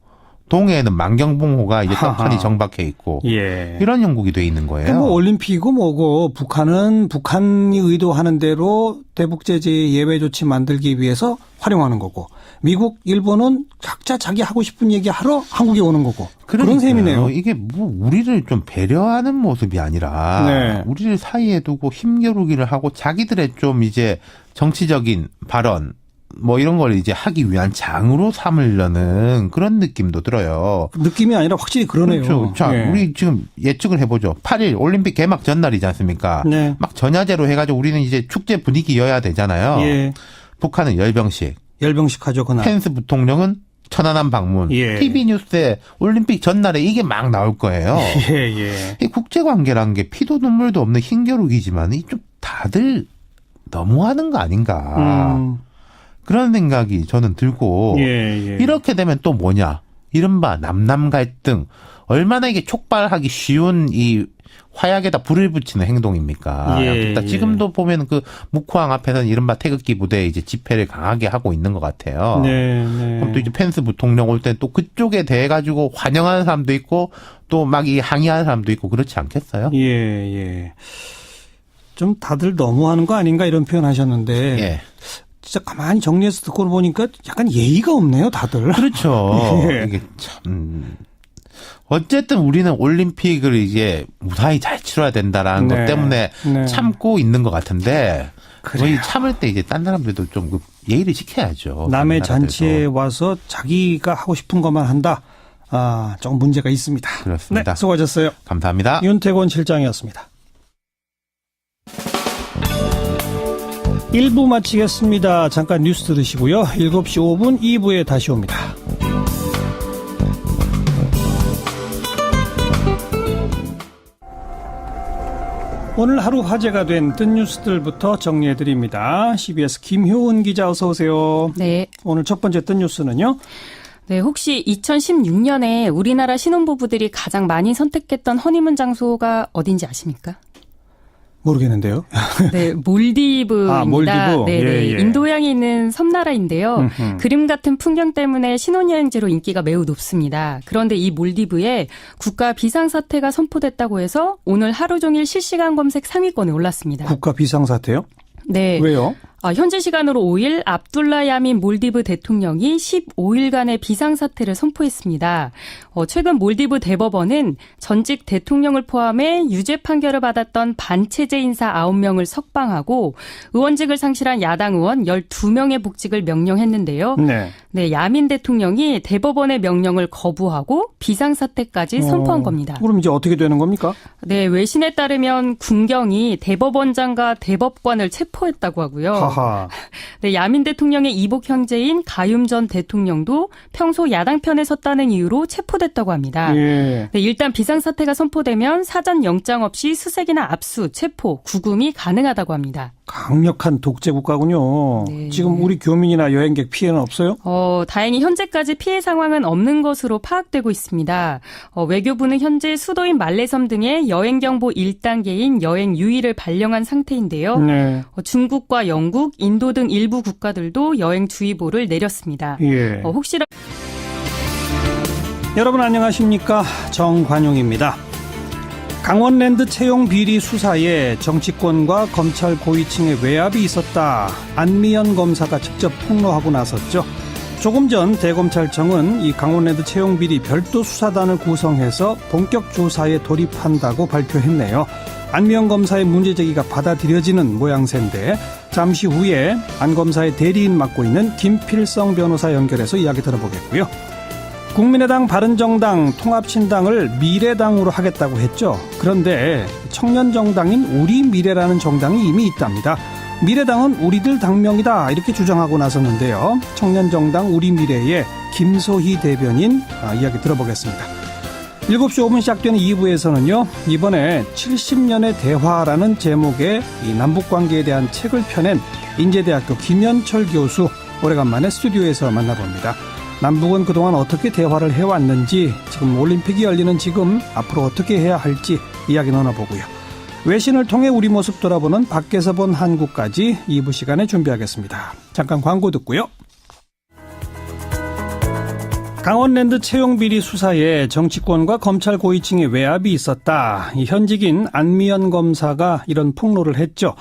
동해에는 만경봉호가 이제 떡하니 정박해 있고 이런 형국이 돼 있는 거예요. 올림픽이고 뭐고 북한이 의도하는 대로 대북 제재 예외 조치 만들기 위해서 활용하는 거고 미국, 일본은 각자 자기 하고 싶은 얘기 하러 한국에 오는 거고 그런 셈이네요. 이게 우리를 좀 배려하는 모습이 아니라 우리를 사이에 두고 힘겨루기를 하고 자기들의 좀 이제 정치적인 발언 이런 걸 이제 하기 위한 장으로 삼으려는 그런 느낌도 들어요. 느낌이 아니라 확실히 그러네요. 그렇죠. 자, 우리 지금 예측을 해보죠. 8일 올림픽 개막 전날이지 않습니까? 막 전야제로 해가지고 우리는 이제 축제 분위기여야 되잖아요. 북한은 열병식 하죠, 그날. 펜스 부통령은 천안함 방문. TV 뉴스에 올림픽 전날에 이게 막 나올 거예요. 이 국제관계란 게 피도 눈물도 없는 힘겨루기지만 이 좀 다들 너무하는 거 아닌가. 그런 생각이 저는 들고 이렇게 되면 또 뭐냐. 이른바 남남 갈등. 얼마나 이게 촉발하기 쉬운 이 화약에다 불을 붙이는 행동입니까? 지금도 보면 그 묵호항 앞에서는 이른바 태극기 부대 이제 집회를 강하게 하고 있는 것 같아요. 그럼 또 이제 펜스 부통령 올 때 또 그쪽에 대해 가지고 환영하는 사람도 있고 또 막 이 항의하는 사람도 있고 그렇지 않겠어요? 좀 다들 너무하는 거 아닌가 이런 표현 하셨는데 진짜 가만히 정리해서 듣고 보니까 약간 예의가 없네요, 다들. 그렇죠. 이게 참. 어쨌든 우리는 올림픽을 이제 무사히 잘 치러야 된다라는 것 때문에 참고 있는 것 같은데 거의 참을 때 이제 딴 사람들도 좀 예의를 지켜야죠. 남의 잔치에 와서 자기가 하고 싶은 것만 한다. 조금 문제가 있습니다. 그렇습니다. 수고하셨어요. 감사합니다. 윤태곤 실장이었습니다. 1부 마치겠습니다. 잠깐 뉴스 들으시고요. 7시 5분 2부에 다시 옵니다. 오늘 하루 화제가 된 뜬 뉴스들부터 정리해드립니다. CBS 김효은 기자 어서 오세요. 네. 오늘 첫 번째 뜬 뉴스는요? 네, 혹시 2016년에 우리나라 신혼부부들이 가장 많이 선택했던 허니문 장소가 어딘지 아십니까? 모르겠는데요. 네, 몰디브입니다. 몰디브. 네, 인도양에 있는 섬나라인데요. 그림 같은 풍경 때문에 신혼여행지로 인기가 매우 높습니다. 그런데 이 몰디브에 국가 비상사태가 선포됐다고 해서 오늘 하루 종일 실시간 검색 상위권에 올랐습니다. 국가 비상사태요? 네. 왜요? 현재 시간으로 5일 압둘라 야민 몰디브 대통령이 15일간의 비상사태를 선포했습니다. 최근 몰디브 대법원은 전직 대통령을 포함해 유죄 판결을 받았던 반체제 인사 9명을 석방하고 의원직을 상실한 야당 의원 12명의 복직을 명령했는데요. 네, 야민 대통령이 대법원의 명령을 거부하고 비상사태까지 선포한 겁니다. 그럼 이제 어떻게 되는 겁니까? 네, 외신에 따르면 군경이 대법원장과 대법관을 체포했다고 하고요. 하하. 네, 야민 대통령의 이복 형제인 가윤 전 대통령도 평소 야당 편에 섰다는 이유로 체포됐다고 합니다. 예. 네, 일단 비상사태가 선포되면 사전 영장 없이 수색이나 압수, 체포, 구금이 가능하다고 합니다. 강력한 독재 국가군요. 네. 지금 우리 교민이나 여행객 피해는 없어요? 다행히 현재까지 피해 상황은 없는 것으로 파악되고 있습니다. 외교부는 현재 수도인 말레섬 등의 여행경보 1단계인 여행 유의를 발령한 상태인데요. 네. 중국과 영국, 인도 등 일부 국가들도 여행 주의보를 내렸습니다. 예. 혹시라도 여러분 안녕하십니까? 정관용입니다. 강원랜드 채용 비리 수사에 정치권과 검찰 고위층의 외압이 있었다. 안미연 검사가 직접 폭로하고 나섰죠. 조금 전 대검찰청은 이 강원랜드 채용 비리 별도 수사단을 구성해서 본격 조사에 돌입한다고 발표했네요. 안미연 검사의 문제 제기가 받아들여지는 모양새인데 잠시 후에 안 검사의 대리인 맡고 있는 김필성 변호사 연결해서 이야기 들어보겠고요. 국민의당, 바른정당, 통합신당을 미래당으로 하겠다고 했죠. 그런데 청년정당인 우리미래라는 정당이 이미 있답니다. 미래당은 우리들 당명이다 이렇게 주장하고 나섰는데요. 청년정당 우리미래의 김소희 대변인 이야기 들어보겠습니다. 7시 5분 시작되는 2부에서는요. 이번에 70년의 대화라는 제목의 이 남북관계에 대한 책을 펴낸 인제대학교 김현철 교수 오래간만에 스튜디오에서 만나봅니다. 남북은 그동안 어떻게 대화를 해왔는지, 지금 올림픽이 열리는 지금 앞으로 어떻게 해야 할지 이야기 나눠보고요. 외신을 통해 우리 모습 돌아보는 밖에서 본 한국까지 2부 시간에 준비하겠습니다. 잠깐 광고 듣고요. 강원랜드 채용비리 수사에 정치권과 검찰 고위층의 외압이 있었다. 이 현직인 안미연 검사가 이런 폭로를 했죠.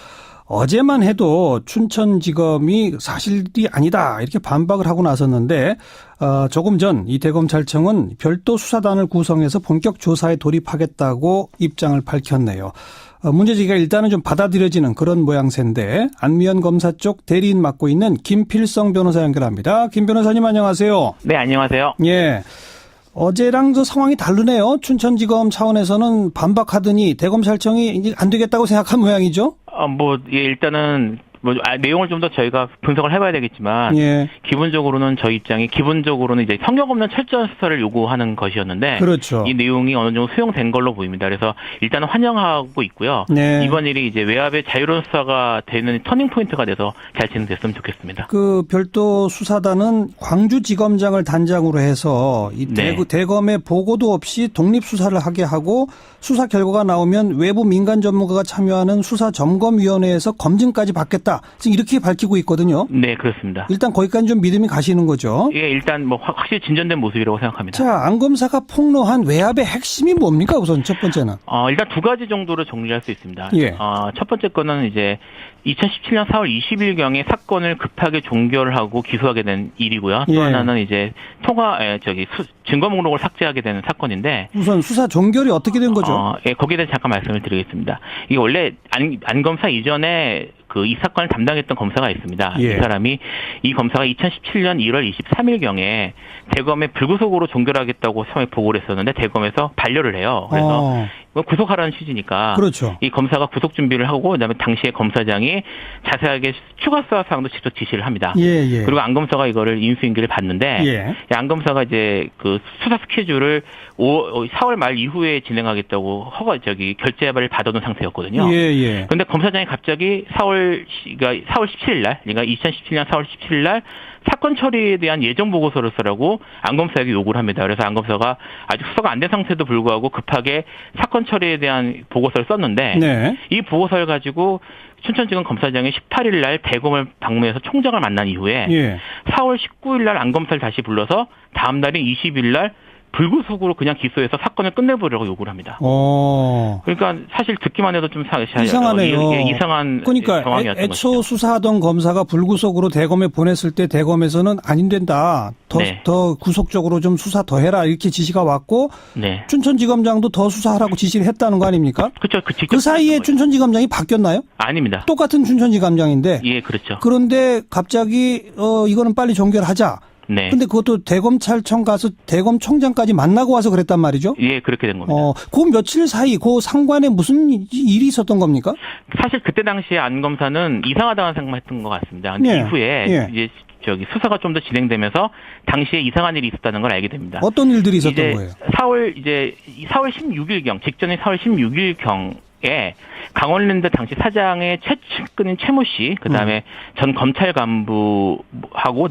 어제만 해도 춘천지검이 사실이 아니다 이렇게 반박을 하고 나섰는데 조금 전 이 대검찰청은 별도 수사단을 구성해서 본격 조사에 돌입하겠다고 입장을 밝혔네요. 문제제기가 일단은 좀 받아들여지는 그런 모양새인데 안미연 검사 쪽 대리인 맡고 있는 김필성 변호사 연결합니다. 김 변호사님 안녕하세요. 네, 안녕하세요. 예. 어제랑 저 상황이 다르네요. 춘천지검 차원에서는 반박하더니 대검찰청이 이제 안 되겠다고 생각한 모양이죠? 일단은 내용을 좀 더 저희가 분석을 해봐야 되겠지만, 예. 기본적으로는 저희 입장이 기본적으로는 이제 성역 없는 철저한 수사를 요구하는 것이었는데, 그렇죠. 이 내용이 어느 정도 수용된 걸로 보입니다. 그래서 일단은 환영하고 있고요. 네. 이번 일이 이제 외압의 자유로운 수사가 되는 터닝 포인트가 돼서 잘 진행됐으면 좋겠습니다. 그 별도 수사단은 광주지검장을 단장으로 해서 이 네. 대검의 보고도 없이 독립 수사를 하게 하고 수사 결과가 나오면 외부 민간 전문가가 참여하는 수사점검위원회에서 검증까지 받겠다. 지금 이렇게 밝히고 있거든요. 네, 그렇습니다. 일단 거기까지 좀 믿음이 가시는 거죠. 예, 일단 확실히 진전된 모습이라고 생각합니다. 자, 안 검사가 폭로한 외압의 핵심이 뭡니까? 우선 첫 번째는. 일단 두 가지 정도로 정리할 수 있습니다. 예. 첫 번째 거는 이제 2017년 4월 20일경에 사건을 급하게 종결하고 기소하게 된 일이고요. 또 예. 하나는 이제 증거 목록을 삭제하게 되는 사건인데. 우선 수사 종결이 어떻게 된 거죠? 예, 거기에 대해서 잠깐 말씀을 드리겠습니다. 이게 원래 안 검사 이전에 이 사건을 담당했던 검사가 있습니다. 예. 이 사람이, 이 검사가 2017년 1월 23일경에 대검에 불구속으로 종결하겠다고 처음에 보고를 했었는데 대검에서 반려를 해요. 그래서 구속하라는 취지니까. 그렇죠. 이 검사가 구속 준비를 하고 그다음에 당시에 검사장이 자세하게 추가 수사 사항도 직접 지시를 합니다. 예, 예. 그리고 안 검사가 이거를 인수인계를 받는데 예. 안 검사가 이제 그 수사 스케줄을 4월 말 이후에 진행하겠다고 결재를 받아둔 상태였거든요. 예, 예. 그런데 검사장이 갑자기 4월 17일 날, 그러니까 2017년 4월 17일 날 사건 처리에 대한 예정 보고서를 쓰라고 안 검사에게 요구를 합니다. 그래서 안 검사가 아직 수사가 안 된 상태도 불구하고 급하게 사건 처리에 대한 보고서를 썼는데, 네. 이 보고서를 가지고 춘천지검 검사장이 18일 날 대검을 방문해서 총장을 만난 이후에 예. 4월 19일 날 안 검사를 다시 불러서 다음 날인 20일 날 불구속으로 그냥 기소해서 사건을 끝내보려고 요구를 합니다. 그러니까 사실 듣기만 해도 좀 이상하네요. 이상한 그러니까 상황이었던 애초 것이죠. 수사하던 검사가 불구속으로 대검에 보냈을 때 대검에서는 안 된다. 더 구속적으로 좀 수사 더 해라 이렇게 지시가 왔고 네. 춘천지검장도 더 수사하라고 지시를 했다는 거 아닙니까? 그렇죠. 그 사이에 춘천지검장이 바뀌었나요? 아닙니다. 똑같은 춘천지검장인데. 예, 그렇죠. 그런데 갑자기 이거는 빨리 종결하자. 네. 근데 그것도 대검찰청 가서 대검총장까지 만나고 와서 그랬단 말이죠? 예, 그렇게 된 겁니다. 그 며칠 사이 그 상관에 무슨 일이 있었던 겁니까? 사실 그때 당시에 안 검사는 이상하다는 생각했던 것 같습니다. 근데 이후에 이제 수사가 좀 더 진행되면서 당시에 이상한 일이 있었다는 걸 알게 됩니다. 어떤 일들이 있었던 거예요? 4월 16일경, 직전인 4월 16일경에 강원랜드 당시 사장의 최측근인 최모 씨, 그다음에 전 검찰 간부하고